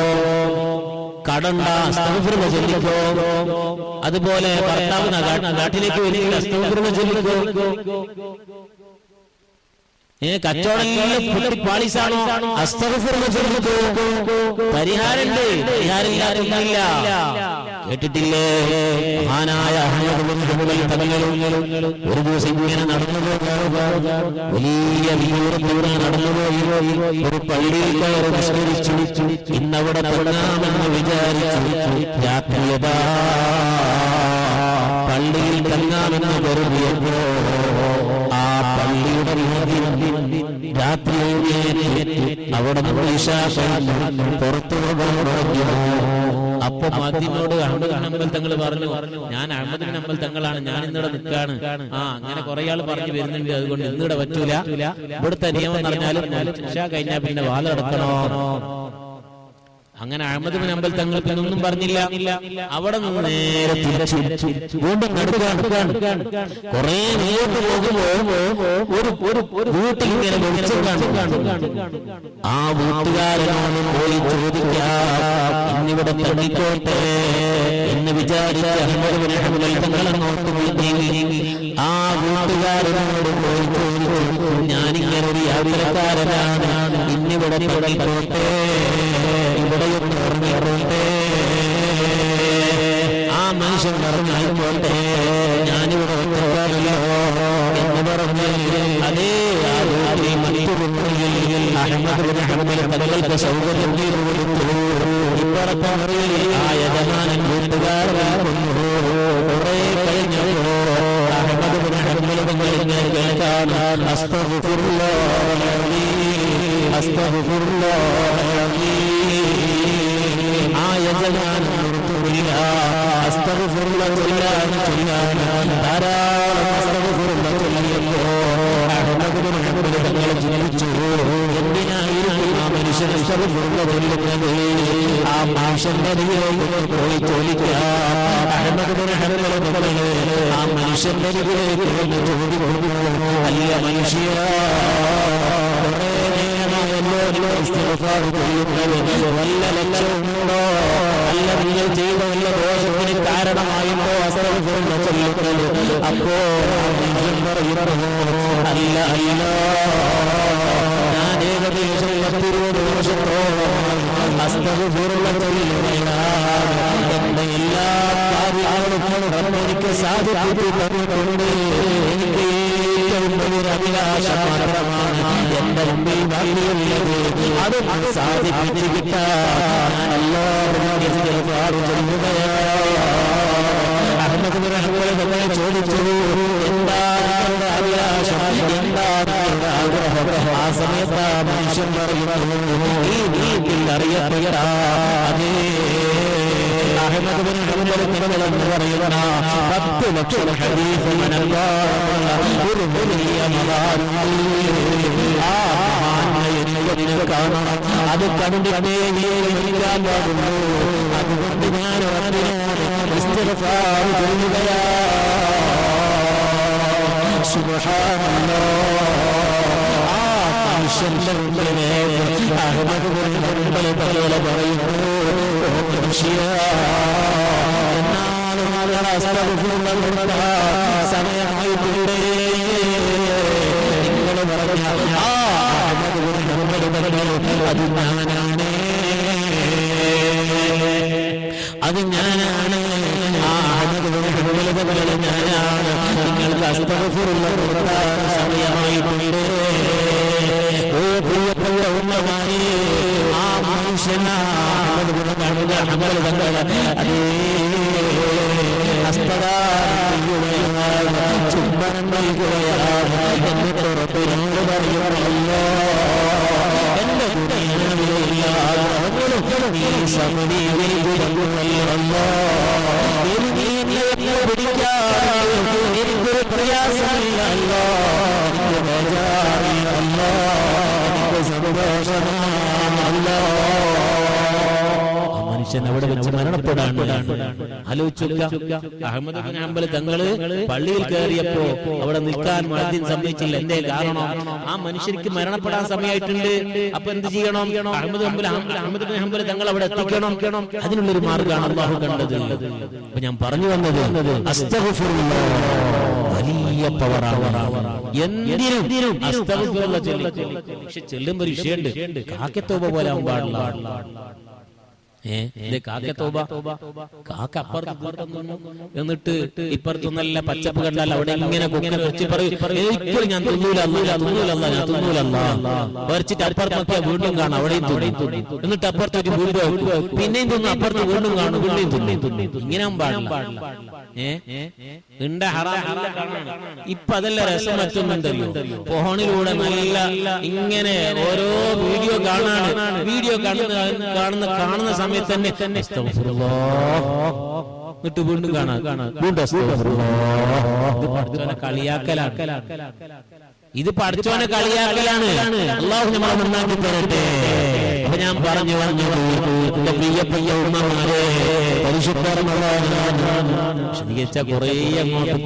കടണ്ട അസ്തഗ്ഫിറുല്ലാഹ് ചൊല്ലിക്കോ. അതുപോലെ ഭർത്താവ് നാട്ടിലേക്ക് വരുന്ന അസ്തഗ്ഫിറുല്ലാഹ് ചൊല്ലിക്കോ. കച്ചവടം പാളിസാണോ? അസ്തഗ്ഫിറുല്ലാഹ് ചൊല്ലിക്കോ. പരിഹാരമുണ്ട്, പരിഹാരമില്ല. കേട്ടിട്ടില്ലേ മഹാനായ അഹ്മദ് ബിൻ ഹംബൽ തങ്ങൾ ഒരു ദിവസം ഇങ്ങനെ നടന്നു വലിയ വീരത്തോടെ നടന്നുപോയി ഒരു പള്ളിയിൽ കയറി നിസ്കരിച്ചു. ഇന്നവിടെ തങ്ങാമെന്ന് വിചാരിച്ചു. രാത്രിയതാ പള്ളിയിൽ തങ്ങാമെന്ന് കരുതിയപ്പോ ആ പള്ളിയുടെ രാത്രി അവിടെ നിന്ന് പുറത്തു പോകാൻ പറഞ്ഞു. അപ്പൊ മാധ്യമോട് അഹ്മദ് ബിൻ ഹംബൽ തങ്ങൾ പറഞ്ഞു, ഞാൻ അഹ്മദ് ബിൻ ഹംബൽ തങ്ങളാണ്, ഞാൻ ഇന്നിവിടെ നിൽക്കാണ്. അങ്ങനെ കുറെ ആൾ പറഞ്ഞു വരുന്നുണ്ട്, അതുകൊണ്ട് ഇന്നിവിടെ പറ്റൂല. ഇവിടുത്തെ നിയമം എന്ന് പറഞ്ഞാലും ഇശാ കഴിഞ്ഞാൽ പിന്നെ വാലടക്കണോ. അങ്ങനെ അഹ്മദ് ബിൻ ഹംബൽ തങ്ങൾ പിന്നെ ഒന്നും പറഞ്ഞില്ല. അവിടെ നിന്ന് നേരെ തിരിച്ചു വീണ്ടും കുറെ നേരിട്ട് പോകുമ്പോ ഒരു വീട്ടിൽ ഇങ്ങനെ വെളിച്ചം കാണും. ആ വീട്ടുകാരനോട് പോയി ചോദിക്കാം, ഇന്നിവിടെ തള്ളിക്കോട്ടെ, ഇന്ന് എന്ന് വിചാരിച്ച അഹ്മദ് ബിൻ ഹംബൽ തങ്ങളങ്ങോട്ട് നീങ്ങി ആ വീട്ടുകാരനോട് പോയി ചോദിച്ചു, ഞാനിങ്ങനെ ഒരു യാത്രക്കാരനാണ്, ഇന്നിവിടെ പോട്ടെ, ഇവിടെയൊന്ന് ഇറങ്ങിപ്പോട്ടെ. ആ മനുഷ്യൻ പറഞ്ഞായിക്കോട്ടെ, ഞാനിവിടെ ഒറ്റക്കാരല്ലോ എന്ന് പറഞ്ഞ് അതേ മറ്റൊരു അഹ്മദ് ബിൻ ഹംബൽ തങ്ങൾക്ക് സൗകര്യം ചെയ്തു കൊടുത്തു. ഇപ്പുറത്തെ മുറിയിൽ ആ യജമാനൻ വീട്ടുകാരനെ കൊന്നു. കുറെ കഴിഞ്ഞപ്പോ അഹ്മദ് ബിൻ ഹംബൽ തങ്ങൾ ഇങ്ങനെ കേൾക്കാൻ, അസ്തഗ്ഫിറുല്ലാഹ് അസ്തഗ്ഫിറുല്ലാഹ്. ആ യജമാനൻ നിർത്തുന്നില്ല, അസ്തഗ്ഫിറുല്ലാഹ് ചൊല്ലാൻ ധാരാളം അസ്തഗ്ഫിറുല്ലാഹ് ചൊല്ലിയപ്പോ അഹ്മദ് ബിൻ ഹംബൽ തങ്ങൾ ചിന്തിച്ചു, എന്തിനായിരുന്നു ആ മനുഷ്യൻ അസ്തഗ്ഫിറുല്ലാഹ് ചൊല്ലുന്നത്? ആ മനുഷ്യന്റെ അരികിലേക്ക് പോയി ചോദിക്കുക. അഹ്മദ് ബിൻ ഹംബൽ തങ്ങൾ ആ മനുഷ്യന്റെ അരികിലേക്ക് ചോദിക്കുന്നു, അല്ല മനുഷ്യ, വല്ല ലക്ഷ്യമുണ്ടോ? അല്ല നിങ്ങൾ ചെയ്ത വല്ല ദോഷത്തിന് കാരണമായിട്ടോ അസ്തഗ്ഫിറുല്ലാഹ് ചൊല്ലുന്നത്? അപ്പോ അല്ല അല്ല, ഞാൻ ഏകദേശം 10-20 വർഷത്തോളം അസ്തഗ്ഫിറുല്ലാഹ് ചൊല്ലുകയാണ്. എന്റെ എല്ലാ കാര്യങ്ങളും എനിക്ക് സാധിച്ചു തന്നിട്ടുണ്ട്. എനിക്ക് ഏറ്റവും വലിയൊരു അഭിലാഷം മാത്രമാണ് എന്റെ മുമ്പിൽ ബാക്കിയുള്ളത്. അത് സാധിപ്പിച്ചു കിട്ടാൻ അല്ലാഹുവിനോട് ഇസ്തിഗ്ഫാർ ചെയ്യുകയാണ്. അഹ്മദ് ബിൻ ഹംബൽ തങ്ങൾ ചോദിച്ചു, എന്താണ് അഭിലാഷം, എന്താണ് ആഗ്രഹം? ആ സമയത്ത് ആ മനുഷ്യൻ പറയുന്നു, ഈ വീട്ടിൽ അറിയപ്പെട്ട അതേ അഹ്മദ് ബിൻ ഹംബൽ തങ്ങൾ എന്ന് പറയുന്ന 10 ലക്ഷം ഹദീസ് മനഃപ്പാഠമുള്ള ഒരു വലിയ മഹാൻ. ആ മഹാനെ കാണണം, അത് കണ്ടിട്ടേ മരിക്കാൻ പാടുള്ളൂ. അതുകൊണ്ട് ഞാൻ റബ്ബിനോട് ഇസ്തിഗ്ഫാർ ചെയ്യുകയാണ്. സുബ്ഹാനല്ലാഹ്. ആ മനുഷ്യന്റെ മുമ്പിലേക്ക് അഹ്മദ് ബിൻ ഹംബൽ തങ്ങൾ പറയുന്നു, എന്നാലും അവർ അസ്തഗ്ഫിറുല്ലാഹ് സമയമായിട്ടുണ്ട്. നിങ്ങൾ പറഞ്ഞ ആ അഹ്മദ് ബിൻ ഹംബൽ തങ്ങൾ അത് ഞാനാണ്, അത് ഞാനാണ്. ആ അഹ്മദ് ബിൻ ഹംബൽ തങ്ങൾ ഞാനാണ്. നിങ്ങൾക്ക് അസ്തഗ്ഫിറുല്ലാഹ് സമയമായിട്ടുണ്ട്. ഓ പ്രിയപ്പെട്ട ഉമ്മമാരെ, ആ മനുഷ്യൻ അഹ്മദ് ബിൻ ഹംബൽ തങ്ങൾ അതേ ചുംബനം നൽകുകയാണ്. എന്നിട്ട് റബ്ബിനോട് പറയുമല്ലോ, എന്റെ ദുനിയാവിലെ ആഗ്രഹങ്ങളും നീ സമീപിക്കുമല്ലോ. എന്നെ പിടിക്കാൻ എനിക്കൊരു പ്രയാസമില്ലല്ലോ, എനിക്ക് ബേജാറില്ലല്ലോ, എനിക്ക് സന്തോഷമാണല്ലോ. മനുഷ്യൻ അവിടെ വെച്ച് മരണപ്പെടാണ്. ആലോചിക്കുക, അഹ്മദ് ബിൻ ഹംബൽ തങ്ങള് പള്ളിയിൽ കയറിയപ്പോ അവിടെ നിൽക്കാൻ മുഅദ്ദിൻ സമ്മതിച്ചില്ല. എന്തേ കാരണം? ആ മനുഷ്യർക്ക് മരണപ്പെടാൻ സമയമായിട്ടുണ്ട്. അപ്പൊ എന്ത് ചെയ്യണം? അഹ്മദ് ബിൻ ഹംബൽ തങ്ങൾ അവിടെ എത്തിക്കണം. അതിനുള്ളൊരു മാർഗ്ഗമാണ് അല്ലാഹു കണ്ടത്. അപ്പൊ ഞാൻ പറഞ്ഞു വന്നത് അസ്തഗ്ഫിറുല്ലാഹ് വലിയ പവറാണ്. എന്തിനും അസ്തഗ്ഫിറുല്ലാഹ് ചൊല്ലിക്കോ. പക്ഷെ ചെല്ലുമ്പോ ഒരു വിഷയമുണ്ട്, കാക്കത്തോബ പോലെ ആവാൻ പാടില്ല. കാക്ക തോബ, കാക്ക അപ്പുറത്ത് എന്നിട്ട് ഇപ്പുറത്ത് നല്ല പച്ചപ്പ് കണ്ടാൽ അവിടെ ഇങ്ങനെ കുക്കനെ വെച്ച് പറയും, ഞാൻ തുന്നൂല വരച്ചിട്ട് അപ്പുറത്ത് നോക്കിയാൽ വീണ്ടും കാണാം അവിടെയും തുന്നി, എന്നിട്ട് അപ്പുറത്തേക്ക് വീണ്ടും പിന്നെയും തുന്നു, അപ്പുറത്ത് വീണ്ടും കാണും, പിന്നെയും തുന്നി. ഇങ്ങനെ പാടില്ല. ഇപ്പൊ അതല്ല രസം മറ്റൊന്നുണ്ടല്ലോ, ഫോണിലൂടെ നല്ല ഇങ്ങനെ ഓരോ വീഡിയോ കാണുന്ന സമയത്ത് തന്നെ എന്നിട്ട് വീണ്ടും ഇത് പഠിച്ചോനെ കളിയാക്കലാണ്. അല്ലാഹു നമ്മളെ നന്നാക്കി തരട്ടെ. അപ്പൊ ഞാൻ പറഞ്ഞു പ്രിയ ഉമ്മമാരെ, പരിശുദ്ധ വിശദീകരിച്ച കുറേ അങ്ങോട്ട്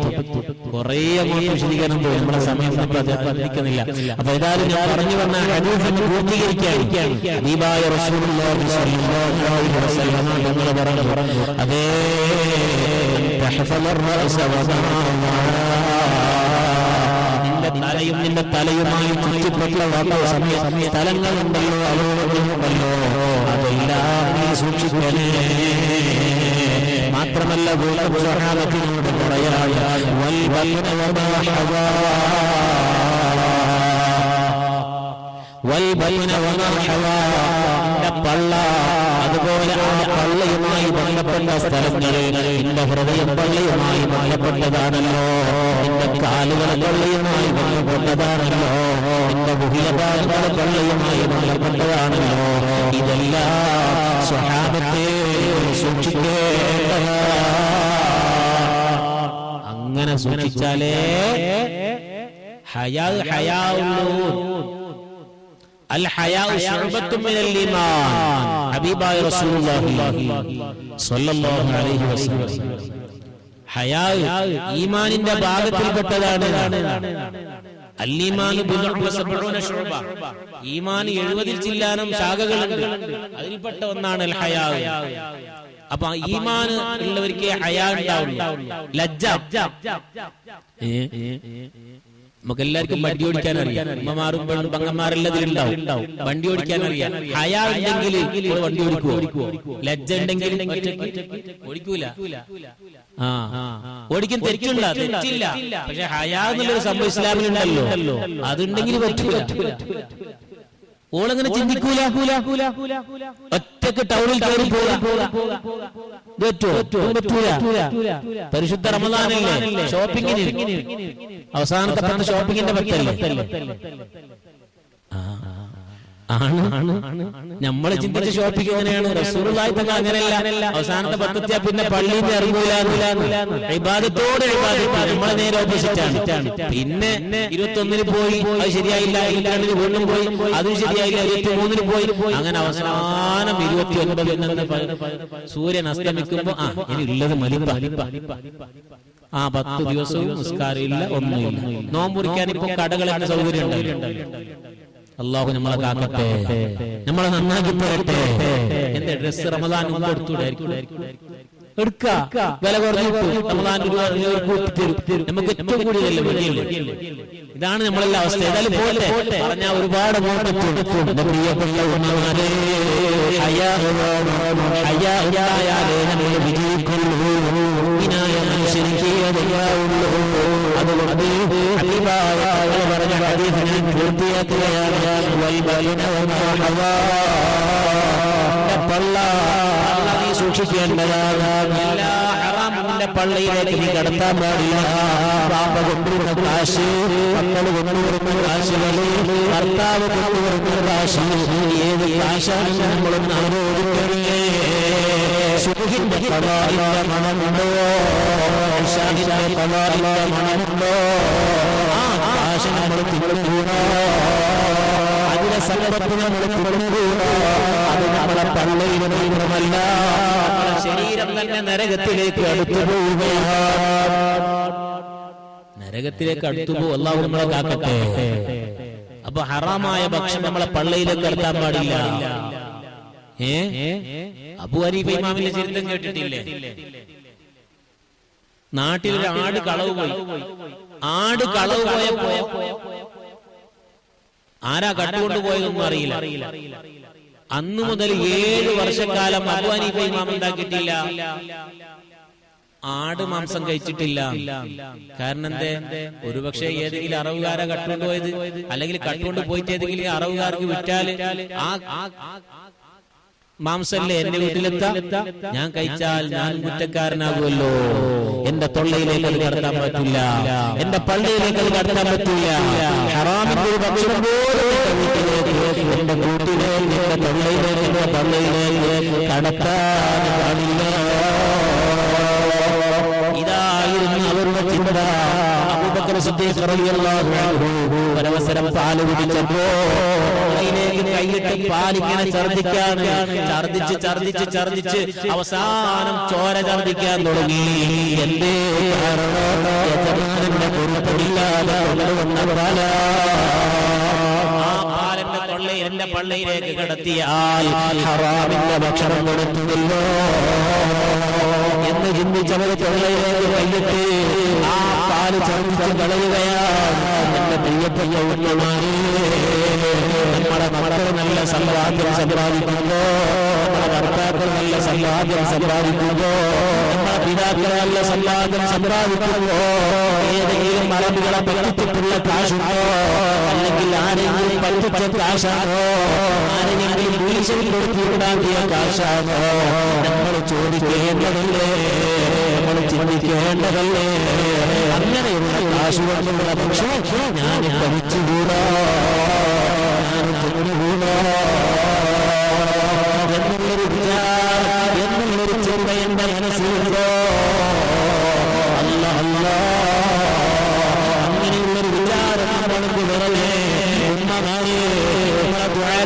വിശദീകരണം പോയി, നമ്മുടെ സമയം പ്രതിഫലിക്കുന്നില്ല. അപ്പൊ ഏതായാലും ഞാൻ പറഞ്ഞു വന്ന ഹദീസിനെ പൂർത്തീകരിക്കുകയാണ്. ഹബീബായ റസൂലുള്ളാഹി സ്വല്ലല്ലാഹു അലൈഹി വസല്ലം തങ്ങൾ പറഞ്ഞു, അതേ നിന്റെ തലയുമായി ചുറ്റിപ്പെട്ട സ്ഥലങ്ങളുണ്ടല്ലോ, അവളുണ്ടല്ലോ, അതെല്ലാം നീ സൂക്ഷിക്കണേ. മാത്രമല്ല സ്വഹാബത്തിനോട് പറയായ പള്ള, അതുപോലെ ആ പള്ളയുമായി ബന്ധപ്പെട്ട സ്ഥലങ്ങളിൽ നിന്റെ ഹൃദയം പള്ളയുമായി ബന്ധപ്പെട്ടതാണല്ലോ, നിന്റെ കാലുകൾ പള്ളയുമായി ബന്ധപ്പെട്ടതാണല്ലോ, നിന്റെ ഗുഹ്യഭാഗങ്ങൾ പള്ളയുമായി ബന്ധപ്പെട്ടതാണല്ലോ. ഇതെല്ലാം സ്വഹാബത്തെ സൂക്ഷിക്കേണ്ടതാണ്. അങ്ങനെ സൂക്ഷിച്ചാലേ ഹബീബായ റസൂലുള്ളാഹി സ്വല്ലല്ലാഹു അലൈഹി വസല്ലം ഹയാ ഈമാനിന്റെ ഭാഗത്തിൽപ്പെട്ടതാണ്. അൽ-ഈമാനു ബിദ്ഉ വസബഊന ശുഅബ, ഈമാൻ 70 ചില്ലാനം ശാഖകളുണ്ട്, അതിൽപ്പെട്ട ഒന്നാണ് അൽ ഹയാ. അപ്പൊ ഈമാൻ ഉള്ളവർക്ക് ഹയാ ഉണ്ടാവുള്ളൂ, ലജ്ജ. നമുക്ക് എല്ലാവർക്കും വണ്ടി ഓടിക്കാൻ അറിയാം, ഉമ്മമാരും പങ്ങന്മാരെല്ലാത്തിലുണ്ടാവും, വണ്ടി ഓടിക്കാൻ അറിയാം. ഹയാ ഉണ്ടെങ്കിൽ വണ്ടി ഓടിക്കുവോ? ലജ്ജ ഉണ്ടെങ്കിൽ ഓടിക്കൂല. ഓടിക്കാൻ തെറ്റില്ല, പക്ഷെ ഹയാ എന്നുള്ളൊരു സംഭവം ഇസ്ലാമിലുണ്ടല്ലോ, അതുണ്ടെങ്കിൽ പറ്റൂല. ഓളങ്ങനെ ചിന്തിക്കൂല, ഒറ്റക്ക് ടൗണിൽ കയറി പറ്റൂല. പരിശുദ്ധ റമദാനല്ലേ, ഷോപ്പിങ്ങിന് അവസാനത്തെ ഷോപ്പിങ്ങിന്റെ പറ്റല്ലേ. നമ്മള് ചിന്തിച്ച ഷോപ്പിംഗ് എങ്ങനെയാണ്? റസൂലുള്ളാഹി തങ്ങൾ അങ്ങനെയല്ല. അവസാനത്തെ പത്തെത്തിയാ പിന്നെ പള്ളിയിൽ നിന്ന് ഇറങ്ങൂല. ഇബാദത്തോടെ നമ്മളെ നേരെ ഓപ്പോസിറ്റാണ്. പിന്നെ 21-ന് പോയി, അത് ശരിയായില്ല. 22-ന് വീണ്ടും പോയി, അതും ശരിയായില്ല. 23-ന് പോയി, അങ്ങനെ അവസാനം 29 സൂര്യൻ അസ്തമിക്കുമ്പോ ഇനി ഉള്ളത് മലിപ്പ. 10 ദിവസവും നിസ്കാരമില്ല, ഒന്നുമില്ല. നോമ്പുറിക്കാൻ ഇപ്പൊ കടകളെന്ന സൗകര്യം ഉണ്ടല്ലോ. അല്ലാഹു നമ്മളെ കാക്കട്ടെ, നമ്മളെ നന്നാക്കി തരട്ടെ. എന്റെ ഡ്രസ് റമദാൻ കൊടുത്തൂടായിരിക്കും, എടുക്ക വില കുറഞ്ഞിട്ട് റമദാൻ നമുക്ക് ഏറ്റവും കൂടുതലല്ലേ വലിയല്ലേ. ഇതാണ് നമ്മളെല്ലാം അവസ്ഥ. ഏതായാലും പോട്ടെ, പറഞ്ഞാൽ ഒരുപാട് പ്രിയപ്പെട്ട ഉമ്മമാരെ, ഹയ്യായാലേ നമ്മൾ വിജയിക്കുള്ളൂ, ഇതിനായ മനുഷ്യനിക്ക് അതയ്യാവുള്ളൂ. അതുകൊണ്ട് പറഞ്ഞ ഹദീസ് ഞാൻ പൂർത്തിയാക്കുകയാണ്. പള്ള നീ സൂക്ഷിക്കേണ്ടതാണ്. എല്ലാ ഹറാമിന്റെ പള്ളയിലേക്ക് നീ കടത്താൻ പാടില്ല. പാപ്പ കൊണ്ടുവരുന്ന കാശ്, മക്കൾ കൊണ്ടുവരുന്ന കാശുകള്, ഭർത്താവ് കൊണ്ടുവരുന്ന കാശ്, ഏത് കാശാണെന്ന് നമ്മളൊന്ന് ആലോചിക്കണേ. സുഖിന്റെ കലാറിന്റെ മണമുണ്ടോ? ഇശാഹിന്റെ കലാറിന്റെ മണമുണ്ടോ? ആ കാശ് നമ്മൾ തിന്നുകൂടാ, അതിലെ സമ്പത്ത് നമ്മൾ തിന്നുകൂടാ. അത് നമ്മളെ പള്ളയിലും മാത്രമല്ല, ശരീരം തന്നെ നരകത്തിലേക്ക് അടുത്തു പോവുകയാണ്. നരകത്തിലേക്ക് അടുത്തു പോകും. അല്ലാഹു നമ്മളെ കാക്കട്ടെ. അപ്പൊ ഹറാമായ ഭക്ഷണം നമ്മളെ പള്ളയിലേക്ക് അടുത്താൻ പാടില്ല. അബൂ ഹനീഫ ഇമാമിന്റെ ചരിത്രം കേട്ടിട്ടില്ലേ? നാട്ടിലൊരു ആട് കളവ് പോയി. ആട് കളവ് പോയപ്പോ ആരാ കട്ടുകൊണ്ടുപോയതൊന്നും അറിയില്ല. അന്നു മുതൽ 7 വർഷക്കാലം അബൂ ഹനീഫ ഇമാം എന്താക്കിയിട്ടില്ല, ആട് മാംസം കഴിച്ചിട്ടില്ല. കാരണം എന്തേ? ഒരുപക്ഷെ ഏതെങ്കിലും അറവുകാരെ കട്ടുകൊണ്ടുപോയത്, അല്ലെങ്കിൽ കട്ടുകൊണ്ട് പോയിട്ട് ഏതെങ്കിലും അറവുകാർക്ക് വിറ്റാല് ആ മാംസല്ലേ എന്റെ വീട്ടിലെത്താം, ഞാൻ കഴിച്ചാൽ ഞാൻ കുറ്റക്കാരനാകുമല്ലോ. എന്റെ തൊള്ളയിലേക്ക് അത് കടത്താൻ പറ്റില്ല, എന്റെ പള്ളിയിലേക്ക് അത് കടത്താൻ പറ്റില്ല. ഹറാമിന്റെ ഒരു ഭക്ഷണം പോലും എന്റെ വീട്ടിലേക്ക്, എന്റെ തൊള്ളയിലേക്ക്, എന്റെ പള്ളിയിലേക്ക് കടത്താൻ പാടില്ല. ഇതായിരുന്നു അവരുടെ ചിന്ത. അബൂബക്കർ സിദ്ദീഖ് റളിയല്ലാഹു അൻഹു ഒരവസരം പാല് കുടിച്ചപ്പോ അതിലേക്ക് കൈയിട്ട് പാലിങ്ങനെ ഛർദ്ദിക്കാണ്. ഛർദ്ദിച്ച് അവസാനം ചോര ഛർദ്ദിക്കാൻ തുടങ്ങി. എന്തേ കാരണം? യജമാനന്റെ പൊരുത്തമില്ലാതെ കൊണ്ടുവന്ന പാല. ആ പാലന്റെ തൊള്ളയിൽ എന്റെ പള്ളിയിലേക്ക് കടത്തിയാൽ ഹറാമിന്റെ ഭക്ഷണം കൊടുത്തുവല്ലോ എന്ന് ചിന്തിച്ചവർ തൊള്ളയിലേക്ക് കൈയിട്ട് ആ പാല് ചർമ്മിച്ച് കളയുകയാണ്. എന്റെ പ്രിയപ്പെട്ട ഉമ്മമാരെ, നമ്മുടെ മക്കൾ നല്ല സമ്പാദ്യം സമ്പാദിക്കുമ്പോ, നമ്മുടെ ഭർത്താക്കൾ നല്ല സമ്പാദ്യം സമ്പാദിക്കുമ്പോ, നമ്മുടെ പിതാക്കൾ നല്ല സമ്പാദ്യം സമ്പാദിക്കുമ്പോ, ഏതെങ്കിലും മറബുകളെ പറ്റിച്ചിട്ടുള്ള കാശുണ്ടോ, അല്ലെങ്കിൽ ആരെങ്കിലും പറ്റിച്ച കാശാണോ, ആരെങ്കിലും പോലീസിൽ കൊടുത്തിട്ടുണ്ടാക്കിയ കാശാണോ, നമ്മൾ ചോദിക്കേണ്ടതല്ലേ, നമ്മൾ ചിന്തിക്കേണ്ടതല്ലേ? അങ്ങനെയുള്ള കാശ് കൊണ്ടുള്ള പക്ഷേ ഞാൻ പഠിച്ചുകൂടാ, ഞാൻ തോന്നുകൂടാ എന്നുള്ളൊരു വിചാരം, എന്നുള്ളൊരു ചിന്ത എന്റെ മനസ്സിലുണ്ടോ? അല്ല അല്ല, അങ്ങനെയുള്ളൊരു വിചാരം നമ്മൾക്ക് വരലേ? ഉമ്മമാരെ,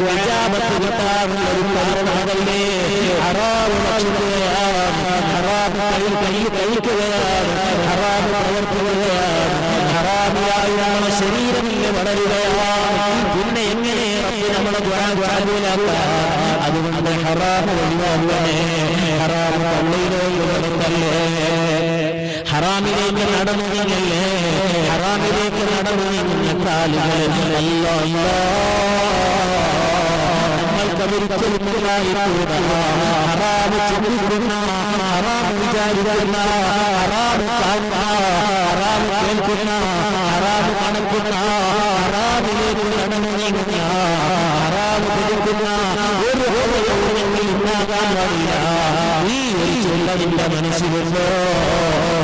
വിജാപത്ത് കിട്ടാറുള്ളൊരു കാരണമല്ലേ ഹറാമ് ഭക്ഷിക്കുകയാണ്, ഹറാമ് കഴിക്കുകയാണ്, ഹറാമ് പ്രവർത്തിക്കുകയാണ്, ഹറാമിയായി നമ്മുടെ ശരീരമില്ല വളരുകയാണ്. പിന്നെ എങ്ങനെ നമ്മളെ ദ്വാരൂലാക്കാൻ? അതുകൊണ്ട് ഹറാമ് ഒഴിവാക്കണേ, ഹറാമ് പള്ളിയിലേക്ക് നടക്കല്ലേ, ഹറാമിലേക്ക് നടന്നു നീങ്ങല്ലേ, ഹറാമിലേക്ക് നടന്നു നീങ്ങുന്ന കാലുകൾ അല്ലാഹ് ഹറാമ് ചിന്തിക്കുന്ന, ഹറാമ് വിചാരിക്കുന്ന, ഹറാമ് കാണുന്ന, ഹറാമ് കേൾക്കുന്ന, ഹറാമ് മണക്കുന്ന, ഹറാമിലേക്ക് നടന്നു നീങ്ങുന്ന, ഹറാമ് പിടിക്കുന്ന ഒരു ഹോമയെങ്കിലും ഉണ്ടാകാൻ പാടില്ല. ഈ ഒരു ചൊല്ലതിന്റെ മനസ്സിലുണ്ടോ?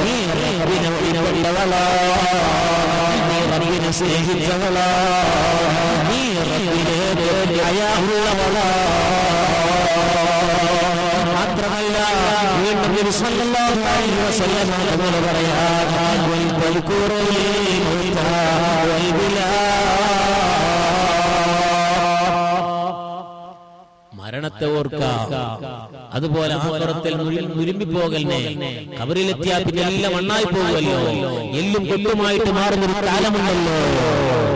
നീ റബ്ബിനെ വഴിപ്പെട്ടവളാ, നീ റബ്ബിനെ സ്നേഹിച്ചവളാ, നീ റബ്ബിനെ ഹയാഉള്ളവളാ. മാത്രമല്ല വീണ്ടും നബി സല്ലല്ലാഹു അലൈഹി വസല്ലം തങ്ങൾ പറയാൻ വൽ തൽഖുറുൽ മൗതാ വൽ ബിലാ, മരണത്തെ ഓർക്കാം, അതുപോലെ ആഖിറത്തിൽ മുരുമ്പിപ്പോകലിനെ, ഖബറിലെത്തിയാൽ പിന്നെ എല്ലാം മണ്ണായി പോകുമല്ലോ, എല്ലും കൊല്ലുമായിട്ട് മാറുന്നൊരു കാലമുണ്ടല്ലോ.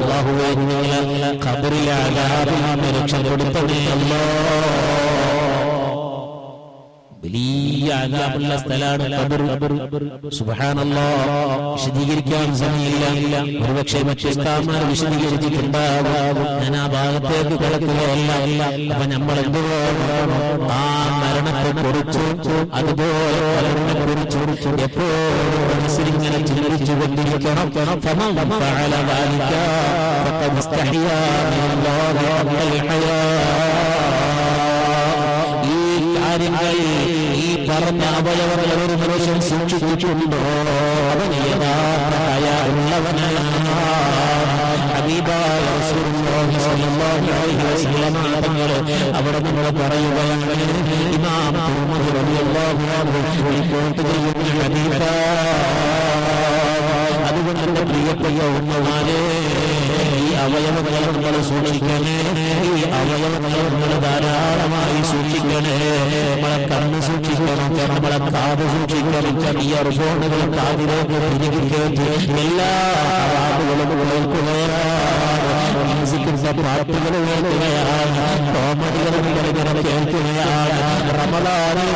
അല്ലാഹുവേ, ഞങ്ങളെ ഖബറിലെ അദാബിൽ നിന്ന് രക്ഷപ്പെടുത്തണേ അല്ലാഹ്. വലിയ അദാബുള്ള സ്ഥലമാണ് ഖബർ. സുബ്ഹാനല്ലാഹ്, വിശദീകരിക്കാൻ സമയമില്ല. ഒരുപക്ഷെ മറ്റു ഉസ്താദ്മാർ വിശദീകരിച്ചിട്ടുണ്ടാകും, ഞാൻ ആ ഭാഗത്തേക്ക് കിടക്കുകയല്ല. അപ്പൊ നമ്മൾ എന്തുവാ ആ മരണത്തെ കുറിച്ച്, അതുപോലെ ഫലത്തെ കുറിച്ച് എപ്പോഴും മനസ്സിലിങ്ങനെ ചിന്തിച്ചു കൊണ്ടിരിക്കണം. ഈ പറഞ്ഞ അവയവങ്ങൾ ഒരു മനുഷ്യൻ സൂക്ഷിച്ചിട്ടുണ്ടോ, അവന് യഥാർത്ഥ ഉള്ളവനാണ്. ഹബീബായ റസൂലുള്ളാഹി സ്വല്ലല്ലാഹു അലൈഹി വസല്ലം തങ്ങൾ അവിടെ നമ്മൾ പറയുകയാണ്, ഇമാം തുർമുദി റളിയല്ലാഹു അൻഹു റിപ്പോർട്ട് ചെയ്യുന്ന ഹദീസാ. അതുകൊണ്ട് എന്റെ പ്രിയപ്പെട്ട ഉമ്മമാരെ, ഈ അവയവങ്ങളെ നമ്മൾ സൂക്ഷിക്കണേ, ഈ അവയവങ്ങളെ നമ്മൾ ധാരാളമായി സൂക്ഷിക്കണേ. നമ്മളെ കണ്ണ് സൂക്ഷിക്കണം, നമ്മളെ കാത് സൂക്ഷിക്കണം, ഈ അറുപോണുകൾ കാതിലേക്ക് തിരികെ എല്ലാ അവാർഡുകളും കേൾക്കുകയാണ്, മ്യൂസിക്കിന്റെ പാട്ടുകൾ കേൾക്കുകയാണ്, കോമഡികളും കേൾക്കുകയാണ്, റമളാനിൽ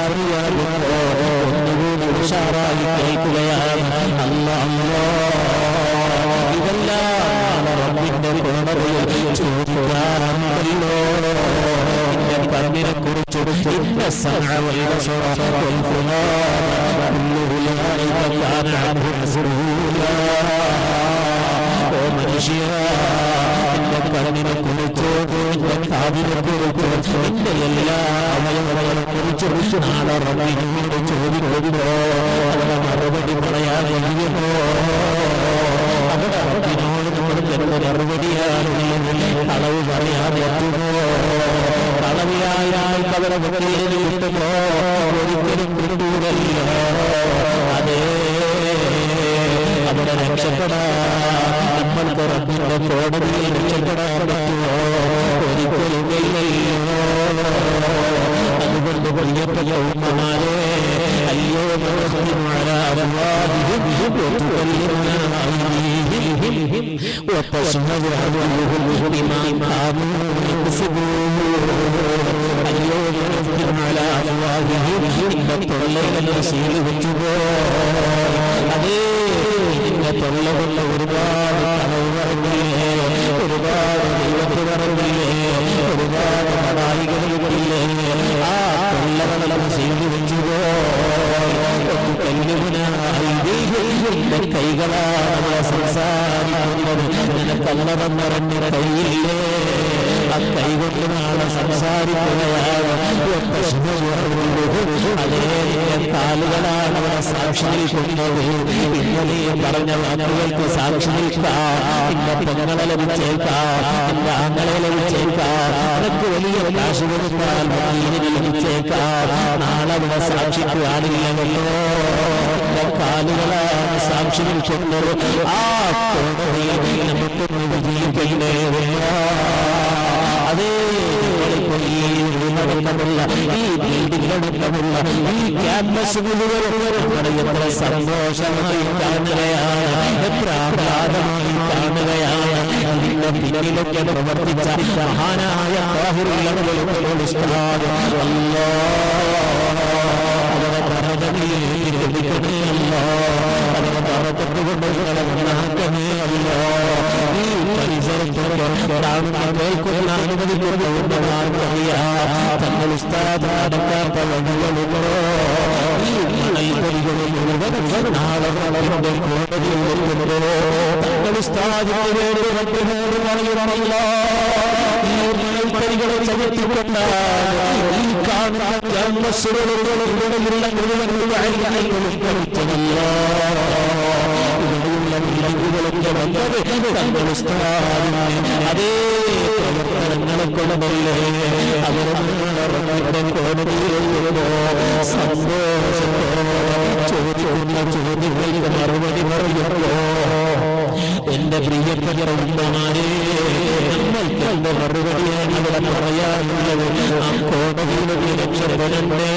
ഒന്നുകൂടി ഉഷാറായി കേൾക്കുകയാണ്. അല്ലാഹ് ഇതെല്ലാം റബ്ബിന്റെ കോടതിയിൽ ചോദിക്കാറുണ്ടല്ലോ. എന്റെ കണ്ണിനെ കുറിച്ച് മനുഷ്യ, എന്റെ കണ്ണിനെ കുറിച്ച്, എന്റെ കാതിനെ കുറിച്ച്, എന്റെ എല്ലാ അവയവങ്ങളെ കുറിച്ച് നാളെ റബ്ബിനോട് ചോദിക്കുമ്പോ അവരുടെ മറുപടി പറയാൻ കഴിയുമോ? അവരുടെ റബ്ബിനോട് കൊടുക്കുന്ന മറുപടിയാണ് കളവ് പറയാൻ പറ്റുമോ? കളവിലായാൽ അവരെ വെളിയിൽ കിട്ടുമോ? ഒരിക്കലും കിട്ടൂരല്ല. അതേ, അവിടെ രക്ഷപ്പെടാൻ നമ്മൾക്ക് റബ്ബിന്റെ കോടതിയിൽ രക്ഷപ്പെടാൻ പറ്റുമോ? ഒരിക്കലും ഇല്ലല്ലോ. അതുകൊണ്ട് പ്രിയപ്പെട്ട ഉമ്മമാരെ اليوم نختم على أفواههم وتكلمنا أيديهم وتشهد أرجلهم بما كانوا يكسبون اليوم نختم على أفواههم إن തൊള്ളയിലെ സീൽ വെച്ചുപോ അതേ നിന്റെ തൊള്ള കൊണ്ട് ഒരുപാട് കളവ് പറഞ്ഞില്ലേ, ഒരുപാട് ദൈവത്തെ പറഞ്ഞില്ലേ, ഒരുപാട് പടായികളില്ലേ, ആ തൊള്ളകളെല്ലാം സീൽ വെച്ചുപോ എന്റെ കൈകളാണ് സംസാരിക്കുന്നത്. നിനക്കല്ല പറഞ്ഞ കൈയില്ലേ, ആ കൈകൊണ്ട് നാളെ സംസാരിക്കുകയാണ്. അതേ കാലുകളാണ് അവിടെ സാക്ഷി നിൽക്കുന്നത്. ഇന്നലെ പറഞ്ഞ വാക്കുകൾക്ക് സാക്ഷി നിൽക്കാം. എന്റെ പെങ്ങളെ ലഭിച്ചേക്കാം, എന്റെ ആങ്ങളെ ലഭിച്ചേക്കാം, അതൊക്കെ വലിയ കാശ് കൊടുത്താൽ മദീനയിൽ ലഭിച്ചേക്കാം. നാളെ അവിടെ സാക്ഷിക്ക് കാണില്ലല്ലോ. എന്റെ കാലുകളാണ് സാക്ഷി നിൽക്കുന്നത്. ആ കോടതിയിൽ നമുക്കൊന്ന് വിജയിക്കണ്ടേ? അതേ ഈ ബിൽഡിംഗടക്കമുള്ള ഈ ക്യാമ്പസ് മുഴുവൻ എത്ര സന്തോഷമായി കാണുകയാണ്, എത്ര ആഹ്ലാദമായി കാണുകയാണ്. ഇതിന്റെ പിന്നിലൊക്കെ പ്രവർത്തിച്ച മഹാനായ താഹിറുൽ ഉസ്താദ് അവരെ പറഞ്ഞതിൽ ലഭിക്കണേ അല്ലോ, അവരെ പറഞ്ഞുകൊണ്ട് ഉണ്ടാക്കണേ അല്ലോ. ഈ പരിസരത്തൊക്കെ കേൾക്കുന്ന അനുമതിക്കൊണ്ടറിയാം തങ്ങൾ ഉസ്താദ് നടക്കാത്ത വഴികളുണ്ടോ? ഈ മണൽപ്പരികളിൽ മുഴുവൻ നാളെ കോടതിയിൽ വരുന്നുണ്ടോ? തങ്ങൾ ഉസ്താദിന് വേണ്ടി റബ്ബിനോട് പറയണമല്ലോ, ഈ മണൽപ്പരികളെ ചവിട്ടിക്കൊണ്ടാണ് ഈ കാണുന്ന ക്യാമ്പസുകളിലുള്ള മുഴുവൻ കഴിച്ചതല്ലോ. അതേ പ്രവർത്തനങ്ങളെ കൊണ്ടല്ലേ അവരുടെ കോടതിയിലോ സന്തോഷത്തോടെ ചോദിക്കുന്ന ചോദ്യങ്ങൾക്ക് മറുപടി പറയുമല്ലോ. എന്റെ പ്രിയപ്പെട്ട ഉമ്മമാരെ, നമ്മൾക്ക് എന്റെ മറുപടിയാണ് അവിടെ പറയാനുള്ളത്. ആ കോടതിയിലൊക്കെ രക്ഷപ്പെടണ്ടേ,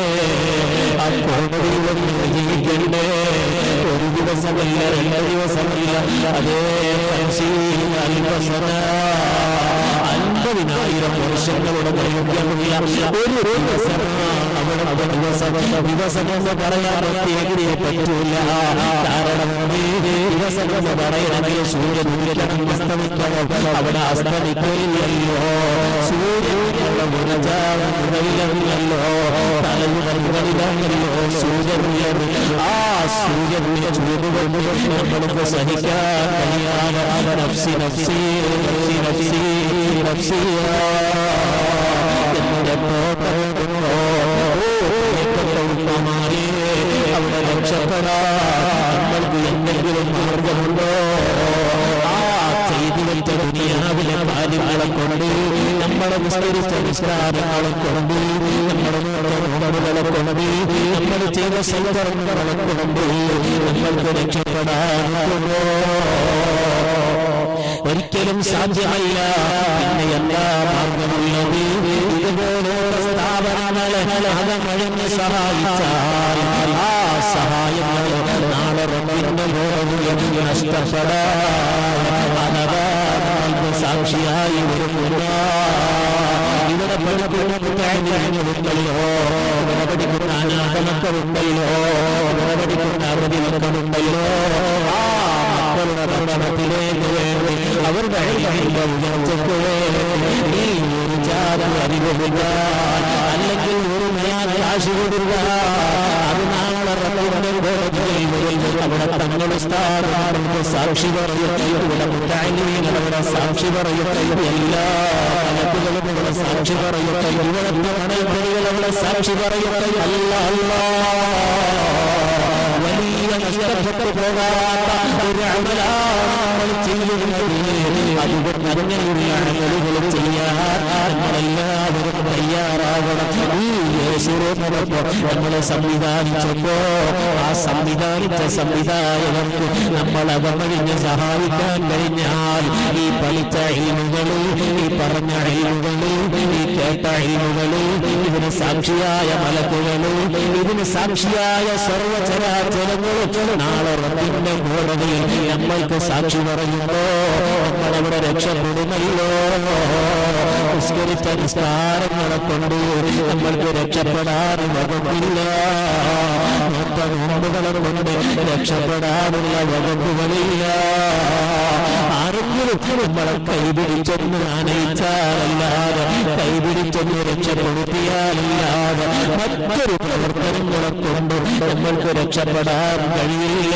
ആ കോടതിയിലൊക്കെ വിജയിക്കണ്ടേ? ഒരു ദിവസമല്ല, 2 ദിവസമല്ല, അതേ 50,000 വർഷങ്ങളുടെ ദൈർഘ്യമുള്ള ഒരു ദിവസമാണ് അവിടെ ദിവസമെന്ന് പറയാൻ പറ്റൂല. കാരണം ദിവസമെന്ന് പറയണമെങ്കിൽ സൂര്യൻ അസ്തമിക്കണം, അവിടെ അസ്തമിക്കില്ലല്ലോ. സൂര്യനുള്ള മുതലല്ലോ, തലമുറകളിലല്ലോ സൂര്യനുള്ളത്. ആ സൂര്യന്റെ ചൂടുകൊണ്ട് നമ്മൾക്ക് സഹിക്കാൻ കഴിയാതെ നഫ്സി നഫ്സി നഫ്സി നഫ്സി നഫ്സി എന്റെ ഉമ്മമാരെ, അവിടെ രക്ഷപ്പെടാൻ നമ്മൾക്ക് എന്തെങ്കിലും മാർഗമുണ്ടോ? ആ ചെയ്തു വെച്ച ദുനിയാവിലെ കാര്യങ്ങളെ കൊണ്ട്, നമ്മളെ വിസ്തരിച്ച നിസ്കാരങ്ങളെ കൊണ്ട്, നമ്മുടെ നോടുകളെ കൊണ്ട്, നമ്മൾ ചെയ്ത സൽക്കർമ്മങ്ങളെ കൊണ്ട് നമ്മൾക്ക് രക്ഷപ്പെടാനുണ്ടോ? ഒരിക്കലും സാധ്യമല്ല. പിന്നെ എല്ലാ മാർഗമുള്ളത് ഇതുപോലുള്ള സ്ഥാപനങ്ങളെ അകമഴിഞ്ഞ് സഹായിച്ചാൽ ആ സഹായങ്ങൾ നാളെ റബ്ബിന്റെ ലോകം നഷ്ടപ്പെടാൻ സാക്ഷിയായി വരുന്നില്ല. ഇവിടെ പഠിക്കുന്നുണ്ടല്ലോ, ഇവിടെ പഠിക്കുന്ന അനാഥമക്കളുണ്ടല്ലോ, ഇവിടെ പഠിക്കുന്ന അറുതിമക്കളുണ്ടല്ലോ. ആ മക്കളുടെ ഭക്ഷണത്തിലേക്ക് വേണ്ടി അവരുടെ ഉയർച്ചയ്ക്ക് വേണ്ടി ഈ ഒരു ജാതി അനുഭവിക്കാൻ, അല്ലെങ്കിൽ ഒരു കാശ് കൊടുക്കുക, അത് നാളെ അവിടെ തങ്ങൾ സ്ഥാപനങ്ങൾക്ക് സാക്ഷി പറയും, ഇവിടെ മുത്താലിമീങ്ങൾ അവിടെ സാക്ഷി പറയും, എല്ലാ കലക്കുകളും ഇവിടെ സാക്ഷി പറയും, ഇവിടെ മണൽപ്പടികൾ അവിടെ സാക്ഷി പറയും. അല്ല വലിയ നഷ്ടപ്പെട്ടു പോകാത്ത ഒരു അമലാണ് നമ്മൾ ചെയ്യുന്നത്. അതുകൊണ്ട് അങ്ങനെയുള്ള അമലുകൾ ചെയ്യാൻ നമ്മളെല്ലാവരും തയ്യാറാകണം. ഈ ബസീറോ നമ്മളെ സംവിധാനിച്ചപ്പോ ആ സംവിധായകർക്ക് നമ്മൾ അകമഴിഞ്ഞ് സഹായിക്കാൻ കഴിഞ്ഞാൽ ഈ പഠിച്ച ഇൽമുകളിൽ, ഈ പറഞ്ഞ ഇൽമുകളിൽ, ഈ കേട്ട ഇൽമുകളിൽ, ഇതിന് സാക്ഷിയായ മലക്കുകളിൽ, ഇതിന് സാക്ഷിയായ സർവചരാചരങ്ങളും നാളെ റബ്ബിന്റെ കോടതിയിൽ നമ്മൾക്ക് സാക്ഷി പറയുമ്പോ നമ്മളവിടെ രക്ഷപ്പെടുമല്ലോ. നിസ്കരിച്ച നിസ്കാരങ്ങളെ കൊണ്ട് നമ്മൾക്ക് രക്ഷപ്പെടാൻ വകുപ്പില്ല. നോമ്പുകളെ കൊണ്ട് രക്ഷപ്പെടാനുള്ള വകുപ്പുകളില്ല. ആരെങ്കിലും നമ്മളെ കൈപിടിച്ചൊന്ന് ആനയിച്ചാലല്ലാതെ, കൈപിടിച്ചൊന്ന് രക്ഷപ്പെടുത്തിയാലല്ലാതെ മറ്റൊരു പ്രവർത്തനങ്ങളെ കൊണ്ട് നമ്മൾക്ക് രക്ഷപ്പെടാൻ കഴിയില്ല.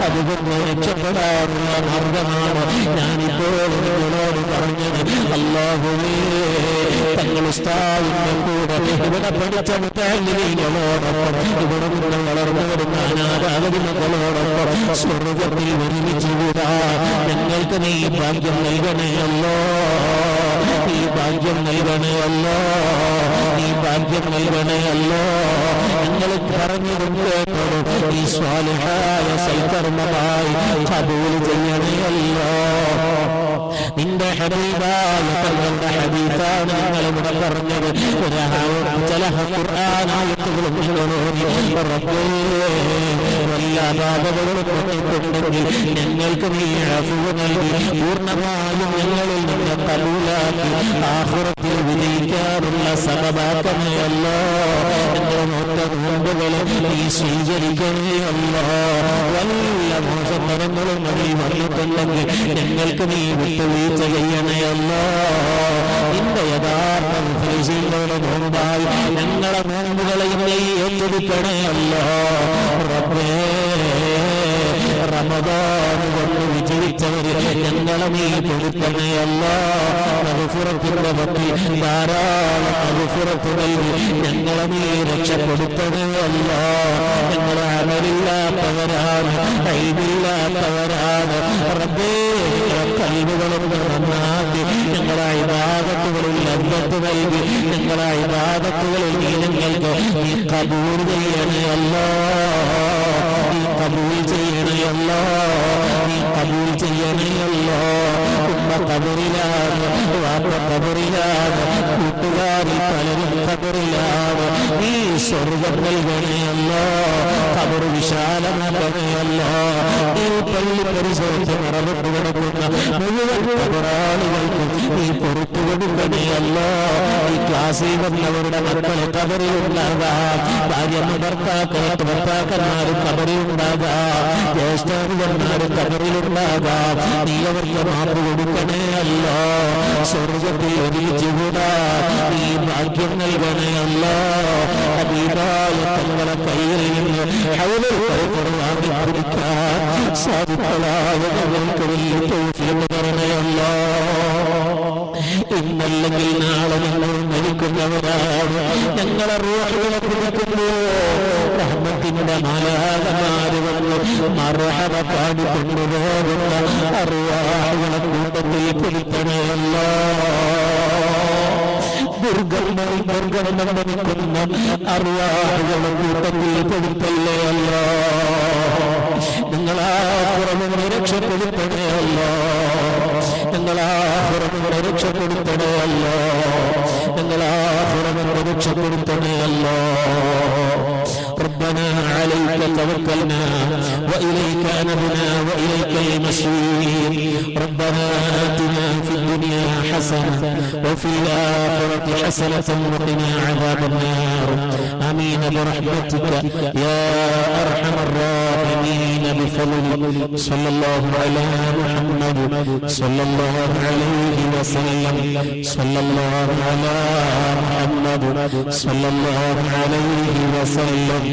അതുകൊണ്ട് രക്ഷപ്പെടാനുള്ള മാർഗമാണ് ഞാനിപ്പോൾ നിങ്ങളോട് പറഞ്ഞത്. അല്ലാഹുവേ, തങ്ങൾ ഉസ്താദിന്റെ കൂടെ ഇവിടെ പഠിച്ച മുത്തഅല്ലിമീങ്ങളോടൊപ്പം, ഇവിടെ നിന്ന് വളർന്നു വരുന്ന അനാഥാലയ മക്കളോടൊപ്പം സ്വർഗത്തിൽ ഒരുമിച്ച് കൂടാൻ ഞങ്ങൾക്ക് നീ ഭാഗ്യം നൽകണേ അല്ലോ. ഈ ഭാഗ്യം നൽകണേ അല്ലോ. ഈ ഭാഗ്യം നൽകണേ അല്ലോ. ഞങ്ങൾ പറഞ്ഞതും കേട്ടതും ഈ സ്വാലിഹായ സൽക്കർമ്മമായി ഖബൂൽ ചെയ്യണേ അല്ലോ. നിന്റെ ഹബീബായ തങ്ങളുടെ ഹദീസാണ് ഞങ്ങളിവിടെ പറഞ്ഞത്. ചില ഖുർആനായത്തുകളും റബ്ബേ എല്ലാ ബാധകളും കൊണ്ടിട്ടുണ്ടെങ്കിൽ ഞങ്ങൾക്ക് നീ അഫ്വ് നൽകി പൂർണ്ണമായും ഞങ്ങളിൽ നിന്ന് ഖബൂലാക്കി ആഖിറത്തിൽ വിജയിക്കാനുള്ള സബബാക്കണേ അല്ലാ. ഞങ്ങളുടെ നോമ്പുകളെ നീ സ്വീകരിക്കണേ അല്ലാ. വല്ല മോശത്തരങ്ങളും അതിൽ വന്നിട്ടുണ്ടെങ്കിൽ ഞങ്ങൾക്ക് നീ വിട്ടുവീഴ്ച ചെയ്യണേ അല്ലാ. നിന്റെ യഥാർത്ഥ മുഖ്ലിസീങ്ങളുടെ നോമ്പായി ഞങ്ങളെ നോമ്പുകളെയും നീ ഏറ്റെടുക്കണേ അല്ലാ. റബ്ബേ, റമദാൻ കൊണ്ട് വിജയിച്ചവര് ഞങ്ങളെ നീ കൊടുക്കണേ അല്ലാ. മഗ്ഫിറത്തിന്റെ വക്കി ധാരാളം മഗ്ഫിറത്ത് നൽകി ഞങ്ങളെ നീ രക്ഷപ്പെടുത്തണേ അല്ലാ. ഞങ്ങളെ അമലില്ലാത്തവരാണ്, ഇൽമില്ലാത്തവരാണ്. റബ്ബേ, കൽബുകളും നന്നാക്കി ഞങ്ങളെ ഇബാദത്തുകളിൽ ലബ്ബത്ത് നൽകി ഞങ്ങളെ ഇബാദത്തുകളിൽ നീ ഞങ്ങൾക്ക് നീ ഖബൂൽ ചെയ്യണേ അല്ലാ. നീ ഖബൂൽ ചെയ്യണേ അല്ലാ. നീ ഖബൂൽ ചെയ്യണേ അല്ലാ. ഉമ്മ ഖബറിലാണ്, വാപ്പ ഖബറിലാണ്, കൂട്ടുകാരിൽ പലരും ഖബറിലാണ്. നീ സ്വർഗ്ഗം നൽകണേ അല്ലാ. ഖബർ വിശാലമാക്കണേ അല്ലാ. ഈ പള്ളി പരിസരത്ത് മറവിട്ട് കിടക്കുന്ന മുഴുവൻ ഖബറാളികൾക്കും നീ പൊറുത്തു കൊടുക്കണേ അല്ലാ. ഈ ക്ലാസ്സിൽ വന്നവരുടെ മക്കളെ ഖബറിലുണ്ടാകാം, ഭർത്താക്കന്മാരും ഖബറിലുണ്ടാകാം, ജ്യേഷ്ഠന്മാരും ഖബറിലുണ്ടാകാം. നീ അവർക്ക് മാപ്പ് കൊടുക്കണേ അല്ലാ. സ്വർഗ്ഗത്തിൽ ഒരുമിച്ച് കൂടാ നീ ഭാഗ്യം നൽകണേ അല്ലാ. ഹബീബായ തങ്ങളെ കയ്യിൽ നിന്ന് ഹൗലുൽ കൗസർ വാങ്ങി കുടിക്കാൻ സാധുക്കളായ ഞങ്ങൾക്ക് വലിയ തൗഫീഖ് തരണേ അല്ലാ. ഇന്നല്ലെങ്കിൽ നാളെ ഞങ്ങൾ മരിക്കുന്നവരാണ്. ഞങ്ങളെ റൂഹുകളെ കുടിക്കുമ്പോൾ റഹ്മത്തിന്റെ മാലാഖമാര് വന്ന് മർഹബ പാടിക്കൊണ്ടുപോകുന്ന അർവാഹുകളെ കൂട്ടത്തിൽ പെടുത്തണേ അല്ലാ. ദുർഗന്ധം വമിക്കുന്ന അർവാഹുകളെ കൂട്ടത്തിൽ പെടുത്തല്ലേ അല്ലാ. നിങ്ങളാ പുറമെ രക്ഷപ്പെടുത്തണേ അല്ലാ. നിങ്ങളാ പുറമെ രക്ഷപ്പെടുത്തണേ അല്ലാ. നിങ്ങളാ പുറമെ രക്ഷപ്പെടുത്തണേ അല്ലാ. ربنا عليك توكلنا وإليك أنبنا وإليك المصير. ربنا آتنا في الدنيا حسنة وفي الآخرة حسنة وقنا عذاب النار. آمين برحمتك يا أرحم الراحمين بفضلك. صلى الله على محمد صلى الله عليه وسلم. صلى الله على محمد صلى الله عليه وسلم.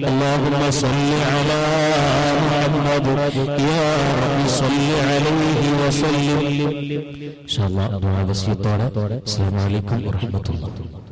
اللهم صل على محمد يا رب صل عليه وسلم. إن شاء الله دعاء وصية. السلام عليكم ورحمة الله.